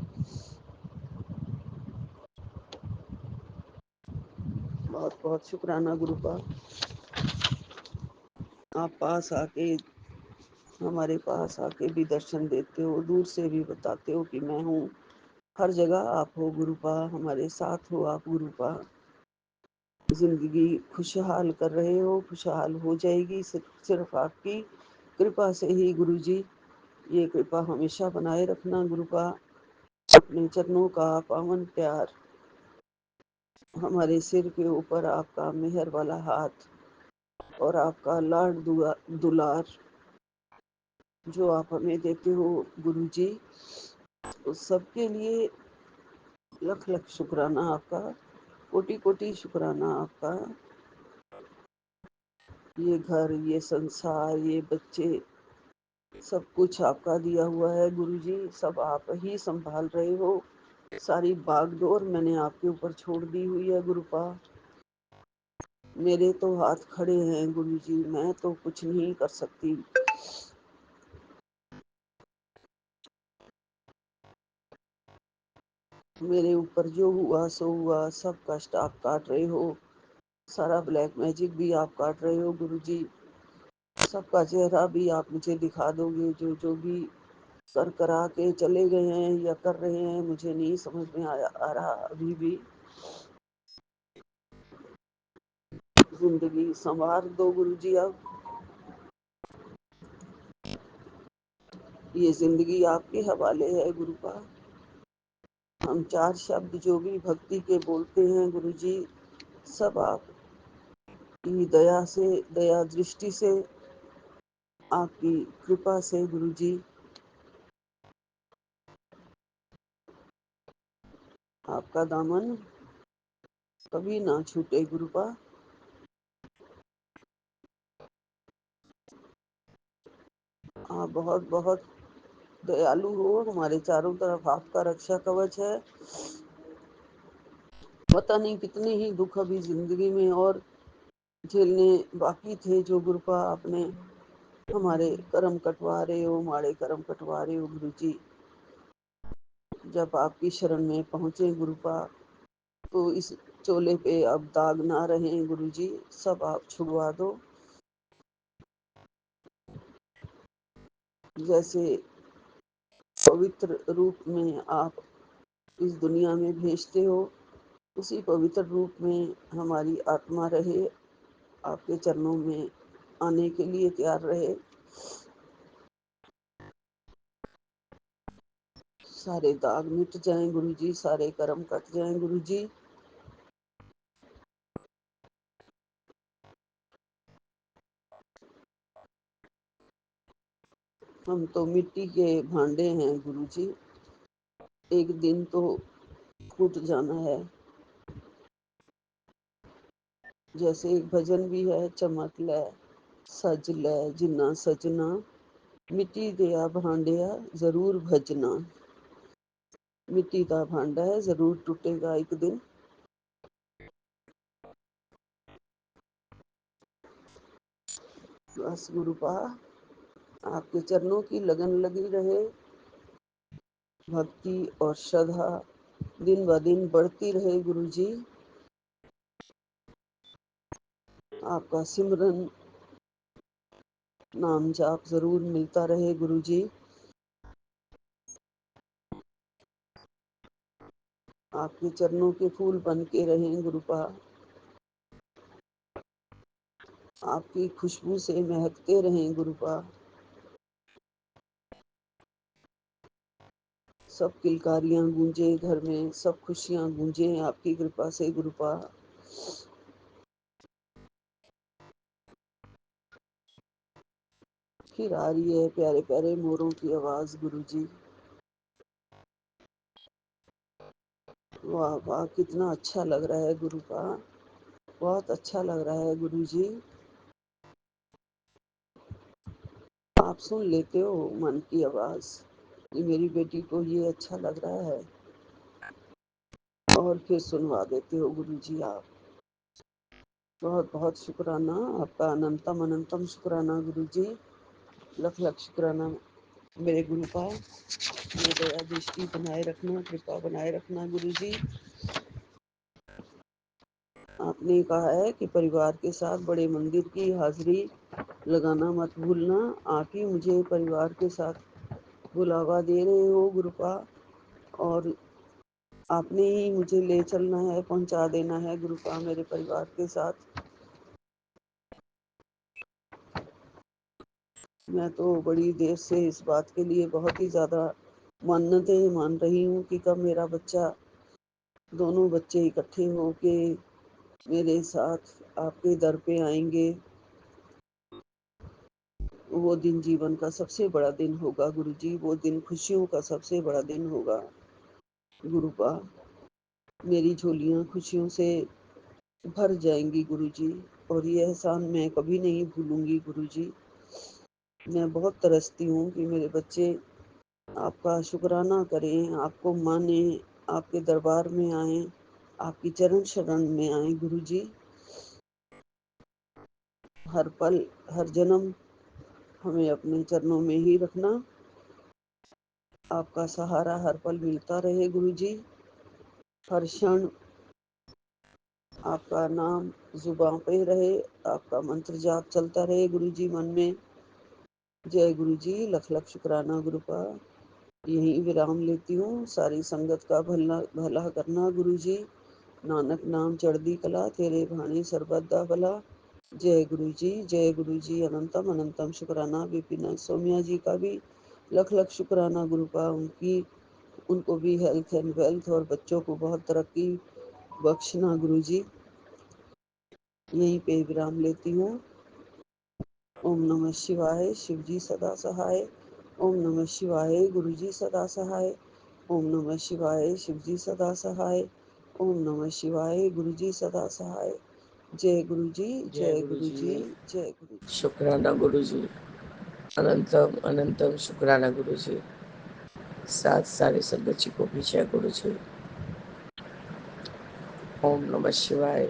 बहुत बहुत शुक्राना गुरुपा। आप पास आके हमारे पास आके भी दर्शन देते हो, दूर से भी बताते हो कि मैं हूँ। हर जगह आप हो गुरुपा, हमारे साथ हो आप गुरुपा। जिंदगी खुशहाल कर रहे हो, खुशहाल हो जाएगी सिर्फ आपकी कृपा से ही गुरुजी। ये कृपा हमेशा बनाए रखना गुरुपा। अपने चरणों का पावन प्यार, हमारे सिर के ऊपर आपका मेहर वाला हाथ और आपका लाड दुलार जो आप हमें देते हो गुरुजी, उस सबके लिए लख लख शुक्राना आपका, कोटि कोटि शुक्राना आपका। ये घर, ये संसार, ये बच्चे, सब कुछ आपका दिया हुआ है गुरुजी, सब आप ही संभाल रहे हो। सारी बागडोर मैंने आपके ऊपर छोड़ दी हुई है गुरुपा। मेरे तो हाथ खड़े हैं गुरुजी, मैं तो कुछ नहीं कर सकती। मेरे ऊपर जो हुआ सो हुआ, सब कष्ट आप काट रहे हो। सारा ब्लैक मैजिक भी आप काट रहे हो गुरुजी। सबका चेहरा भी आप मुझे दिखा दोगे, जो जो भी कर करा के चले गए हैं या कर रहे हैं, मुझे नहीं समझ में आ रहा अभी भी। जिंदगी संवार दो गुरुजी अब। ये जिंदगी आपके हवाले है गुरुपा। हम चार शब्द जो भी भक्ति के बोलते हैं गुरुजी, सब आपकी दया से, दया दृष्टि से, आपकी कृपा से गुरुजी। आपका दामन कभी ना छूटे गुरुपा। आप बहुत बहुत दयालु हो, हमारे चारों तरफ आपका रक्षा कवच है। पता नहीं कितने ही दुख अभी जिंदगी में और झेलने बाकी थे, जो गुरुपा आपने हमारे कर्म कटवा रहे हो, हमारे कर्म कटवा रहे हो गुरुजी। जब आपकी शरण में पहुंचे गुरुपा, तो इस चोले पे अब दाग ना रहे गुरुजी, सब आप छुड़वा दो। जैसे पवित्र रूप में आप इस दुनिया में भेजते हो, उसी पवित्र रूप में हमारी आत्मा रहे, आपके चरणों में आने के लिए तैयार रहे। सारे दाग मिट जाएं गुरुजी, सारे कर्म कट जाएं गुरुजी। हम तो मिट्टी के भांडे हैं गुरुजी, एक दिन तो फूट जाना है। जैसे एक भजन भी है, चमक लै सज लै जिन्ना सजना, मिट्टी दिया भांडिया जरूर भजना। मिट्टी का भांडा है, जरूर टूटेगा एक दिन। बस गुरुपा, आपके चरणों की लगन लगी रहे, भक्ति और श्रद्धा दिन ब दिन बढ़ती रहे गुरुजी। आपका सिमरन नाम जाप जरूर मिलता रहे गुरुजी। आपके चरणों के फूल बन के रहें गुरुपा। आपकी खुशबू से महकते रहें गुरुपा। सब किलकारियां गूंजे घर में, सब खुशियां गूंजे आपकी कृपा से गुरुपा। फिर आ रही है प्यारे प्यारे मोरों की आवाज गुरुजी। वाह वाह, कितना अच्छा लग रहा है गुरुपा, बहुत अच्छा लग रहा है गुरुजी। आप सुन लेते हो मन की आवाज कि मेरी बेटी को ये अच्छा लग रहा है, और फिर सुनवा देते हो गुरुजी आप। बहुत बहुत शुक्राना आपका, अनंतम अनंतम शुक्राना गुरुजी। लख लख शुक्राना मेरे गुरुपा। ये दया दृष्टि बनाए रखना, कृपा बनाए रखना गुरुजी। आपने कहा है कि परिवार के साथ बड़े मंदिर की हाजिरी लगाना मत भूलना। आप ही मुझे परिवार के साथ बुलावा दे रहे हो गुरुपा, और आपने ही मुझे ले चलना है, पहुंचा देना है गुरुपा मेरे परिवार के साथ। मैं तो बड़ी देर से इस बात के लिए बहुत ही ज़्यादा मन्नतें मान रही हूँ कि कब मेरा बच्चा, दोनों बच्चे इकट्ठे होके मेरे साथ आपके दर पे आएंगे। वो दिन जीवन का सबसे बड़ा दिन होगा गुरुजी, वो दिन खुशियों का सबसे बड़ा दिन होगा गुरुपा। मेरी झोलियाँ खुशियों से भर जाएंगी गुरुजी, और ये एहसान मैं कभी नहीं भूलूंगी गुरुजी। मैं बहुत तरसती हूँ कि मेरे बच्चे आपका शुक्राना करें, आपको माने, आपके दरबार में आए, आपकी चरण शरण में आए गुरुजी। हर पल हर जन्म हमें अपने चरणों में ही रखना। आपका सहारा हर पल मिलता रहे गुरुजी। हर क्षण आपका नाम जुबां पे रहे, आपका मंत्र जाप चलता रहे गुरुजी मन में। जय गुरुजी, लख लख शुक्राना गुरुपा। यही विराम लेती हूँ। सारी संगत का भला भला करना गुरुजी। नानक नाम चढ़दी कला, तेरे भाने सरबत भला। जय गुरुजी, जय गुरुजी। अनंतम अनंतम शुक्राना विपिन सोमिया जी का भी लख लख शुक्राना गुरुपा। उनको भी हेल्थ एंड वेल्थ और बच्चों को बहुत तरक्की बख्शना गुरुजी। यहीं पे विराम लेती हूँ। ओम नमः शिवाय, शिव जी सदा सहाय। ओम नमः शिवाय, गुरु जी सदा सहाय। ओम नमः शिवाय, शिव जी सदा सहाय। ओम नमः शिवाय, गुरु जी सदा सहाय। जय गुरु जी, जय गुरु जी, जय गुरु जी। शुक्राना गुरु जी, अनंतम अनंतम शुक्राना गुरु जी। साथ सारे संगत जी को भी जय गुरु जी। ओम नमः शिवाय,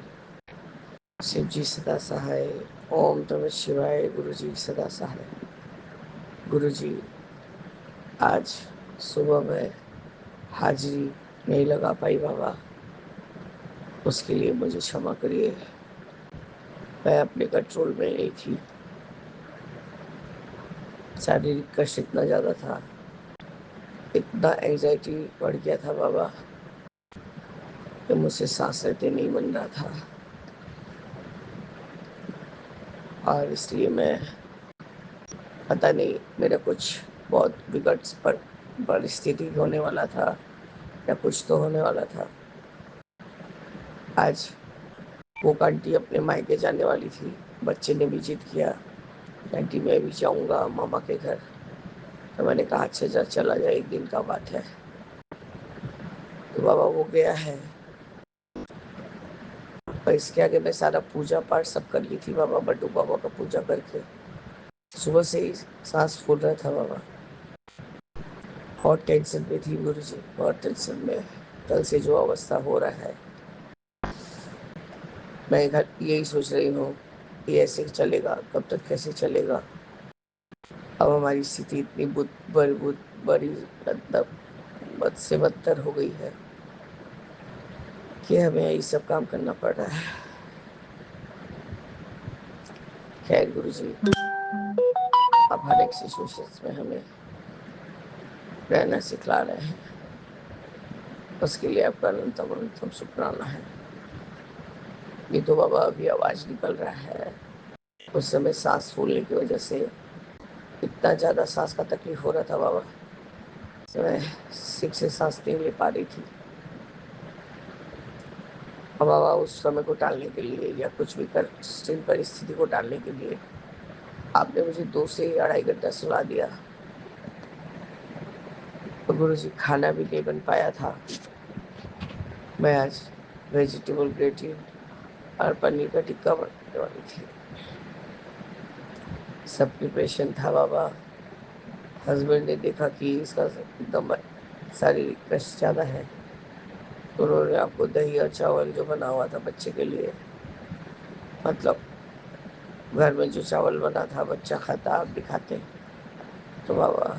शिव जी सदा सहाय। ओम नमः शिवाय, गुरु जी सदा सहाय। गुरु जी, आज सुबह में हाजिरी नहीं लगा पाई बाबा, उसके लिए मुझे क्षमा करिए। मैं अपने कंट्रोल में नहीं थी। शारीरिक कष्ट इतना ज़्यादा था, इतना एंजाइटी बढ़ गया था बाबा कि मुझसे सांस लेते नहीं बन रहा था, और इसलिए मैं, पता नहीं, मेरा कुछ बहुत विकट परिस्थिति होने वाला था या कुछ तो होने वाला था। आज वो आंटी अपने मायके जाने वाली थी, बच्चे ने भी जिद किया आंटी मैं भी जाऊंगा मामा के घर। तो मैंने कहा अच्छा जा, चला जाए, एक दिन का बात है। तो बाबा वो गया है, और इसके आगे मैं सारा पूजा पाठ सब कर ली थी बाबा, बड्डू बाबा का पूजा करके सुबह से ही सांस फूल रहा था बाबा। बहुत टेंशन में थी गुरु जी, बहुत टेंशन में। कल से जो अवस्था हो रहा है, मैं इधर यही सोच रही हूँ कि ऐसे चलेगा, कब तक कैसे चलेगा। अब हमारी स्थिति इतनी बड़ी, मतलब बद से बदतर हो गई है कि हमें यही सब काम करना पड़ रहा है। खैर गुरु जी, अब हर एक सिचुएशन में हमें रहना सिखला रहे हैं, उसके लिए आपका अनंतम अनंतम शुक्राना है। ये तो बाबा अभी आवाज निकल रहा है, उस समय सांस फूलने की वजह से इतना ज्यादा सांस का तकलीफ हो रहा था बाबा, मैं ठीक से सांस नहीं ले पा रही थी। और बाबा उस समय को टालने के लिए या कुछ भी कठिन परिस्थिति को टालने के लिए आपने मुझे 2 से 2.5 घंटा सुला दिया। तो गुरु जी खाना भी नहीं बन पाया था। मैं आज वेजिटेबल ग्रेटी और पनीर का टिक्का बनाने वाली थी। सब प्रिपरेशन था बाबा। हस्बैंड ने देखा कि इसका एकदम शारीरिक कष्ट ज़्यादा है, तो उन्होंने आपको दही और चावल जो बना हुआ था बच्चे के लिए, मतलब घर में जो चावल बना था बच्चा खाता, आप भी खाते, तो बाबा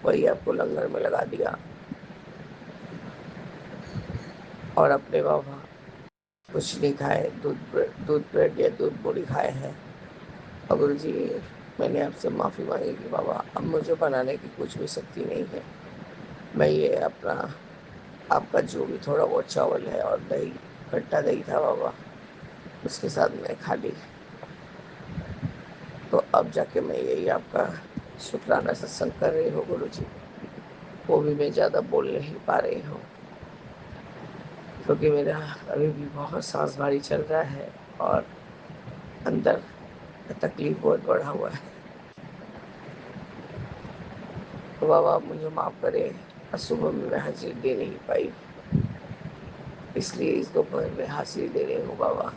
वही आपको लंगर में लगा दिया। और अपने बाबा कुछ नहीं खाए, दूध ब्रेड या दूध पूरी खाए हैं। और गुरु जी, मैंने आपसे माफ़ी मांगी कि बाबा अब मुझे बनाने की कुछ भी शक्ति नहीं है। मैं ये अपना आपका जो भी थोड़ा बहुत चावल है और दही, खट्टा दही था बाबा, उसके साथ मैं खा ली। तो अब जाके मैं यही आपका शुक्राना सत्संग कर रही हूँ गुरु जी, वो भी मैं ज़्यादा बोल नहीं पा रही हूँ क्योंकि मेरा अभी भी बहुत सांस भारी चल रहा है और अंदर तकलीफ बहुत बढ़ा हुआ है। तो बाबा आप मुझे माफ़ करें, सुबह में मैं हाजिरी दे नहीं पाई, इसलिए इस दोपहर में हाजिरी दे रही हूँ बाबा।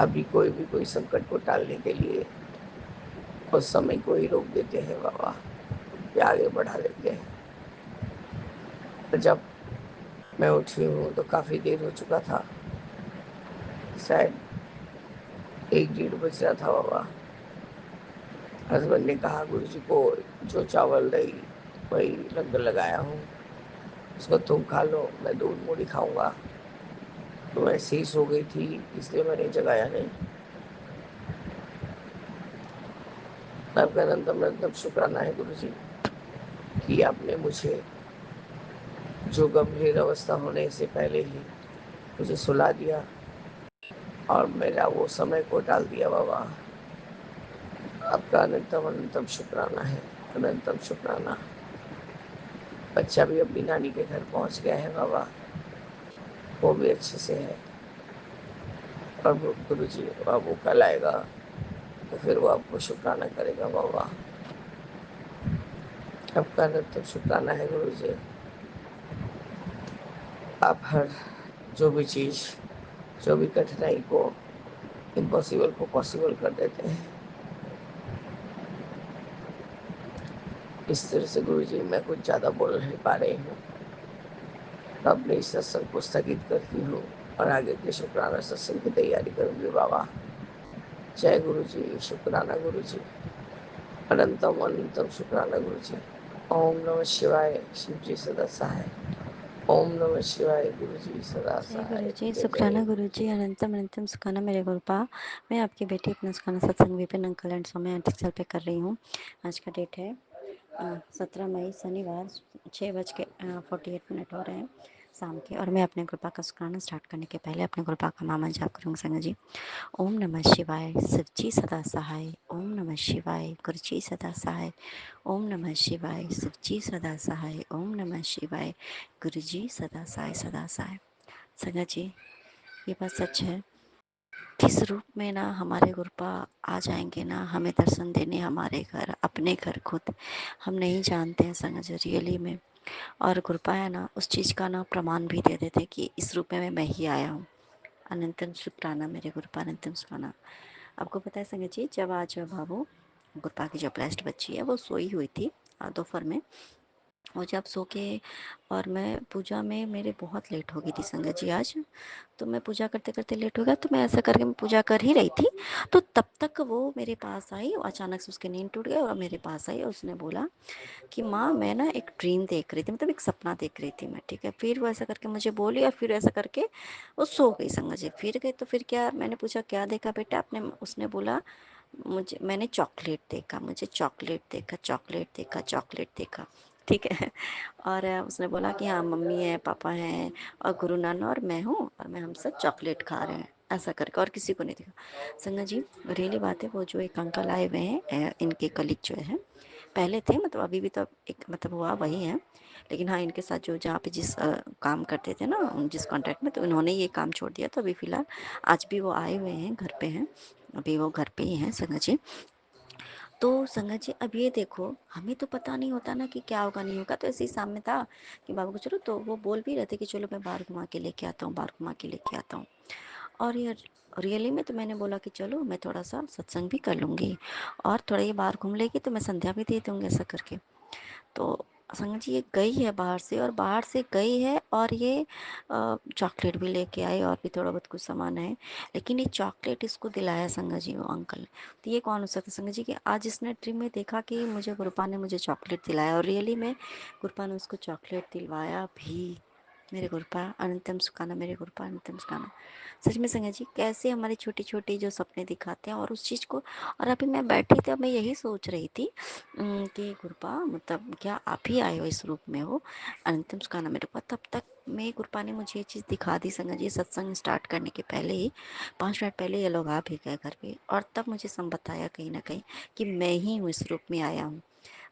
अभी कोई भी कोई संकट को टालने के लिए उस समय को ही रोक देते हैं बाबा, या आगे बढ़ा देते हैं। तो जब मैं उठी हूँ तो काफ़ी देर हो चुका था, शायद 1 डेढ़ बज रहा था बाबा। हस्बैंड ने कहा गुरु जी को जो चावल दही वही लंगर लगाया हूँ, उसको तुम खा लो, मैं दूध मूढ़ी खाऊंगा। तो मैं ऐसे ही सो गई थी, इसलिए मैंने जगाया नहीं। आपका अनंतम अनंतम शुक्राना है गुरु जी कि आपने मुझे जो गंभीर अवस्था होने से पहले ही मुझे सुला दिया और मेरा वो समय को टाल दिया बाबा। आपका अनंतम अनंतम शुक्राना है, अनंतम शुक्राना। बच्चा भी अपनी नानी के घर पहुंच गया है बाबा, वो भी अच्छे से है। और गुरु जी अब वो कल आएगा तो फिर वो आपको शुक्राना करेगा बाबा। आपका अनंतम शुक्राना है गुरु जी। आप हर जो भी चीज़, जो भी कठिनाई को, इम्पॉसिबल को पॉसिबल कर देते हैं। इस तरह से गुरु जी मैं कुछ ज़्यादा बोल नहीं पा रही हूँ, तो अपने इस सत्संग को स्थगित करती हूँ और आगे के शुक्राना सत्संग की तैयारी करूँगी बाबा। जय गुरु जी, शुक्राना गुरु जी, अनंतम अनंतम शुक्राना गुरु जी। ओम नमः शिवाय, शिव जी सदा सहाय। ओम नमः शिवाय, गुरु जी सदा जय गुरु सहाय। जी, जय शुक्राना जय। गुरु जी, अनंतम अनंतम सुखाना मेरे गुरुपा। मैं आपकी बेटी अपना सुखाना सत्संग Vipin uncle and Saumya aunty चल पे कर रही हूँ। आज का डेट है 17 मई, शनिवार, 6:48 हो रहे हैं शाम के। और मैं अपने गुरुपा का शुक्राना स्टार्ट करने के पहले अपने गुरुपा का मामा जाप करूँगी संग जी। ओम नमः शिवाय, शिवजी सदा सहाय। ओम नमः शिवाय, गुरुजी सदा सहाय। ओम नमः शिवाय, शिवजी सदा सहाय। ओम नमः शिवाय, गुरुजी सदा सहाय, सदा सहाय। संगत जी, ये बात सच है, किस रूप में ना हमारे गुरुपा आ जाएंगे ना हमें दर्शन देने हमारे घर, अपने घर खुद, हम नहीं जानते हैं संगत जी रियली में। और गुरुपा है ना उस चीज़ का ना प्रमाण भी दे देते कि इस रूप में मैं ही आया हूँ। अनंतम शुक्राना मेरे गुरुपा, अनंतम शुक्राना। आपको पता है संगत जी, जब आज बाबू गुरुपा की जो ब्लेस्ड बच्ची है वो सोई हुई थी दोपहर में, वो जब सो के, और मैं पूजा में मेरे बहुत लेट हो गई थी संगत जी आज। तो मैं पूजा करते करते लेट हो गया, तो मैं ऐसा करके मैं पूजा कर ही रही थी, तो तब तक वो मेरे पास आई, अचानक से उसकी नींद टूट गई और मेरे पास आई और उसने बोला कि माँ मैं ना एक ड्रीम देख रही थी, मतलब एक सपना देख रही थी मैं, ठीक है। फिर वो ऐसा करके मुझे बोली और फिर ऐसा करके वो सो गई संगत जी। फिर गई तो फिर क्या, मैंने पूछा क्या देखा बेटा आपने, उसने बोला मुझे, मैंने चॉकलेट देखा, मुझे चॉकलेट देखा, चॉकलेट देखा, चॉकलेट देखा, ठीक है। और उसने बोला कि हाँ मम्मी है, पापा हैं और गुरु नाना और मैं हूँ, और मैं हम सब चॉकलेट खा रहे हैं, ऐसा करके, और किसी को नहीं देखा। संगत जी रियली बात है, वो जो एक अंकल आए हुए हैं इनके कलीग जो है, पहले थे, मतलब अभी भी तो एक मतलब हुआ वही है, लेकिन हाँ इनके साथ जो जहाँ पे जिस काम करते थे ना, जिस कॉन्ट्रैक्ट में, तो उन्होंने ये काम छोड़ दिया, तो अभी फ़िलहाल आज भी वो आए हुए हैं, घर पे हैं, अभी वो घर पे ही हैं संगत जी। तो संगत जी अब ये देखो, हमें तो पता नहीं होता ना कि क्या होगा नहीं होगा, तो ऐसे ही सामने था कि बाबू को चलो, तो वो बोल भी रहे थे कि चलो मैं बाहर घुमा के लेके आता हूँ, बाहर घुमा के लेके आता हूँ। और ये रियली में तो मैंने बोला कि चलो मैं थोड़ा सा सत्संग भी कर लूँगी और थोड़ा ये बाहर घूम लेगी, तो मैं संध्या भी दे दूँगी, ऐसा करके। तो संगत जी ये गई है बाहर से, और बाहर से गई है, और ये चॉकलेट भी लेके आई और भी थोड़ा बहुत कुछ सामान है, लेकिन ये चॉकलेट इसको दिलाया संगत जी वो अंकल ने। तो ये कौन हो सकता है संगत जी, कि आज इसने ड्रीम में देखा कि मुझे गुरुपा ने मुझे चॉकलेट दिलाया, और रियली में गुरुपा ने उसको चॉकलेट दिलवाया भी। मेरे गुरुपा अनंतम सुखाना, मेरे गुरुपा अनंतम सुखाना। सच में संगत जी कैसे हमारी छोटी छोटी जो सपने दिखाते हैं और उस चीज़ को। और अभी मैं बैठी थी, अब मैं यही सोच रही थी कि गुरुपा मतलब क्या आप ही आए हो इस रूप में हो, अनंतम सुखाना मेरे को। तब तक मैं गुरुपा ने मुझे ये चीज़ दिखा दी संगत जी, सत्संग स्टार्ट करने के पहले ही 5 मिनट पहले ये लोग आ भी गए घर पे, और तब मुझे सब बताया कहीं ना कहीं कि मैं ही हूँ इस रूप में आया हूँ,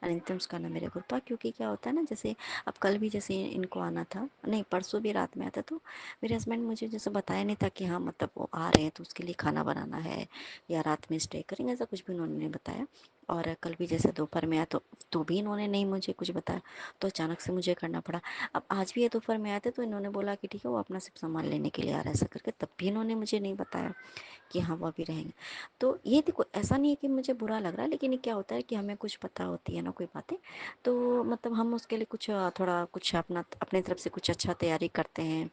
अनंतम सुखाना मेरे गुरुपा। क्योंकि क्या होता है ना, जैसे अब कल भी जैसे इनको आना था, नहीं परसों भी रात में आता, तो मेरे हस्बैंड मुझे जैसे बताया नहीं था कि हाँ मतलब वो आ रहे हैं तो उसके लिए खाना बनाना है या रात में स्टे करेंगे, ऐसा कुछ भी उन्होंने नहीं बताया। और कल भी जैसे दोपहर में आया तो भी इन्होंने नहीं मुझे कुछ बताया, तो अचानक से मुझे करना पड़ा। अब आज भी ये दोपहर में आए थे, तो इन्होंने बोला कि ठीक है वो अपना सिर्फ सामान लेने के लिए आ रहा है, ऐसा करके, तब भी इन्होंने मुझे नहीं बताया कि हाँ वो अभी रहेंगे। तो ये देखो ऐसा नहीं है कि मुझे बुरा लग रहा है, लेकिन ये क्या होता है कि हमें कुछ पता होती है ना कोई बातें, तो मतलब हम उसके लिए कुछ थोड़ा कुछ अपना अपने तरफ से कुछ अच्छा तैयारी करते हैं।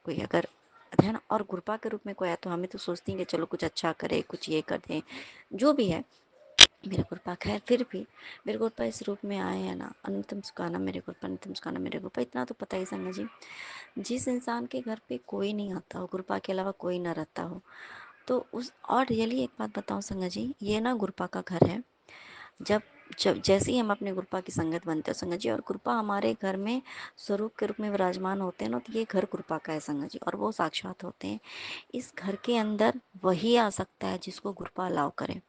कोई अगर है ना, और गुरपा के रूप में कोई आया तो हमें तो सोचती हैं कि चलो कुछ अच्छा करे, कुछ ये कर दें, जो भी है। मेरे गुरपा खैर फिर भी मेरे गुरपा इस रूप में आए हैं ना, अनंतम सुखाना मेरे गुरपा, अनंतम सुखाना मेरे गुरपा। इतना तो पता ही संगत जी, जिस इंसान के घर पे कोई नहीं आता हो, गुरपा के अलावा कोई ना रहता हो, तो उस, और रियली एक बात बताऊं संगत जी, ये ना गुरपा का घर है। जब जब जैसे ही हम अपने गुरपा की संगत बनते हैं संगत जी, और गुरपा हमारे घर में स्वरूप के रूप में विराजमान होते हैं ना, तो ये घर गुरपा का है संगत जी, और वो साक्षात होते हैं। इस घर के अंदर वही आ सकता है जिसको गुरपा अलाउ करे,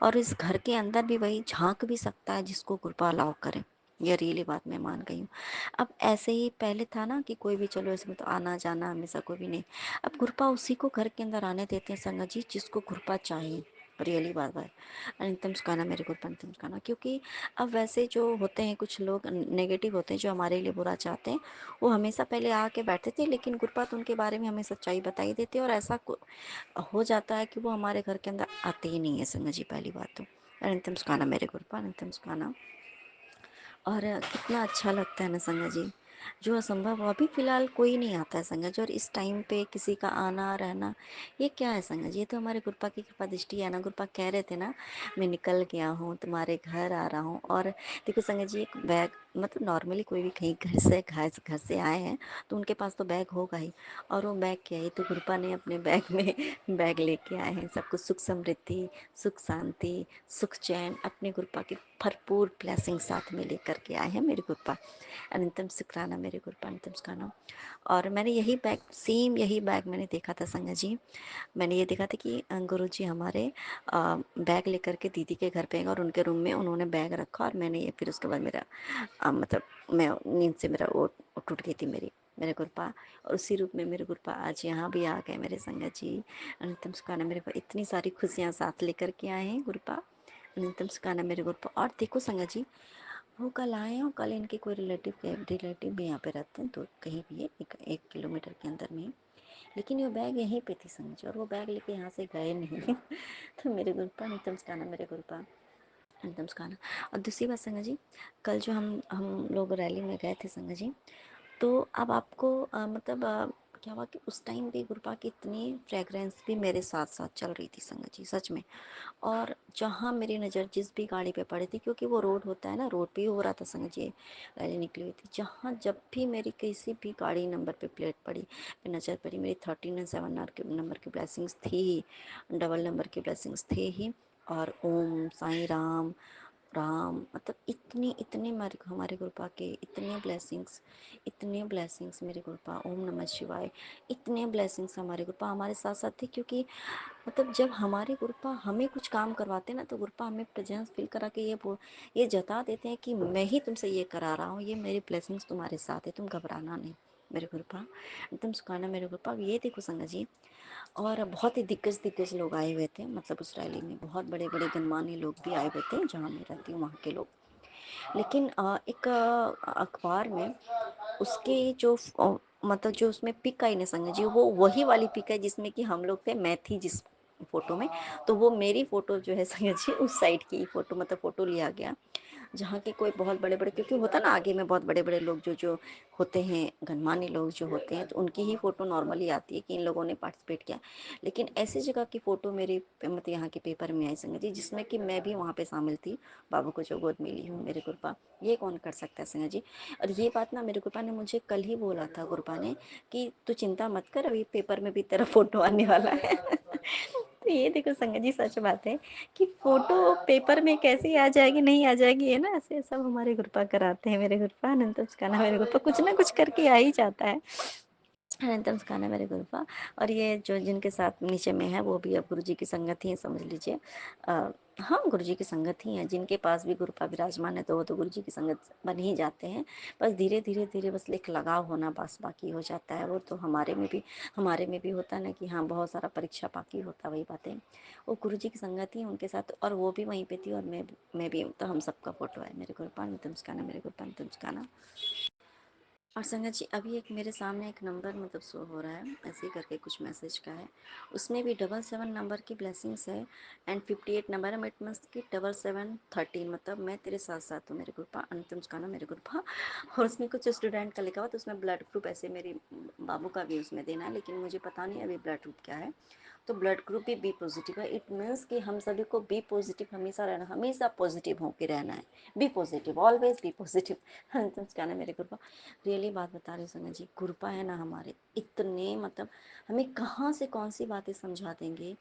और इस घर के अंदर भी वही झांक भी सकता है जिसको गुरपा अलाउ करे। ये रियली बात मैं मान गई हूँ। अब ऐसे ही पहले था ना कि कोई भी चलो इसमें तो आना जाना हमेशा, कोई भी नहीं। अब गुरपा उसी को घर के अंदर आने देते हैं संगत जी जिसको गुरपा चाहिए। रियली बात है, अनंतम सुखाना मेरे गुरपा अनंतम सुखाना। क्योंकि अब वैसे जो होते हैं कुछ लोग नेगेटिव होते हैं जो हमारे लिए बुरा चाहते हैं, वो हमेशा पहले आके बैठते थे, लेकिन गुरपा तो उनके बारे में हमें सच्चाई बताई देते, और ऐसा हो जाता है कि वो हमारे घर के अंदर आते ही नहीं है संगत जी, पहली बात तो। अनंतम सुखाना मेरे गुरपा अनंतम सुखाना। और कितना अच्छा लगता है ना संगत जी, जो असंभव हो, अभी फिलहाल कोई नहीं आता है संगत जी, और इस टाइम पे किसी का आना रहना ये क्या है संगत जी, ये तो हमारे गुरपा की कृपा दृष्टि है ना। गुरपा कह रहे थे ना, मैं निकल गया हूँ तुम्हारे घर आ रहा हूँ। और देखो संगत जी, एक बैग मतलब नॉर्मली कोई भी कहीं घर से आए हैं तो उनके पास तो बैग होगा ही, और वो बैग क्या है, तो गुरपा ने अपने बैग में बैग लेके आए हैं, सब कुछ सुख समृद्धि, सुख शांति, सुख चैन अपने गुरपा की भरपूर ब्लेसिंग साथ में लेकर के आए हैं मेरे गुरपा। अनंतम शुक्राना मेरे गुरपा अनंतम शुक्राना। और मैंने यही बैग, सेम यही बैग मैंने देखा था संगत जी। मैंने ये देखा था कि गुरुजी हमारे बैग लेकर के दीदी के घर पे गए, और उनके रूम में उन्होंने बैग रखा, और मैंने ये फिर उसके बाद मेरा मतलब मैं नींद से मेरा वो टूट गई थी मेरी, मेरे गुरपा। और उसी रूप में मेरे गुरपा आज यहाँ भी आ गए मेरे संगत जी। अनंतम सुखाना मेरे को इतनी सारी खुशियाँ साथ लेकर के आए हैं गुरपा, अनंतम सुखाना मेरे गुरपा। और देखो संगत जी, वो कल आए हैं, और कल इनके कोई रिलेटिव भी यहाँ पे रहते हैं, तो कहीं भी है 1 किलोमीटर के अंदर में, लेकिन वो बैग यहीं पे थी समझो, और वो बैग लेके यहाँ से गए नहीं तो मेरे गुरपा अनंतम सुखाना मेरे गुरपा। नमस्कार। और दूसरी बात संगा जी, कल जो हम लोग रैली में गए थे संगा जी, तो अब आपको मतलब क्या हुआ कि उस टाइम भी गुरपा की इतनी फ्रेगरेंस भी मेरे साथ साथ चल रही थी संगत जी, सच में। और जहाँ मेरी नज़र जिस भी गाड़ी पे पड़ी थी, क्योंकि वो रोड होता है ना, रोड पे ही हो रहा था संगत जी, रैली निकली हुई थी, जहाँ जब भी मेरी किसी भी गाड़ी नंबर पे प्लेट पड़ी, पे नज़र पड़ी, मेरी 13 और 7 नंबर की ब्लेसिंग्स थी ही, डबल नंबर की ब्लेसिंग्स थी ही। और ओम साईं राम राम, मतलब इतनी इतने हमारे गुरुपा के इतने ब्लेसिंग्स मेरे गुरुपा, ओम नमः शिवाय, इतने ब्लेसिंग्स हमारे गुरुपा हमारे साथ साथ थे। क्योंकि मतलब जब हमारे गुरुपा हमें कुछ काम करवाते हैं ना, तो गुरुपा हमें प्रेजेंस फील करा के ये जता देते हैं कि मैं ही तुमसे ये करा रहा हूँ, ये मेरी ब्लेसिंग्स तुम्हारे साथ है, तुम घबराना नहीं मेरे गुरुपा, एकदम सुखाना मेरे गुरुपा। ये देखो संगत जी, और बहुत ही दिग्गज दिग्गज लोग आए हुए थे, मतलब उस रैली में बहुत बड़े बड़े गणमान्य लोग भी आए हुए थे, जहाँ मैं रहती हूँ वहाँ के लोग। लेकिन एक अखबार में उसके जो मतलब जो उसमें पिक आई ना संजय जी, वो वही वाली पिक है जिसमें कि हम लोग थे, मैं थी जिस फोटो में, तो वो मेरी फोटो जो है संजय जी, उस साइड की फोटो, मतलब फोटो लिया गया जहाँ के कोई बहुत बड़े बड़े, क्योंकि होता ना आगे में बहुत बड़े बड़े लोग जो जो होते हैं, गणमान्य लोग जो होते हैं, तो उनकी ही फोटो नॉर्मली आती है कि इन लोगों ने पार्टिसिपेट किया। लेकिन ऐसी जगह की फोटो मेरे मतलब यहाँ के पेपर में आई संगत जी, जिसमें कि मैं भी वहाँ पे शामिल थी, बाबू को जो गोद मिली हूँ मेरे गुरपा, ये कौन कर सकता है संगत जी। और ये बात ना मेरे गुरपा ने मुझे कल ही बोला था, गुरपा ने, कि तू चिंता मत कर, अभी पेपर में भी तेरा फोटो आने वाला है। तो ये देखो संगत जी, सच बात है कि फोटो पेपर में कैसे आ जाएगी, नहीं आ जाएगी, है ना, ऐसे सब हमारे गुरपा कराते हैं, मेरे गुरपा अनंत उसका ना, मेरे गुरपा कुछ ना कुछ करके आ ही जाता है, अनंतम सिखाना मेरे गुरुपा। और ये जो जिनके साथ नीचे में है, वो भी अब गुरुजी की संगत ही है, समझ लीजिए। हाँ, गुरुजी की संगत ही है, जिनके पास भी गुरुपा विराजमान है, तो वो तो गुरुजी की संगत बन ही जाते हैं। बस धीरे धीरे धीरे बस एक लगाव होना बस बाकी हो जाता है। वो तो हमारे में भी होता है ना कि हाँ, बहुत सारा परीक्षा बाकी होता है, वही बातें। वो गुरुजी की संगत ही उनके साथ, और वो भी वहीं पे थी, और मैं भी, तो हम सबका फोटो है मेरे गुरुपा नितम सिखाना, मेरे गुरुपा नितम सिखाना। और संगत जी, अभी एक मेरे सामने एक नंबर मतलब शो हो रहा है, ऐसे ही करके कुछ मैसेज का है, उसमें भी 777 नंबर की ब्लेसिंग्स है, एंड 58 नंबर है, इट मीन्स की 7713, मतलब मैं तेरे साथ साथ हूँ मेरे गुरुपा, अंतिम चुकाना मेरे गुरुपा। और उसमें कुछ स्टूडेंट का लिखा हुआ, तो उसमें ब्लड ग्रुप ऐसे मेरे बाबू का भी उसमें देना है, लेकिन मुझे पता नहीं अभी ब्लड ग्रुप क्या है। तो ब्लड ग्रुप भी बी पॉजिटिव है, इट मीन्स कि हम सभी को बी पॉजिटिव हमेशा रहना, हमेशा पॉजिटिव होकर रहना है, be positive, always be positive. अंतिम चुकाना मेरे गुरुपा। रियली बात बता रही हूँ संगत जी, गुरुपा है ना हमारे, इतने मतलब हमें कहाँ से कौन सी बातें समझा देंगे,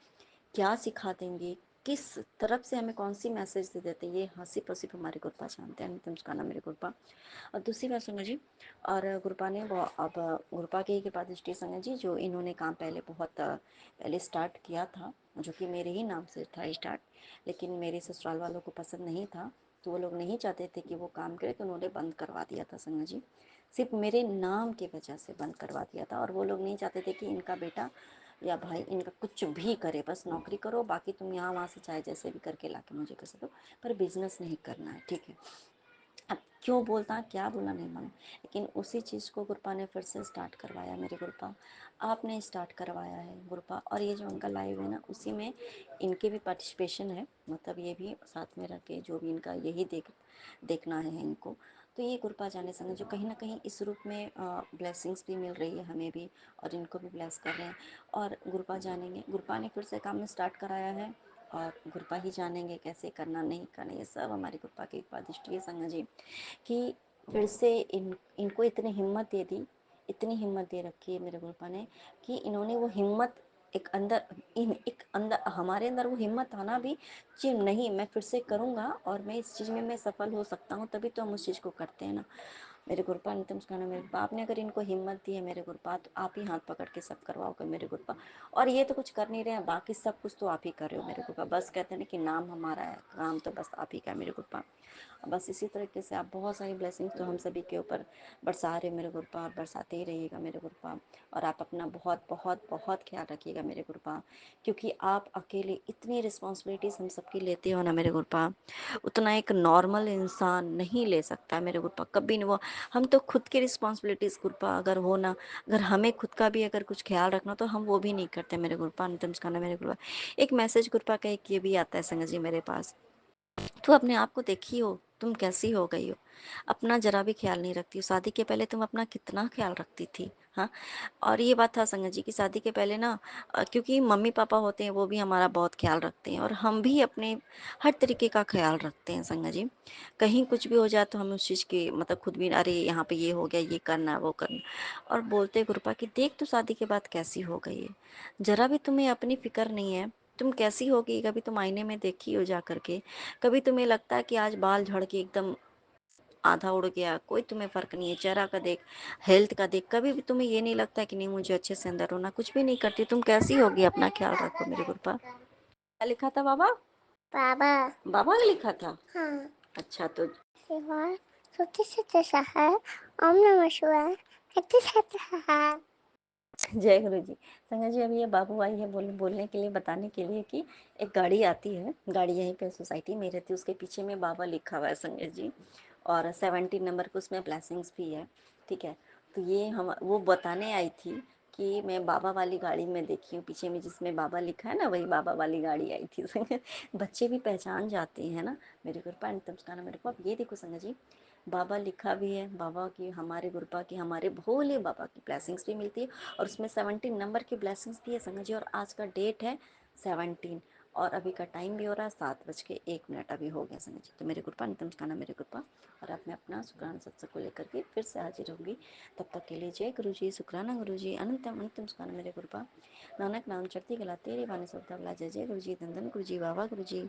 क्या सिखा देंगे, किस तरफ से हमें कौन सी मैसेज दे देते हैं, ये हंसी सिर्फ हमारे गुरुपा जानते हैं, नितम चुकाना मेरे गुरुपा। और दूसरी बात संगत जी, और गुरुपा ने वो अब गुरुपा के ही कृपा दृष्टि संगत जी, जो इन्होंने काम पहले बहुत पहले स्टार्ट किया था, जो कि मेरे ही नाम से था स्टार्ट, लेकिन मेरे ससुराल वालों को पसंद नहीं था, तो वो लोग नहीं चाहते थे कि वो काम करे, तो उन्होंने बंद करवा दिया था संगत जी, सिर्फ मेरे नाम की वजह से बंद करवा दिया था। और वो लोग नहीं चाहते थे कि इनका बेटा या भाई इनका कुछ भी करे, बस नौकरी करो, बाकी तुम यहाँ वहाँ से चाहे जैसे भी करके लाके मुझे पैसे दो, पर बिजनेस नहीं करना है, ठीक है। अब क्यों बोलता, क्या बोला नहीं मालूम, लेकिन उसी चीज़ को गुरुपा ने फिर से स्टार्ट करवाया मेरे गुरुपा, आपने स्टार्ट करवाया है गुरुपा। और ये जो उनका लाइव है ना, उसी में इनके भी पार्टिसिपेशन है, मतलब ये भी साथ में रह के जो भी इनका यही देखना है इनको। तो ये गुरुपा जाने संग जो कहीं ना कहीं इस रूप में ब्लेसिंग्स भी मिल रही है हमें भी, और इनको भी ब्लेस कर रहे हैं। और गुरुपा जानेंगे, गुरुपा ने फिर से काम स्टार्ट कराया है, और गुरुपा ही जानेंगे कैसे करना नहीं करना, ये सब हमारी गुरुपा की कृपा दृष्टि है संग जी। कि फिर से इनको इतनी हिम्मत दे दी, इतनी हिम्मत दे रखी है मेरे गुरुपा ने, कि इन्होंने वो हिम्मत एक अंदर हमारे अंदर वो हिम्मत आना भी कि नहीं, मैं फिर से करूँगा, और मैं इस चीज़ में मैं सफल हो सकता हूँ, तभी तो हम उस चीज़ को करते हैं ना मेरे गुरुपा। नितम सिखाना मेरे गुरुपा, आपने अगर इनको हिम्मत दी है मेरे गुरुपा, तो आप ही हाथ पकड़ के सब करवाओगे मेरे गुरुपा। और ये तो कुछ कर नहीं रहे हैं, बाकी सब कुछ तो आप ही कर रहे हो मेरे गुरुपा, बस कहते हैं ना कि नाम हमारा है, काम तो बस आप ही का है मेरे गुरुपा। बस इसी तरीके से आप बहुत सारी ब्लेसिंग्स तो हम सभी के ऊपर बरसा रहे मेरे गुरुपा, और बरसाते ही रहिएगा मेरे गुरुपा। और आप अपना बहुत बहुत बहुत ख्याल रखिएगा मेरे गुरुपा, क्योंकि आप अकेले इतनी रिस्पॉन्सिबिलिटीज़ हम सबकी लेते हो ना मेरे गुरुपा, उतना एक नॉर्मल इंसान नहीं ले सकता मेरे गुरुपा, कभी नहीं। वो हम तो खुद की रिस्पॉन्सिबिलिटीज़ गुरुपा अगर हो ना, अगर हमें खुद का भी अगर कुछ ख्याल रखना, तो हम वो भी नहीं करते मेरे गुरुपा, नितम सिखाना मेरे गुरुपा। एक मैसेज गुरुपा का एक ये भी आता है संगत जी मेरे पास, तू अपने आप को देखी हो, तुम कैसी हो गई हो, अपना जरा भी ख्याल नहीं रखती हो। शादी के पहले तुम अपना कितना ख्याल रखती थी, हाँ। और ये बात था संगत जी की शादी के पहले ना, क्योंकि मम्मी पापा होते हैं वो भी हमारा बहुत ख्याल रखते हैं और हम भी अपने हर तरीके का ख्याल रखते हैं संगत जी। कहीं कुछ भी हो जाए तो हम उस चीज़ की मतलब खुद भी, अरे यहाँ पे ये हो गया, ये करना है, वो करना। और बोलते गुरुपा कि देख तू शादी के बाद कैसी हो गई है, जरा भी तुम्हें अपनी फिक्र नहीं है तुम कैसी होगी। कभी तुम आईने में देखी हो जा करके, कभी तुम्हें लगता है कि आज बाल झड़ के एकदम आधा उड़ गया, कोई तुम्हें फर्क नहीं है। चेहरा का देख, हेल्थ का देख, कभी भी तुम्हें ये नहीं लगता कि नहीं मुझे अच्छे से अंदर होना, कुछ भी नहीं करती। तुम कैसी होगी, अपना ख्याल रखो मेरे गुरुपा। क्या लिखा था बाबा? बाबा बाबा ने लिखा था, हाँ। अच्छा तो ओम नमः शिवाय। जय गुरु जी। संगत जी अभी ये बाबू आई है बोलने के लिए, बताने के लिए कि एक गाड़ी आती है, गाड़ी यहीं पे सोसाइटी में रहती है, उसके पीछे में बाबा लिखा हुआ है संगत जी, और 17 नंबर के उसमें ब्लेसिंग्स भी है, ठीक है। तो ये हम वो बताने आई थी कि मैं बाबा वाली गाड़ी में देखी हूँ, पीछे में जिसमें बाबा लिखा है ना, वही बाबा वाली गाड़ी आई थी संगत। बच्चे भी पहचान जाते हैं ना मेरे गुरुपा। नमस्कार मेरे को। अब ये देखो संगत जी, बाबा लिखा भी है, बाबा की, हमारे गुरुपा की, हमारे भोले बाबा की ब्लेसिंग्स भी मिलती है, और उसमें 17 नंबर की ब्लेसिंग्स भी है संगत जी। और आज का डेट है 17, और अभी का टाइम भी हो रहा है 7:01 अभी हो गया संगत जी। तो मेरे कृपा नितम काना मेरे कृपा, और अब मैं अपना शुक्राना सत्संग को लेकर के फिर से हाजिर होंगी। तब तक के लिए जय गुरु जी, शुक्राना गुरु जी, अनंतम अनंतम शुक्राना मेरे कृपा। नानक नाम चढ़ती गला तेरे बाने सबदा बला। जय जय गुरु जी, धन धन गुरु जी, बाबा गुरु जी।